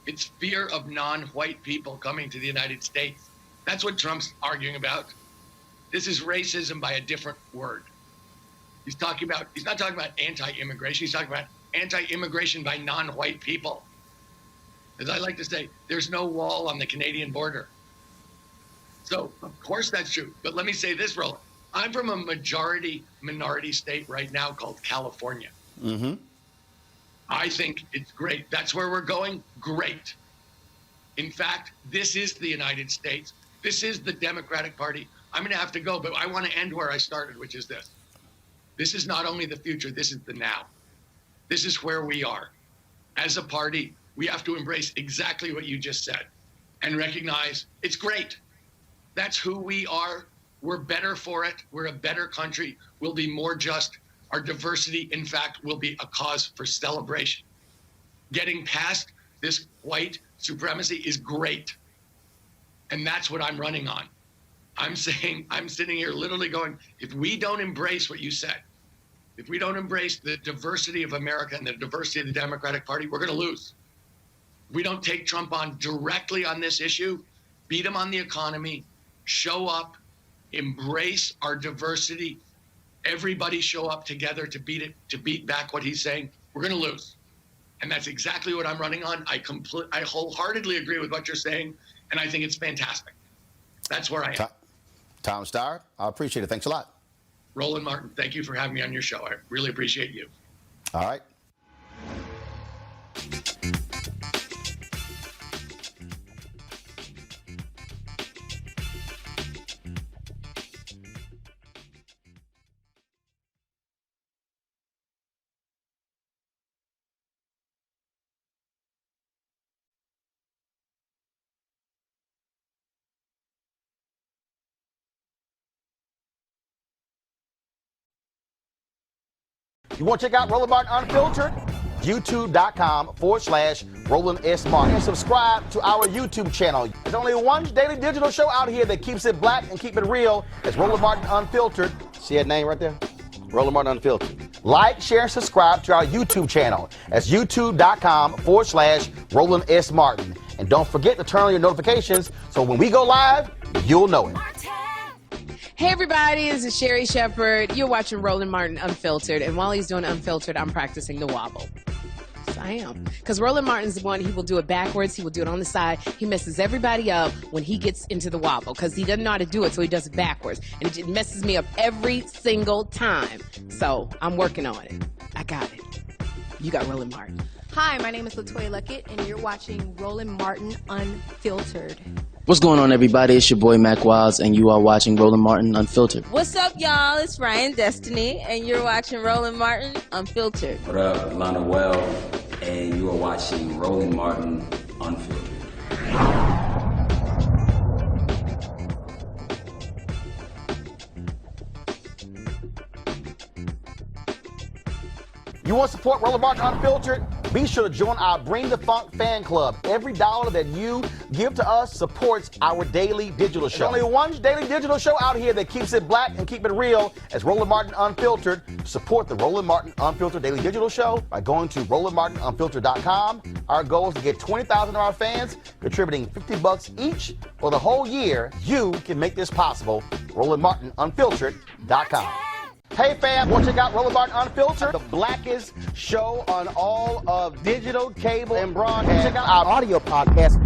It's fear of non-white people coming to the United States. That's what Trump's arguing about. This is racism by a different word. He's not talking about anti-immigration. He's talking about anti-immigration by non-white people. As I like to say, there's no wall on the Canadian border. So, of course that's true. But let me say this, Roland. I'm from a minority state right now called California. Mm-hmm. I think it's great. That's where we're going. Great. In fact, this is the United States. This is the Democratic Party. I'm going to have to go, but I want to end where I started, which is this. This is not only the future, this is the now. This is where we are. As a party, we have to embrace exactly what you just said and recognize it's great. That's who we are. We're better for it. We're a better country. We'll be more just. Our diversity, in fact, will be a cause for celebration. Getting past this white supremacy is great. And that's what I'm running on. I'm saying, I'm sitting here literally going, if we don't embrace what you said, if we don't embrace the diversity of America and the diversity of the Democratic Party, we're going to lose. If we don't take Trump on directly on this issue, beat him on the economy, show up, embrace our diversity, everybody show up together to beat back what he's saying, we're going to lose. And that's exactly what I'm running on. I wholeheartedly agree with what you're saying, and I think it's fantastic. That's where I am. Tom Steyer, I appreciate it. Thanks a lot. Roland Martin, thank you for having me on your show. I really appreciate you. All right. You want to check out Roland Martin Unfiltered? YouTube.com/Roland S. Martin. And subscribe to our YouTube channel. There's only one daily digital show out here that keeps it black and keep it real. It's Roland Martin Unfiltered. See that name right there? Roland Martin Unfiltered. Like, share, and subscribe to our YouTube channel. That's YouTube.com/Roland S. Martin. And don't forget to turn on your notifications so when we go live, you'll know it. Hey everybody, this is Sherry Shepherd. You're watching Roland Martin Unfiltered, and while he's doing Unfiltered, I'm practicing the wobble. Yes, I am. Because Roland Martin's the one, he will do it backwards, he will do it on the side. He messes everybody up when he gets into the wobble, because he doesn't know how to do it, so he does it backwards. And it messes me up every single time. So I'm working on it. I got it. You got Roland Martin. Hi, my name is LaToya Luckett, and you're watching Roland Martin Unfiltered. What's going on, everybody? It's your boy Mac Wiles, and you are watching Roland Martin Unfiltered. What's up, y'all? It's Ryan Destiny, and you're watching Roland Martin Unfiltered. What up, Lana Well, and you are watching Roland Martin Unfiltered. You want to support Roland Martin Unfiltered? Be sure to join our Bring the Funk fan club. Every dollar that you give to us supports our daily digital show. There's only one daily digital show out here that keeps it black and keep it real. It's Roland Martin Unfiltered. Support the Roland Martin Unfiltered daily digital show by going to RolandMartinUnfiltered.com. Our goal is to get 20,000 of our fans contributing $50 each for the whole year. You can make this possible. RolandMartinUnfiltered.com. Hey fam, want to check out Roland Martin Unfiltered, the blackest show on all of digital, cable, and broadcast. Check out our audio podcast.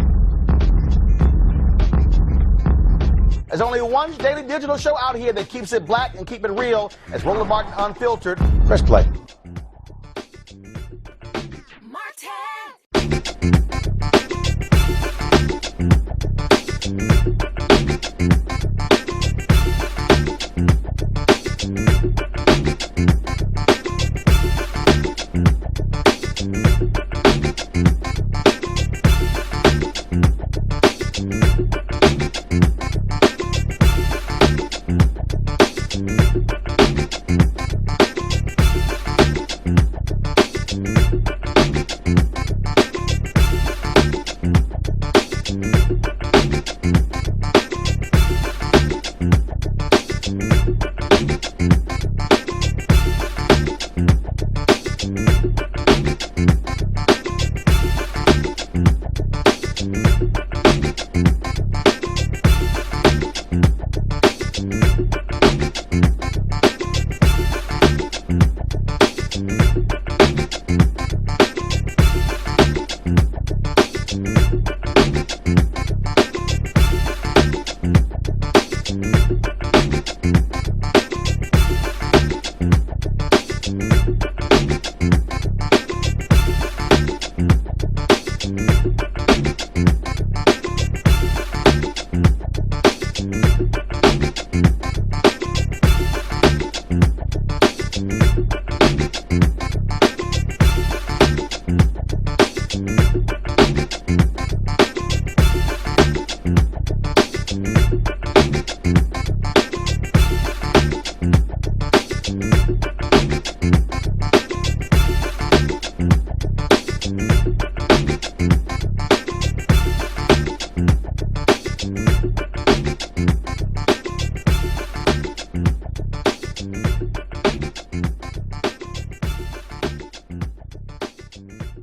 There's only one daily digital show out here that keeps it black and keep it real. It's Roland Martin Unfiltered. Press play.